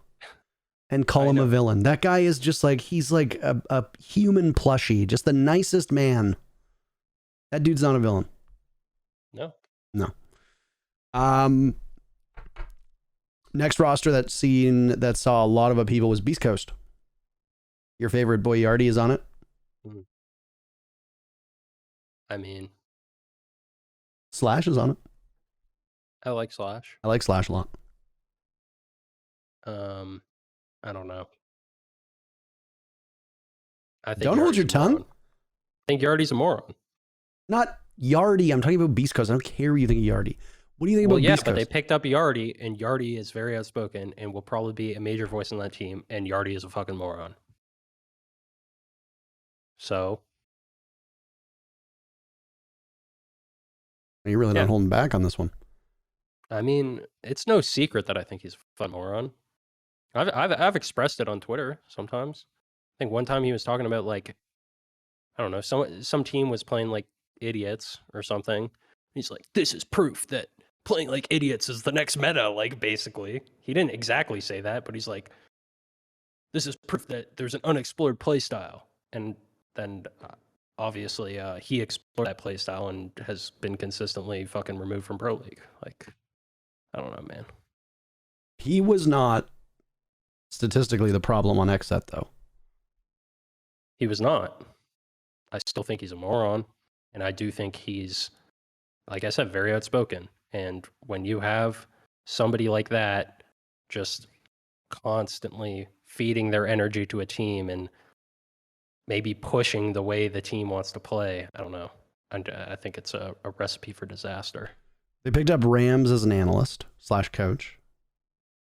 Speaker 1: and call him a villain? That guy is just like, he's like a human plushie, just the nicest man. That dude's not a villain.
Speaker 2: No.
Speaker 1: Next roster that saw a lot of upheaval was Beast Coast. Your favorite Boyardi is on it.
Speaker 2: I mean,
Speaker 1: Slash is on it.
Speaker 2: I like Slash.
Speaker 1: I like Slash a lot.
Speaker 2: I don't know. I think
Speaker 1: Don't hold your tongue.
Speaker 2: I think Yardy's a moron.
Speaker 1: Not Yardy. I'm talking about Beast Coast. I don't care what you think of Yardy. What do you think
Speaker 2: Well,
Speaker 1: about
Speaker 2: yeah,
Speaker 1: Beast
Speaker 2: but they
Speaker 1: Coast?
Speaker 2: picked up Yardi, and Yardi is very outspoken and will probably be a major voice in that team, and Yardi is a fucking moron. So,
Speaker 1: You're really not
Speaker 2: yeah.
Speaker 1: holding back on this one.
Speaker 2: I mean, it's no secret that I think he's a fucking moron. I've expressed it on Twitter sometimes. I think one time he was talking about, like, I don't know, some team was playing like idiots or something. He's like, this is proof that playing like idiots is the next meta, like, basically. He didn't exactly say that, but he's like, this is proof that there's an unexplored playstyle. And then obviously he explored that playstyle and has been consistently fucking removed from Pro League. Like, I don't know, man.
Speaker 1: He was not statistically the problem on XSET, though.
Speaker 2: He was not. I still think he's a moron. And I do think he's, like I said, very outspoken. And when you have somebody like that just constantly feeding their energy to a team and maybe pushing the way the team wants to play, I don't know. I think it's a recipe for disaster.
Speaker 1: They picked up Rams as an analyst / coach.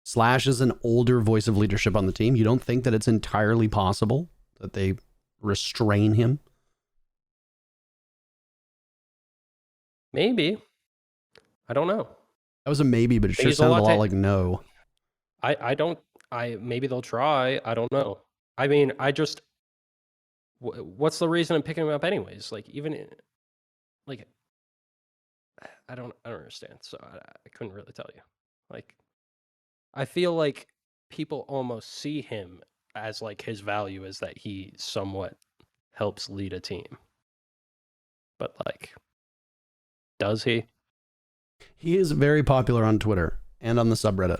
Speaker 1: Slash is an older voice of leadership on the team. You don't think that it's entirely possible that they restrain him?
Speaker 2: Maybe. I don't know.
Speaker 1: That was a maybe, but it sure
Speaker 2: He's a
Speaker 1: sounded a
Speaker 2: lot
Speaker 1: lot
Speaker 2: to-
Speaker 1: like no.
Speaker 2: Maybe they'll try. I don't know. I mean, what's the reason I'm picking him up anyways? Like, even, like, I don't understand. So I couldn't really tell you. Like, I feel like people almost see him as, like, his value is that he somewhat helps lead a team. But, like, does he?
Speaker 1: He is very popular on Twitter and on the subreddit.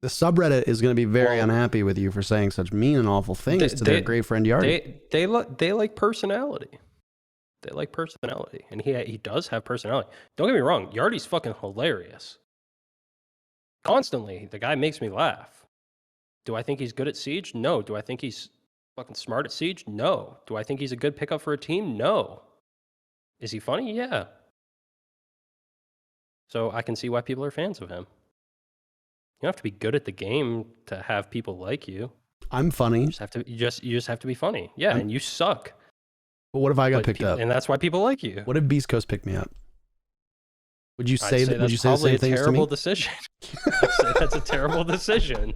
Speaker 1: The subreddit is going to be very unhappy with you for saying such mean and awful things to their great friend Yardi.
Speaker 2: They like personality. They like personality, and he does have personality. Don't get me wrong, Yardi's fucking hilarious. Constantly, the guy makes me laugh. Do I think he's good at Siege? No. Do I think he's fucking smart at Siege? No. Do I think he's a good pickup for a team? No. Is he funny? Yeah. So I can see why people are fans of him. You don't have to be good at the game to have people like you.
Speaker 1: I'm funny.
Speaker 2: You just have to be funny. Yeah, and you suck.
Speaker 1: But what if I got picked up?
Speaker 2: And that's why people like you.
Speaker 1: What if Beast Coast picked me up? Would you say that? Would you say the
Speaker 2: probably
Speaker 1: same things to me?
Speaker 2: Terrible decision. I'd say that's a terrible decision.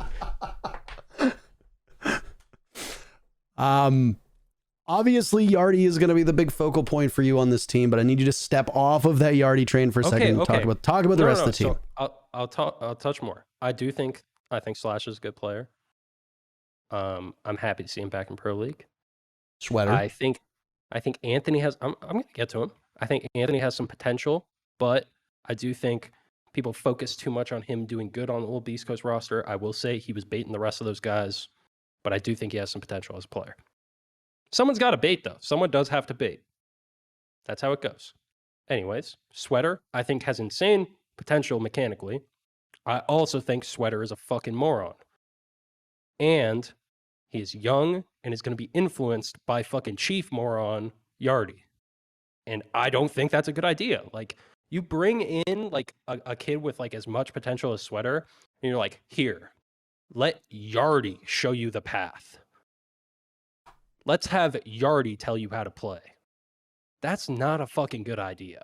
Speaker 1: Obviously, Yardi is going to be the big focal point for you on this team, but I need you to step off of that Yardi train for a second and talk about the rest of the team.
Speaker 2: So I'll touch more. I think Slash is a good player. I'm happy to see him back in Pro League.
Speaker 1: Sweater.
Speaker 2: I think Anthony has. I'm going to get to him. I think Anthony has some potential, but I do think people focus too much on him doing good on the old Beast Coast roster. I will say he was baiting the rest of those guys, but I do think he has some potential as a player. Someone's got to bait, though. Someone does have to bait. That's how it goes. Anyways, Sweater, I think, has insane potential mechanically. I also think Sweater is a fucking moron. And he is young and is going to be influenced by fucking chief moron Yardi. And I don't think that's a good idea. Like, you bring in, like, a kid with, like, as much potential as Sweater, and you're like, here, let Yardi show you the path. Let's have Yardi tell you how to play. That's not a fucking good idea.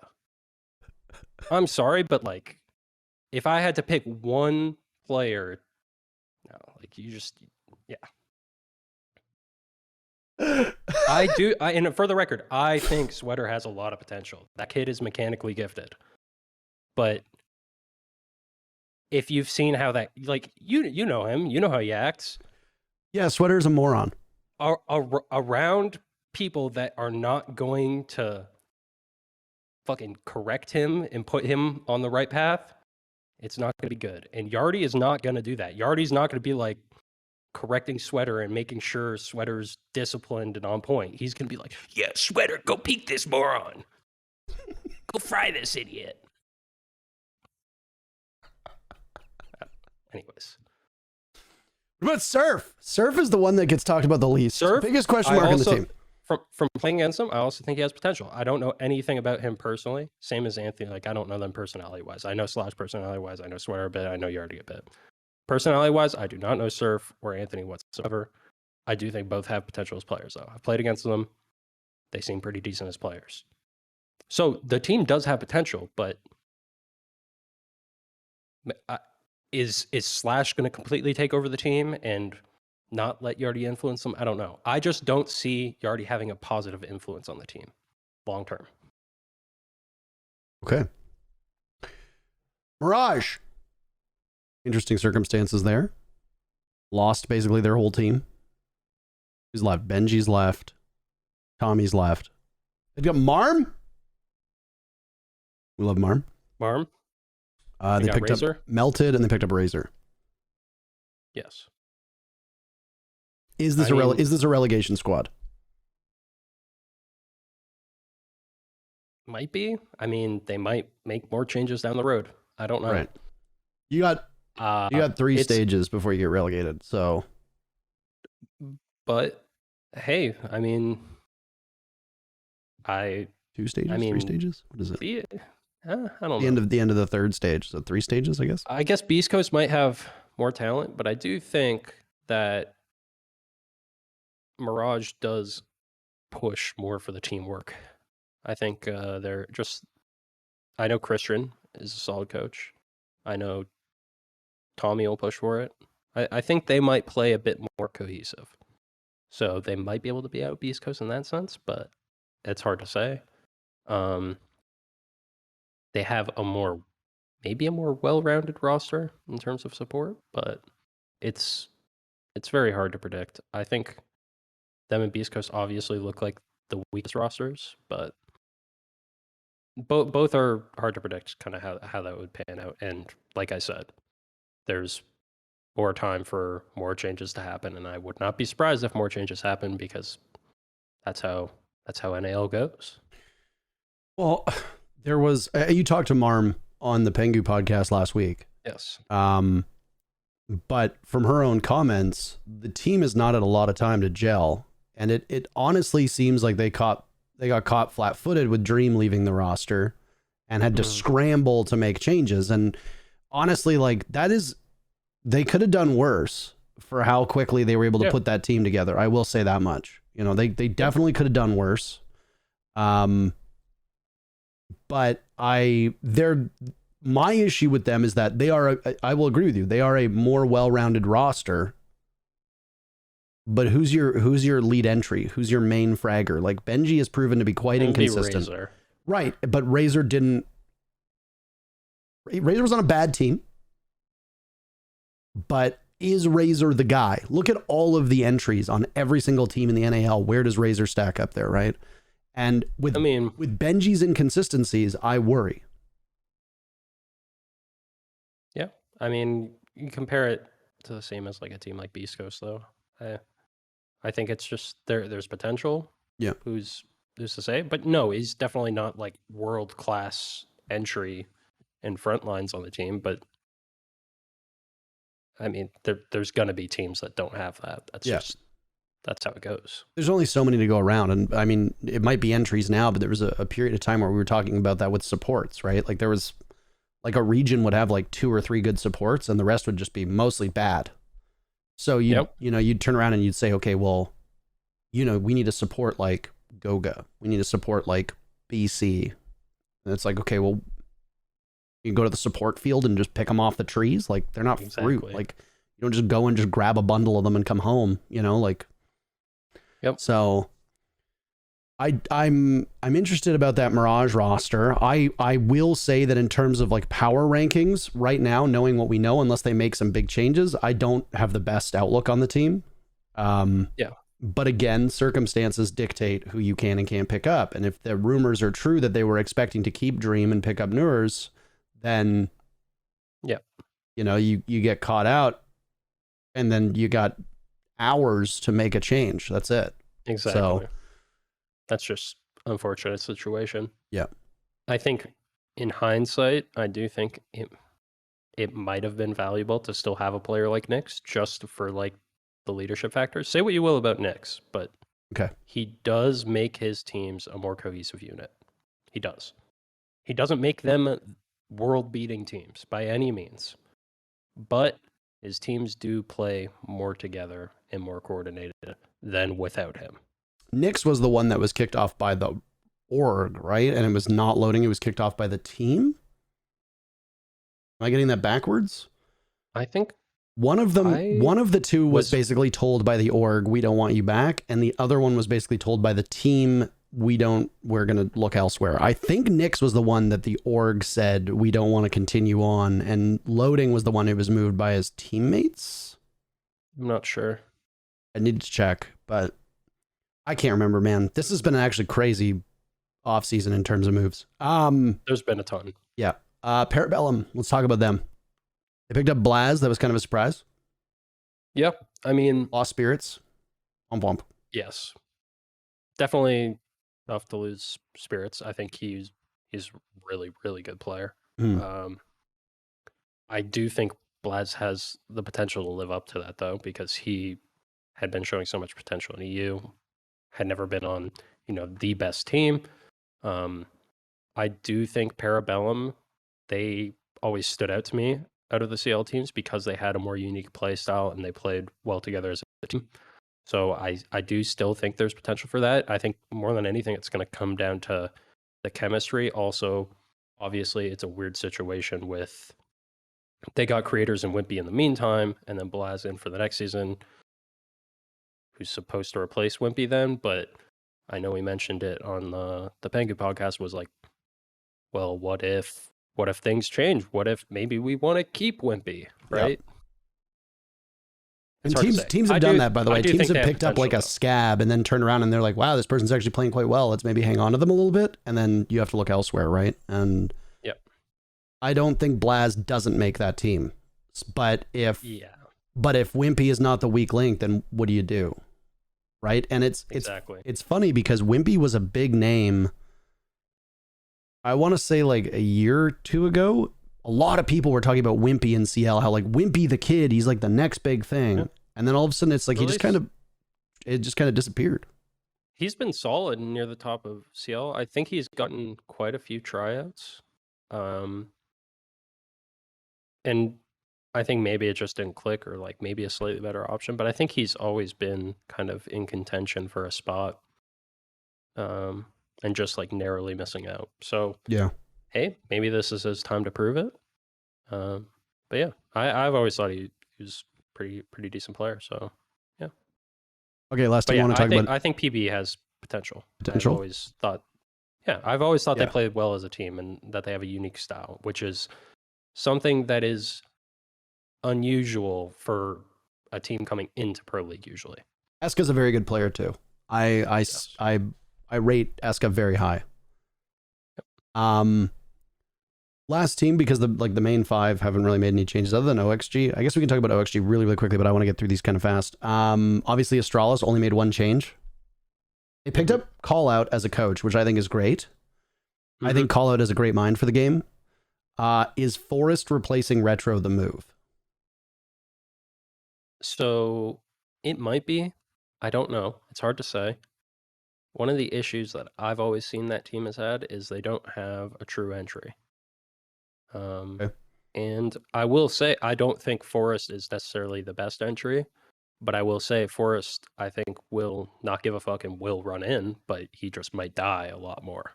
Speaker 2: I'm sorry, but, like, if I had to pick one player, no, like, yeah. And for the record, I think Sweater has a lot of potential. That kid is mechanically gifted. But if you've seen how that, like, you know him, you know how he acts.
Speaker 1: Yeah, Sweater's a moron.
Speaker 2: Around people that are not going to fucking correct him and put him on the right path, it's not going to be good. And Yardi is not going to do that. Yardi's not going to be, like, correcting Sweater and making sure Sweater's disciplined and on point. He's going to be like, yeah, Sweater, go peek this moron. Go fry this idiot. Anyways.
Speaker 1: What about Surf? Surf is the one that gets talked about the least.
Speaker 2: Surf?
Speaker 1: Biggest question mark on the team.
Speaker 2: from playing against him, I also think he has potential. I don't know anything about him personally. Same as Anthony. Like, I don't know them personality wise. I know Slash personality wise. I know Sweater a bit. I know Yardy a bit. Personality wise, I do not know Surf or Anthony whatsoever. I do think both have potential as players, though. I've played against them. They seem pretty decent as players. So the team does have potential, but is Slash going to completely take over the team and not let Yardy influence them? I don't know. I just don't see Yardy having a positive influence on the team long term.
Speaker 1: Okay. Mirage. Interesting circumstances there. Lost basically their whole team. Who's left? Benji's left. Tommy's left. They've got Marm. We love Marm.
Speaker 2: Marm?
Speaker 1: They picked
Speaker 2: Razor?
Speaker 1: up Melted and they picked up Razor.
Speaker 2: Yes.
Speaker 1: Is this a relegation squad?
Speaker 2: Might be. I mean, they might make more changes down the road. I don't know.
Speaker 1: Right. You got 3 stages before you get relegated. So,
Speaker 2: but hey, I mean,
Speaker 1: 2 stages, 3 stages. What is it?
Speaker 2: I don't know.
Speaker 1: The end of the 3rd stage. So 3 stages, I guess.
Speaker 2: I guess Beast Coast might have more talent, but I do think that Mirage does push more for the teamwork. I think they're just. I know Christian is a solid coach. I know Tommy will push for it. I think they might play a bit more cohesive. So they might be able to be out Beast Coast in that sense, but it's hard to say. They have maybe a more well-rounded roster in terms of support, but it's very hard to predict. I think them and Beast Coast obviously look like the weakest rosters, but both are hard to predict kind of how that would pan out. And like I said, there's more time for more changes to happen, and I would not be surprised if more changes happen because that's how NAL goes.
Speaker 1: Well, there was you talked to Marm on the Pengu podcast last week.
Speaker 2: Yes.
Speaker 1: But from her own comments, the team has not had a lot of time to gel, and it honestly seems like they got caught flat-footed with Dream leaving the roster and had to scramble to make changes. And honestly, like they could have done worse for how quickly they were able to put that team together. I will say that much. You know, they definitely could have done worse. But my issue with them is that I will agree with you. They are a more well-rounded roster. But who's your lead entry? Who's your main fragger? Like Benji has proven to be quite inconsistent.
Speaker 2: Razor.
Speaker 1: Right. But Razor was on a bad team. But is Razor the guy? Look at all of the entries on every single team in the NAL. Where does Razor stack up there, right? And with Benji's inconsistencies, I worry.
Speaker 2: Yeah. I mean, you compare it to the same as like a team like Beast Coast, though. I think it's just there's potential.
Speaker 1: Yeah.
Speaker 2: Who's to say? But no, he's definitely not like world-class entry and front lines on the team, but I mean, there's going to be teams that don't have that. That's how it goes.
Speaker 1: There's only so many to go around. And I mean, it might be entries now, but there was a period of time where we were talking about that with supports, right? Like there was like a region would have like 2 or 3 good supports and the rest would just be mostly bad. So you'd turn around and you'd say, okay, well, we need to support like Goga. We need to support like BC. And it's like, okay, well, you can go to the support field and just pick them off the trees. Like they're not fruit. Like you don't just go and just grab a bundle of them and come home, like.
Speaker 2: Yep.
Speaker 1: So I'm interested about that Mirage roster. I will say that in terms of like power rankings right now, knowing what we know, unless they make some big changes, I don't have the best outlook on the team.
Speaker 2: Yeah.
Speaker 1: But again, circumstances dictate who you can and can't pick up. And if the rumors are true that they were expecting to keep Dream and pick up Nurs, then you get caught out and then you got hours to make a change. That's it.
Speaker 2: Exactly. So that's just unfortunate situation.
Speaker 1: Yeah.
Speaker 2: I think in hindsight, I do think it might have been valuable to still have a player like Nyx just for like the leadership factors. Say what you will about Nyx, but
Speaker 1: Okay.
Speaker 2: He does make his teams a more cohesive unit. He does. He doesn't make them world-beating teams by any means, but his teams do play more together and more coordinated than without him.
Speaker 1: Nyx was the one that was kicked off by the org, right? And it was not loading. It was kicked off by the team. Am I getting that backwards?
Speaker 2: I think
Speaker 1: one of the two was basically told by the org, we don't want you back. And the other one was basically told by the team, we're going to look elsewhere. I think Nyx was the one that the org said, we don't want to continue on. And loading was the one who was moved by his teammates.
Speaker 2: I'm not sure.
Speaker 1: I need to check, but I can't remember, man. This has been an actually crazy off season in terms of moves.
Speaker 2: There's been a ton.
Speaker 1: Yeah. Parabellum. Let's talk about them. They picked up Blaz. That was kind of a surprise.
Speaker 2: Yeah. I mean,
Speaker 1: Lost Spirits. Womp.
Speaker 2: yes. Definitely tough to lose Spirits. I think he's really, really good player. I do think Blaz has the potential to live up to that, though, because he had been showing so much potential in EU, had never been on, the best team. I do think Parabellum, they always stood out to me out of the CL teams because they had a more unique play style and they played well together as a team. So I do still think there's potential for that. I think more than anything, it's going to come down to the chemistry. Also, obviously, it's a weird situation with they got creators in Wimpy in the meantime, and then Blaz in for the next season, who's supposed to replace Wimpy then. But I know we mentioned it on the Pengu podcast was like, well, what if things change? What if maybe we want to keep Wimpy, right?
Speaker 1: Yep. And teams have done that, by the way. Teams have picked up like a scab and then turned around and they're like, wow, this person's actually playing quite well. Let's maybe hang on to them a little bit. And then you have to look elsewhere, right? And I don't think Blaz doesn't make that team. But if Wimpy is not the weak link, then what do you do? Right? And it's funny because Wimpy was a big name. I want to say like a year or two ago, a lot of people were talking about Wimpy in CL, how like Wimpy the kid, he's like the next big thing. Yeah. And then all of a sudden it's like it just kind of disappeared.
Speaker 2: He's been solid near the top of CL. I think he's gotten quite a few tryouts. And I think maybe it just didn't click or like maybe a slightly better option, but I think he's always been kind of in contention for a spot. And just like narrowly missing out. So
Speaker 1: yeah,
Speaker 2: hey, maybe this is his time to prove it. But yeah, I've always thought he was pretty decent player. So yeah.
Speaker 1: Okay, last thing I want to talk about.
Speaker 2: I think PB has potential. I've always thought they played well as a team and that they have a unique style, which is something that is unusual for a team coming into Pro League usually.
Speaker 1: Eska's a very good player too. I rate Eska very high. Last team, because the main five haven't really made any changes other than OXG. I guess we can talk about OXG really quickly, but I want to get through these kind of fast. Obviously, Astralis only made one change. They picked up Call Out as a coach, which I think is great. I think Call Out is a great mind for the game. Is Forest replacing Retro the move?
Speaker 2: So it might be. I don't know. It's hard to say. One of the issues that I've always seen that team has had is they don't have a true entry.
Speaker 1: Okay.
Speaker 2: And I will say, I don't think Forest is necessarily the best entry, but I will say Forest, I think, will not give a fuck and will run in, but he just might die a lot more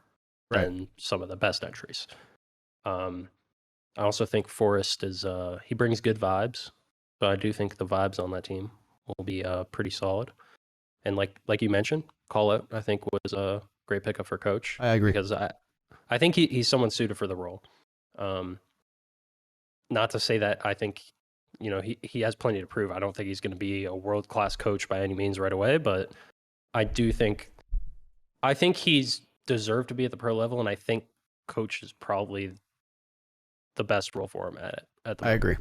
Speaker 2: than some of the best entries. I also think Forest is, he brings good vibes. So I do think the vibes on that team will be pretty solid. And like you mentioned, Call Out, I think, was a great pickup for coach.
Speaker 1: I agree.
Speaker 2: Because I think he's someone suited for the role. Not to say that I think, he has plenty to prove. I don't think he's going to be a world-class coach by any means right away, but I think he's deserved to be at the pro level, and I think coach is probably the best role for him at the moment.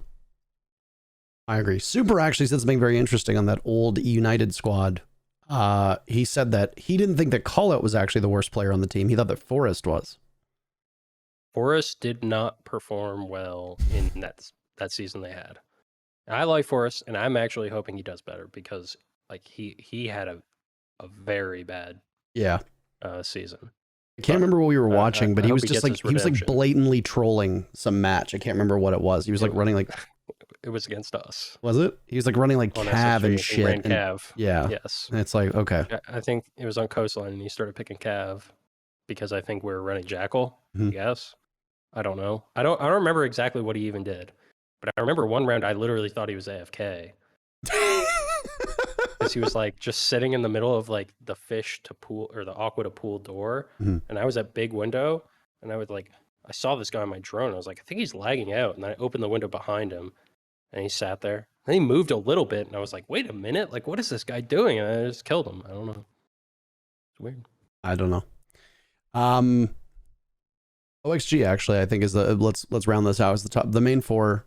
Speaker 1: I agree. Super actually said something very interesting on that old United squad. He said that he didn't think that Call Out was actually the worst player on the team. He thought that Forest was.
Speaker 2: Forest did not perform well in that season they had. I like Forest, and I'm actually hoping he does better because like he had a very bad
Speaker 1: Yeah.
Speaker 2: season.
Speaker 1: I can't remember what we were watching, but
Speaker 2: I
Speaker 1: he
Speaker 2: hope
Speaker 1: was
Speaker 2: he
Speaker 1: just
Speaker 2: gets
Speaker 1: like,
Speaker 2: his
Speaker 1: he was like
Speaker 2: redemption.
Speaker 1: blatantly trolling some match. I can't remember what it was. He was like running like,
Speaker 2: It was against us.
Speaker 1: was it? He was like running like
Speaker 2: On
Speaker 1: Cav and
Speaker 2: SSG. He ran
Speaker 1: shit. And
Speaker 2: Cav.
Speaker 1: yeah.
Speaker 2: Yes.
Speaker 1: And it's like, okay.
Speaker 2: I think it was on Coastline and he started picking Cav because I think we were running Jackal,
Speaker 1: Mhm.
Speaker 2: I guess. I don't know. I don't remember exactly what he even did. But I remember one round I literally thought he was AFK. Because he was like just sitting in the middle of like the fish to pool or the aqua to pool door.
Speaker 1: Mhm.
Speaker 2: And I was at big window and I saw this guy on my drone. I was like, I think he's lagging out. And then I opened the window behind him and he sat there. And he moved a little bit and I was like, wait a minute, like what is this guy doing? And I just killed him. I don't know. It's weird.
Speaker 1: I don't know. OXG actually, I think is let's round this out as the main 4.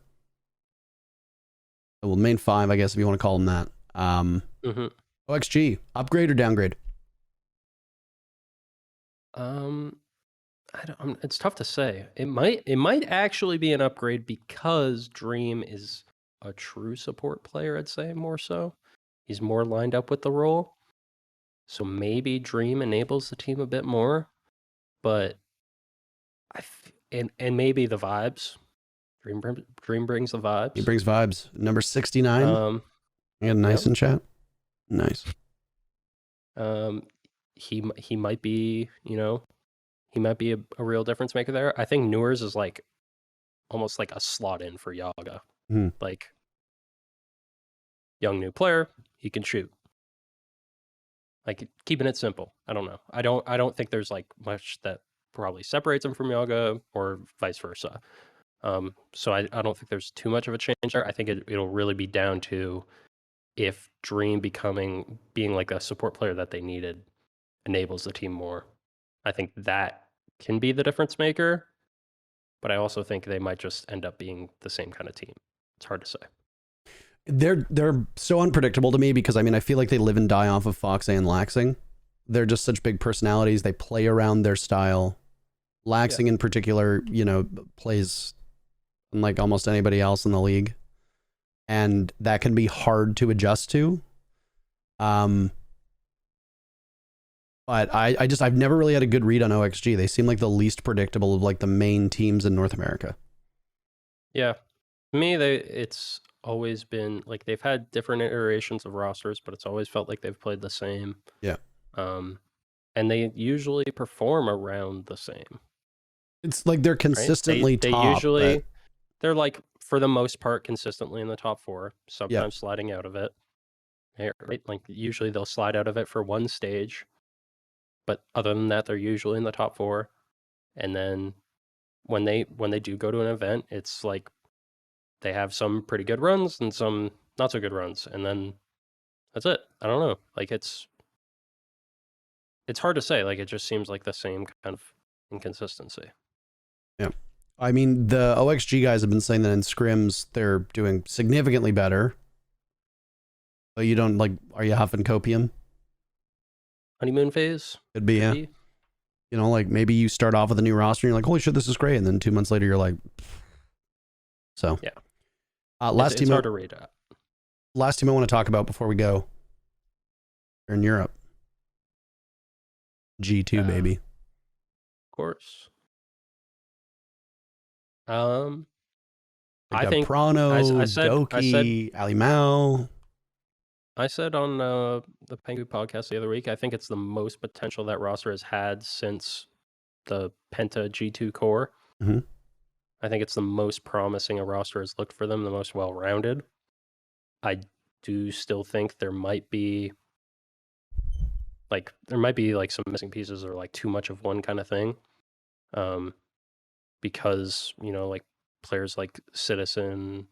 Speaker 1: Well, main 5, I guess, if you want to call them that. OXG, upgrade or downgrade?
Speaker 2: It's tough to say. It might actually be an upgrade because Dream is a true support player, I'd say, more so. He's more lined up with the role. So maybe Dream enables the team a bit more. But and maybe the vibes. Dream brings the vibes.
Speaker 1: He brings vibes. Number 69. And nice in chat. Nice.
Speaker 2: He might be, he might be a real difference maker there. I think Newers is like almost like a slot in for Yaga. Like young new player, he can shoot. Like keeping it simple. I don't know. I don't think there's like much that probably separates him from Yaga or vice versa. So I don't think there's too much of a change there. I think it'll really be down to if Dream being like a support player that they needed enables the team more. I think that can be the difference maker, but I also think they might just end up being the same kind of team. It's hard to say.
Speaker 1: They're so unpredictable to me because I mean I feel like they live and die off of Fox and Laxing. They're just such big personalities. They play around their style. Laxing in particular, plays like almost anybody else in the league. And that can be hard to adjust to. But I've never really had a good read on OXG. They seem like the least predictable of like the main teams in North America.
Speaker 2: Yeah. To me, it's always been like they've had different iterations of rosters, but it's always felt like they've played the same.
Speaker 1: Yeah.
Speaker 2: And they usually perform around the same.
Speaker 1: It's like they're consistently
Speaker 2: right? They
Speaker 1: top.
Speaker 2: Usually, they're like, for the most part, consistently in the top 4, sometimes sliding out of it. Right? Like usually they'll slide out of it for one stage. But other than that, they're usually in the top 4. And then when they do go to an event, it's like they have some pretty good runs and some not so good runs. And then that's it. I don't know. Like it's hard to say. Like it just seems like the same kind of inconsistency.
Speaker 1: Yeah. I mean, the OXG guys have been saying that in scrims, they're doing significantly better. But you don't are you huffing copium?
Speaker 2: Honeymoon phase?
Speaker 1: Could be, yeah. Like maybe you start off with a new roster and you're like, holy shit, this is great. And then 2 months later, you're like, so.
Speaker 2: Yeah.
Speaker 1: Last team
Speaker 2: it's hard to read out.
Speaker 1: Last team I want to talk about before we go. They're in Europe. G2, baby.
Speaker 2: Of course.
Speaker 1: I think Prano, Doki, Ali Mao.
Speaker 2: I said on the Pengu podcast the other week, I think it's the most potential that roster has had since the Penta G2 core.
Speaker 1: Mm-hmm.
Speaker 2: I think it's the most promising a roster has looked for them, the most well-rounded. I do still think there might be some missing pieces or like too much of one kind of thing. Because, like players like Citizen,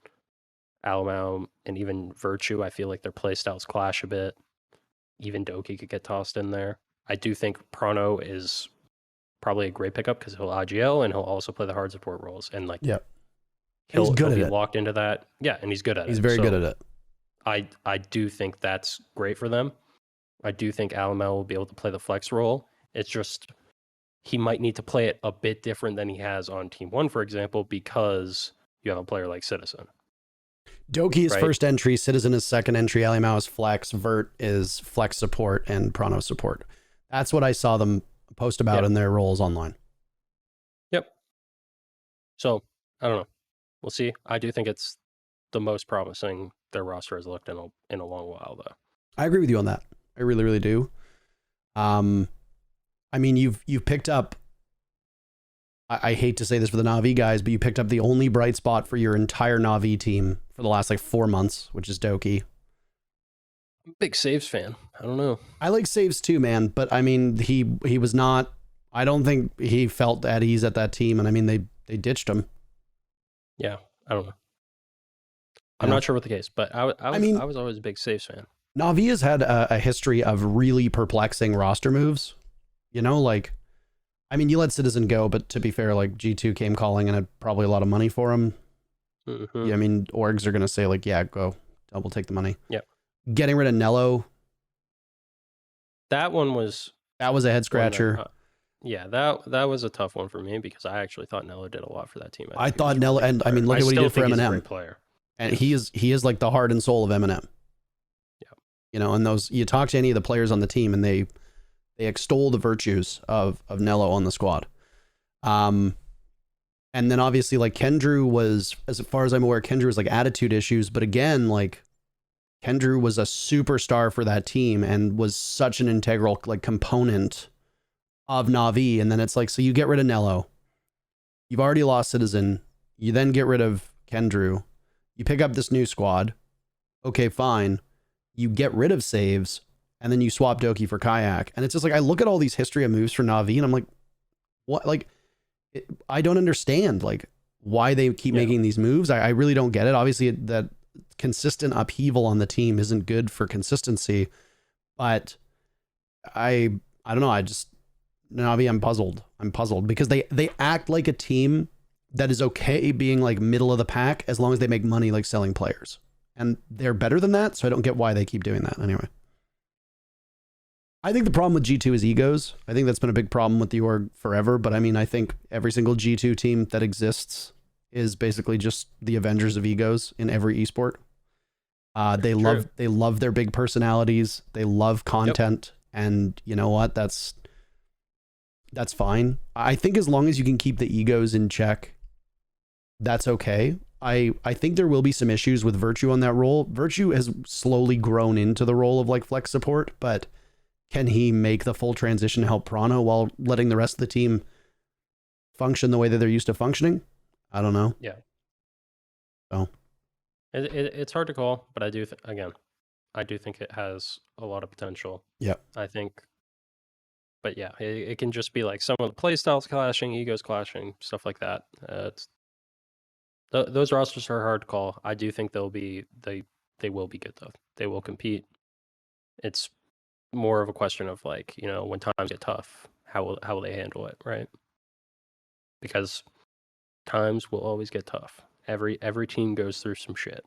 Speaker 2: Alamau, and even Virtue, I feel like their playstyles clash a bit. Even Doki could get tossed in there. I do think Prano is probably a great pickup because he'll IGL and he'll also play the hard support roles. And he'll be locked into that. Yeah, and he's good at it.
Speaker 1: He's very good at it.
Speaker 2: I do think that's great for them. I do think Alamau will be able to play the flex role. It's just he might need to play it a bit different than he has on Team 1, for example, because you have a player like Citizen.
Speaker 1: Doki is
Speaker 2: Right.
Speaker 1: first entry, Citizen is second entry, Alimao is flex, Vert is flex support, and Prano support. That's what I saw them post about
Speaker 2: Yep.
Speaker 1: in their roles online.
Speaker 2: Yep. So I don't know. We'll see. I do think it's the most promising their roster has looked in a long while, though.
Speaker 1: I agree with you on that. I really, really do. I mean, you've picked up. I hate to say this for the Na'Vi guys, but you picked up the only bright spot for your entire Na'Vi team for the last like 4 months, which is Doki.
Speaker 2: I'm a big saves fan. I don't know.
Speaker 1: I like saves too, man, but I mean, he was not. I don't think he felt at ease at that team, and I mean, they ditched him.
Speaker 2: Yeah, I don't know. I'm not sure what the case, but I was always a big saves fan.
Speaker 1: Na'Vi has had a history of really perplexing roster moves. You know, like, I mean, you let Citizen go, but to be fair, like G2 came calling and had probably a lot of money for him.
Speaker 2: Mm-hmm.
Speaker 1: Yeah, I mean, orgs are going to say like, yeah, go. We'll take the money.
Speaker 2: Yep.
Speaker 1: Getting rid of Nello.
Speaker 2: That was
Speaker 1: a head scratcher.
Speaker 2: Yeah, that was a tough one for me because I actually thought Nello did a lot for that team.
Speaker 1: I thought Nello, and I mean, look at what he did for Eminem.
Speaker 2: Player.
Speaker 1: And he is like the heart and soul of Eminem.
Speaker 2: Yeah.
Speaker 1: You know, and those, you talk to any of the players on the team and they extol the virtues of Nello on the squad. And then obviously like Kendrew was, as far as I'm aware, Kendrew was like attitude issues, but again, like Kendrew was a superstar for that team and was such an integral like component of Na'Vi. And then it's like, so you get rid of Nello, you've already lost Citizen, you then get rid of Kendrew, you pick up this new squad. Okay, fine. You get rid of saves and then you swap Doki for Kayak. And it's just like, I look at all these history of moves for Na'Vi and I'm like, what? Like, I don't understand like why they keep making these moves. I really don't get it. Obviously that consistent upheaval on the team isn't good for consistency, but I don't know. Na'Vi, I'm puzzled because they act like a team that is okay being like middle of the pack as long as they make money like selling players. And they're better than that, so I don't get why they keep doing that anyway. I think the problem with G2 is egos. I think that's been a big problem with the org forever, but I mean, I think every single G2 team that exists is basically just the Avengers of egos in every esport. They love their big personalities. They love content. Yep. And you know what? That's fine. I think as long as you can keep the egos in check, that's okay. I think there will be some issues with Virtue on that role. Virtue has slowly grown into the role of like flex support, but can he make the full transition to help Prano while letting the rest of the team function the way that they're used to functioning? I don't know.
Speaker 2: Yeah.
Speaker 1: So
Speaker 2: it's hard to call, but I do think it has a lot of potential.
Speaker 1: Yeah.
Speaker 2: I think, but yeah, it can just be like some of the play styles clashing, egos clashing, stuff like that. Those rosters are hard to call. I do think they will be good though. They will compete. It's more of a question of like, you know, when times get tough, how will they handle it, right? Because times will always get tough. Every team goes through some shit.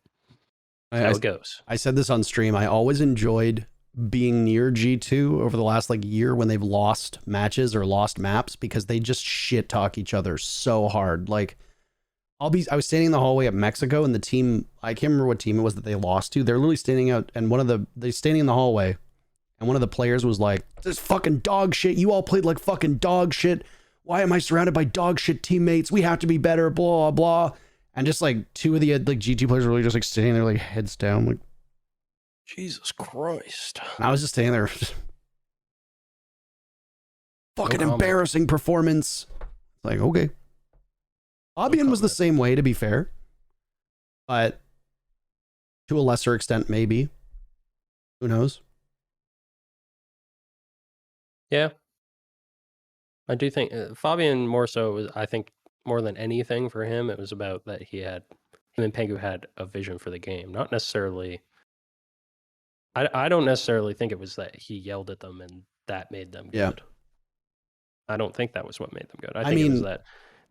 Speaker 2: How it goes.
Speaker 1: I said this on stream. I always enjoyed being near G2 over the last like year when they've lost matches or lost maps because they just shit talk each other so hard. Like I was standing in the hallway at Mexico and the team, I can't remember what team it was that they lost to. They're literally standing out and they're standing in the hallway and one of the players was like, "This fucking dog shit. You all played like fucking dog shit. Why am I surrounded by dog shit teammates? We have to be better, blah, blah." And just like two of the like G2 players were really just like sitting there like heads down, like,
Speaker 2: Jesus Christ.
Speaker 1: and I was just standing there. Fucking embarrassing performance. Like, okay. Fabian was the same way, to be fair. But to a lesser extent, maybe. Who knows?
Speaker 2: Yeah. I do think Fabian more so was, I think, more than anything for him, it was about that him and Pengu had a vision for the game. Not necessarily, I don't necessarily think it was that he yelled at them and that made them good.
Speaker 1: Yeah.
Speaker 2: I don't think that was what made them good. I think it was that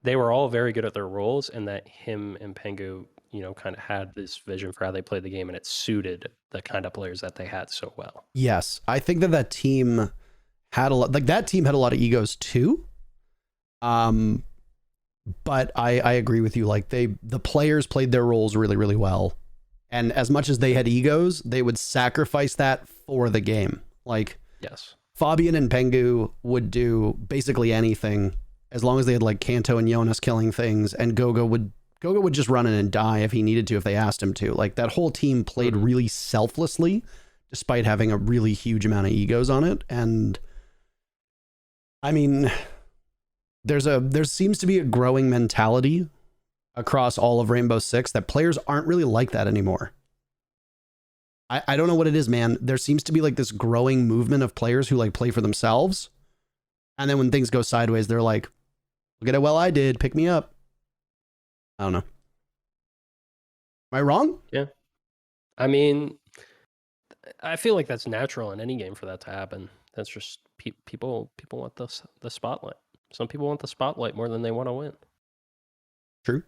Speaker 2: they were all very good at their roles and that him and Pengu, you know, kind of had this vision for how they played the game and it suited the kind of players that they had so well.
Speaker 1: Yes. I think that team had a lot, like that team had a lot of egos too. But I agree with you. Like the players played their roles really, really well. And as much as they had egos, they would sacrifice that for the game. Like,
Speaker 2: Yes.
Speaker 1: Fabian and Pengu would do basically anything as long as they had like Kanto and Jonas killing things, and Gogo would just run in and die if he needed to, if they asked him to. Like, that whole team played really selflessly, despite having a really huge amount of egos on it. And I mean, there seems to be a growing mentality across all of Rainbow Six that players aren't really like that anymore. I don't know what it is, man. There seems to be like this growing movement of players who like play for themselves. And then when things go sideways, they're like, look at how well I did. Pick me up. I don't know. Am I wrong?
Speaker 2: Yeah. I mean, I feel like that's natural in any game for that to happen. That's just people want the spotlight. Some people want the spotlight more than they want to win.
Speaker 1: True.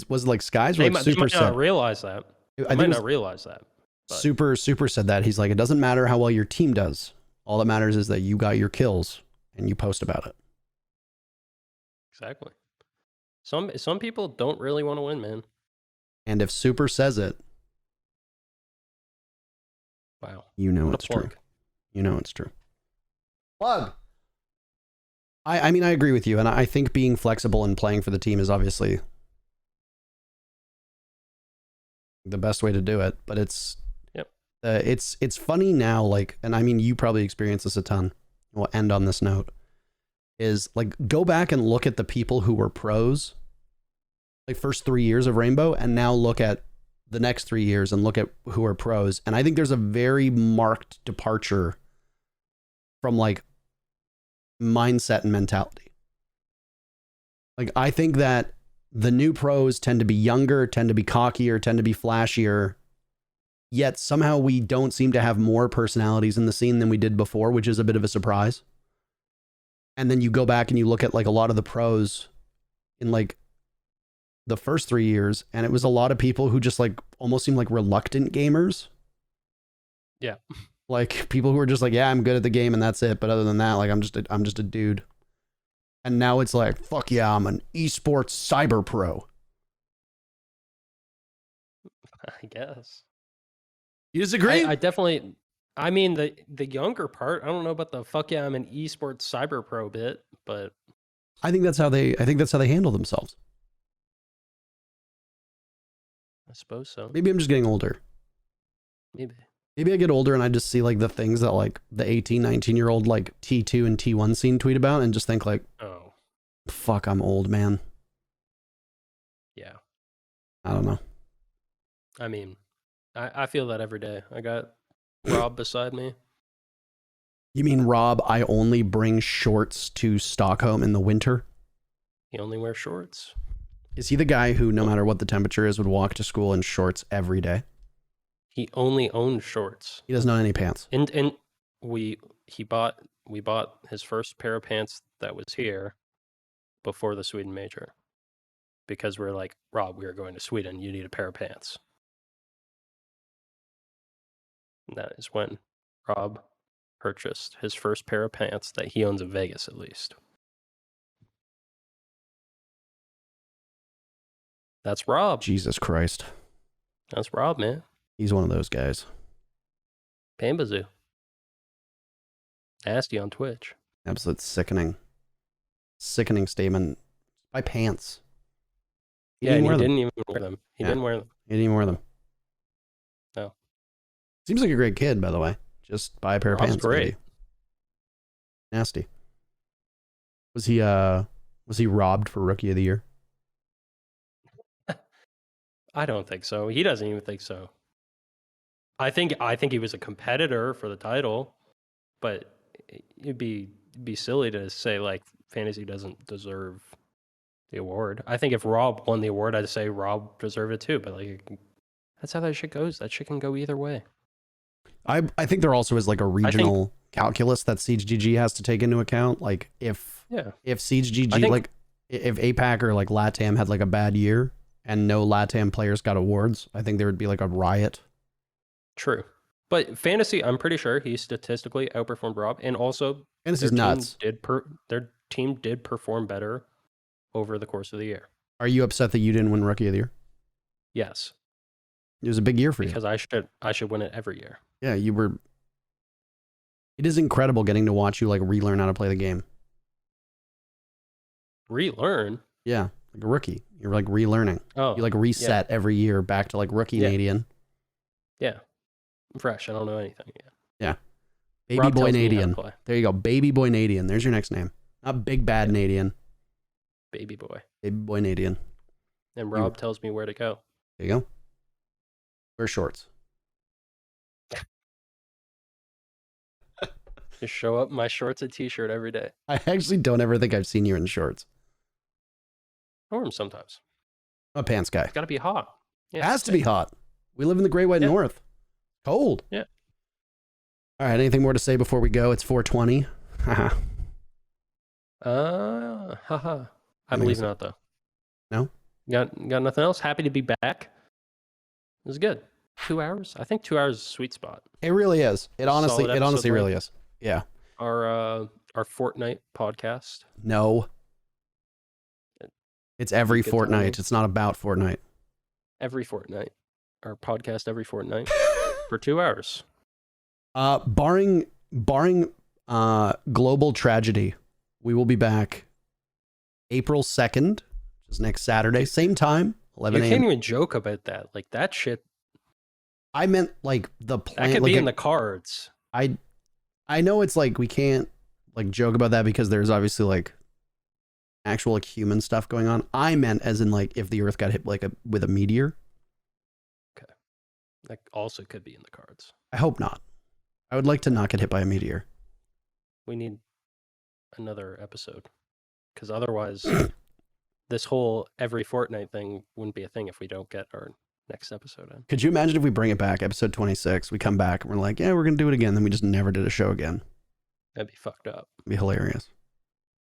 Speaker 1: Was it like Skies?
Speaker 2: They
Speaker 1: Like
Speaker 2: might
Speaker 1: Super
Speaker 2: not
Speaker 1: said.
Speaker 2: realize that.
Speaker 1: I
Speaker 2: Might
Speaker 1: think
Speaker 2: not realize that. But
Speaker 1: Super said that. He's like, it doesn't matter how well your team does. All that matters is that you got your kills and you post about it.
Speaker 2: exactly. Some people don't really want to win, man.
Speaker 1: And if Super says it,
Speaker 2: Wow.
Speaker 1: you know
Speaker 2: What a
Speaker 1: it's true.
Speaker 2: plug.
Speaker 1: You know it's true. Plug. I mean, I agree with you, and I think being flexible and playing for the team is obviously the best way to do it. But it's funny now, like, and I mean, you probably experience this a ton. We'll end on this note. Is like, go back and look at the people who were pros, like first 3 years of Rainbow, and now look at the next 3 years and look at who are pros. And I think there's a very marked departure from like mindset and mentality. Like, I think that the new pros tend to be younger, tend to be cockier, tend to be flashier, yet somehow we don't seem to have more personalities in the scene than we did before, which is a bit of a surprise. And then you go back and you look at like a lot of the pros in like the first 3 years, and it was a lot of people who just like almost seemed like reluctant gamers.
Speaker 2: Yeah.
Speaker 1: Like people who are just like, yeah, I'm good at the game and that's it. But other than that, like I'm just a dude. And now it's like, fuck yeah, I'm an esports cyber pro.
Speaker 2: I guess.
Speaker 1: You disagree?
Speaker 2: I definitely. I mean, the younger part. I don't know about the fuck yeah, I'm an esports cyber pro bit, but
Speaker 1: I think that's how they handle themselves.
Speaker 2: I suppose so.
Speaker 1: Maybe I'm just getting older. Maybe I get older and I just see like the things that like the 18, 19-year-old like T2 and T1 scene tweet about and just think like,
Speaker 2: oh,
Speaker 1: fuck, I'm old, man.
Speaker 2: yeah.
Speaker 1: I don't know.
Speaker 2: I mean, I feel that every day. I got Rob beside me.
Speaker 1: You mean Rob, I only bring shorts to Stockholm in the winter?
Speaker 2: He only wears shorts.
Speaker 1: Is he the guy who, no matter what the temperature is, would walk to school in shorts every day?
Speaker 2: He only owns shorts.
Speaker 1: He doesn't own any pants.
Speaker 2: And we bought his first pair of pants that was here before the Sweden major, because we're like, Rob, we are going to Sweden. You need a pair of pants. And that is when Rob purchased his first pair of pants that he owns in Vegas, at least. That's Rob.
Speaker 1: Jesus Christ.
Speaker 2: That's Rob, man.
Speaker 1: He's one of those guys.
Speaker 2: Pambazoo. Nasty on Twitch.
Speaker 1: Absolute sickening. Sickening statement. Buy pants.
Speaker 2: Yeah, and he didn't even wear them. He didn't wear them.
Speaker 1: He didn't even wear them.
Speaker 2: No.
Speaker 1: Seems like a great kid, by the way. Just buy a pair of
Speaker 2: Rob's
Speaker 1: pants.
Speaker 2: great.
Speaker 1: Baby. Nasty. Was he robbed for Rookie of the Year?
Speaker 2: I don't think so. He doesn't even think so. I think he was a competitor for the title, but it'd be silly to say like Fantasy doesn't deserve the award. I think if Rob won the award, I'd say Rob deserved it too. But like, that's how that shit goes. That shit can go either way.
Speaker 1: I think there also is like a regional calculus that Siege GG has to take into account. Like if Siege GG, like if APAC or like LATAM had like a bad year and no LATAM players got awards, I think there would be like a riot.
Speaker 2: True. But Fantasy, I'm pretty sure he statistically outperformed Rob, and also
Speaker 1: Fantasy's nuts.
Speaker 2: Their team did perform better over the course of the year.
Speaker 1: Are you upset that you didn't win Rookie of the Year?
Speaker 2: Yes.
Speaker 1: It was a big year for you.
Speaker 2: Because I should win it every year.
Speaker 1: Yeah, you were. It is incredible getting to watch you like relearn how to play the game.
Speaker 2: Relearn?
Speaker 1: Yeah, like a rookie. You're like relearning.
Speaker 2: Oh,
Speaker 1: you like reset every year back to like rookie Nadian.
Speaker 2: Yeah, I'm fresh. I don't know anything yet.
Speaker 1: Yeah, baby
Speaker 2: Rob
Speaker 1: boy
Speaker 2: tells me how to
Speaker 1: Nadian.
Speaker 2: play.
Speaker 1: There you go, baby boy Nadian. There's your next name. Not big bad Nadian.
Speaker 2: Baby boy.
Speaker 1: Baby boy Nadian.
Speaker 2: And Rob tells me where to go.
Speaker 1: There you go. Wear shorts.
Speaker 2: Just show up in my shorts and t-shirt every day.
Speaker 1: I actually don't ever think I've seen you in shorts.
Speaker 2: I wear them sometimes.
Speaker 1: I'm a pants guy.
Speaker 2: It's got to be hot.
Speaker 1: Yeah, it has to be hot. We live in the Great White North. Cold.
Speaker 2: Yeah.
Speaker 1: All right. Anything more to say before we go? It's 4:20. Haha.
Speaker 2: Haha. I believe not, though.
Speaker 1: No?
Speaker 2: Got nothing else? Happy to be back. It was good. 2 hours? I think 2 hours is a sweet spot.
Speaker 1: It really is. It honestly
Speaker 2: Solid
Speaker 1: really is. Yeah.
Speaker 2: Our fortnight podcast.
Speaker 1: No. It's every fortnight. It's not about Fortnite.
Speaker 2: Every fortnight. Our podcast every fortnight for 2 hours.
Speaker 1: Barring global tragedy, we will be back April 2nd, which is next Saturday, same time, 11 a.m.
Speaker 2: You can't even joke about that. Like that shit.
Speaker 1: I meant like the plan.
Speaker 2: That could
Speaker 1: like
Speaker 2: be in the cards.
Speaker 1: I know it's like we can't like joke about that because there's obviously like actual like human stuff going on. I meant as in like if the Earth got hit like with a meteor.
Speaker 2: Okay. That also could be in the cards.
Speaker 1: I hope not. I would like to not get hit by a meteor.
Speaker 2: We need another episode because otherwise this whole every fortnight thing wouldn't be a thing if we don't get our next episode in.
Speaker 1: Could you imagine if we bring it back, episode 26, we come back and we're like, yeah, we're going to do it again. Then we just never did a show again.
Speaker 2: That'd be fucked up.
Speaker 1: It'd be hilarious.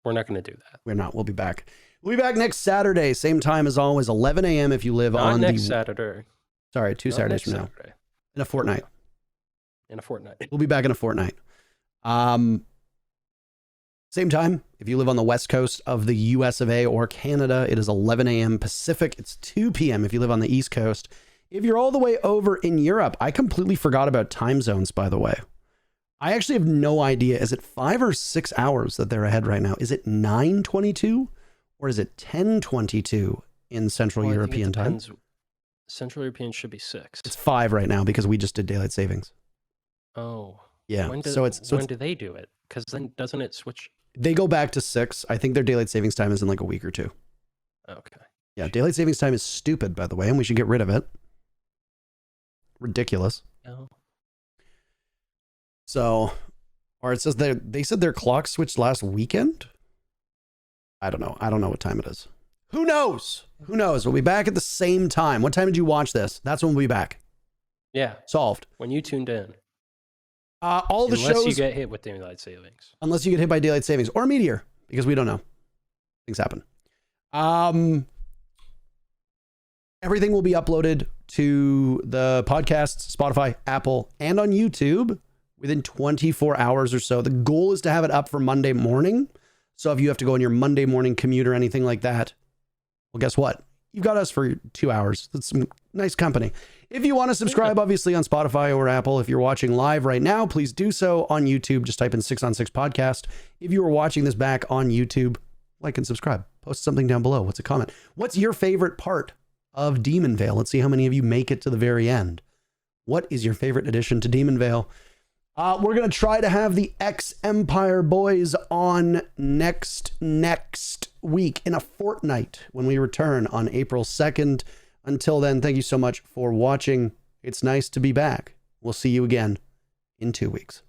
Speaker 2: We're not going to do that.
Speaker 1: We're not. We'll be back. We'll be back next Saturday. Same time as always, 11 a.m. if you live
Speaker 2: not
Speaker 1: on
Speaker 2: next Saturday.
Speaker 1: Sorry, two Saturdays from now.
Speaker 2: Saturday.
Speaker 1: In a fortnight.
Speaker 2: In a fortnight.
Speaker 1: We'll be back in a fortnight. Same time, if you live on the west coast of the US of A or Canada, it is 11 a.m. Pacific. It's 2 p.m. if you live on the east coast. If you're all the way over in Europe, I completely forgot about time zones, by the way. I actually have no idea. Is it 5 or 6 hours that they're ahead right now? Is it 9:22 or is it 10:22 in Central European time?
Speaker 2: Central European should be 6.
Speaker 1: It's 5 right now because we just did daylight savings.
Speaker 2: Oh.
Speaker 1: Yeah.
Speaker 2: When do they do it? Because then doesn't it switch?
Speaker 1: They go back to 6. I think their daylight savings time is in like a week or 2.
Speaker 2: Okay. Yeah,
Speaker 1: daylight savings time is stupid, by the way, and we should get rid of it. Ridiculous.
Speaker 2: No.
Speaker 1: So, or it says they said their clock switched last weekend. I don't know. I don't know what time it is. Who knows? Who knows? We'll be back at the same time. What time did you watch this? That's when we'll be back.
Speaker 2: Yeah.
Speaker 1: Solved.
Speaker 2: When you tuned in.
Speaker 1: All the shows.
Speaker 2: Unless you get hit with daylight savings.
Speaker 1: Unless you get hit by daylight savings or a meteor, because we don't know. Things happen. Everything will be uploaded to the podcasts, Spotify, Apple, and on YouTube within 24 hours or so. The goal is to have it up for Monday morning. So if you have to go on your Monday morning commute or anything like that, well, guess what? You've got us for 2 hours. That's some nice company. If you want to subscribe, obviously on Spotify or Apple, if you're watching live right now, please do so. On YouTube, just type in 6 on 6 podcast. If you are watching this back on YouTube, like and subscribe. Post something down below. What's a comment? What's your favorite part of Demon Vale? Let's see how many of you make it to the very end. What is your favorite addition to Demon Vale? We're going to try to have the X-Empire boys on next week in a fortnight when we return on April 2nd. Until then, thank you so much for watching. It's nice to be back. We'll see you again in 2 weeks.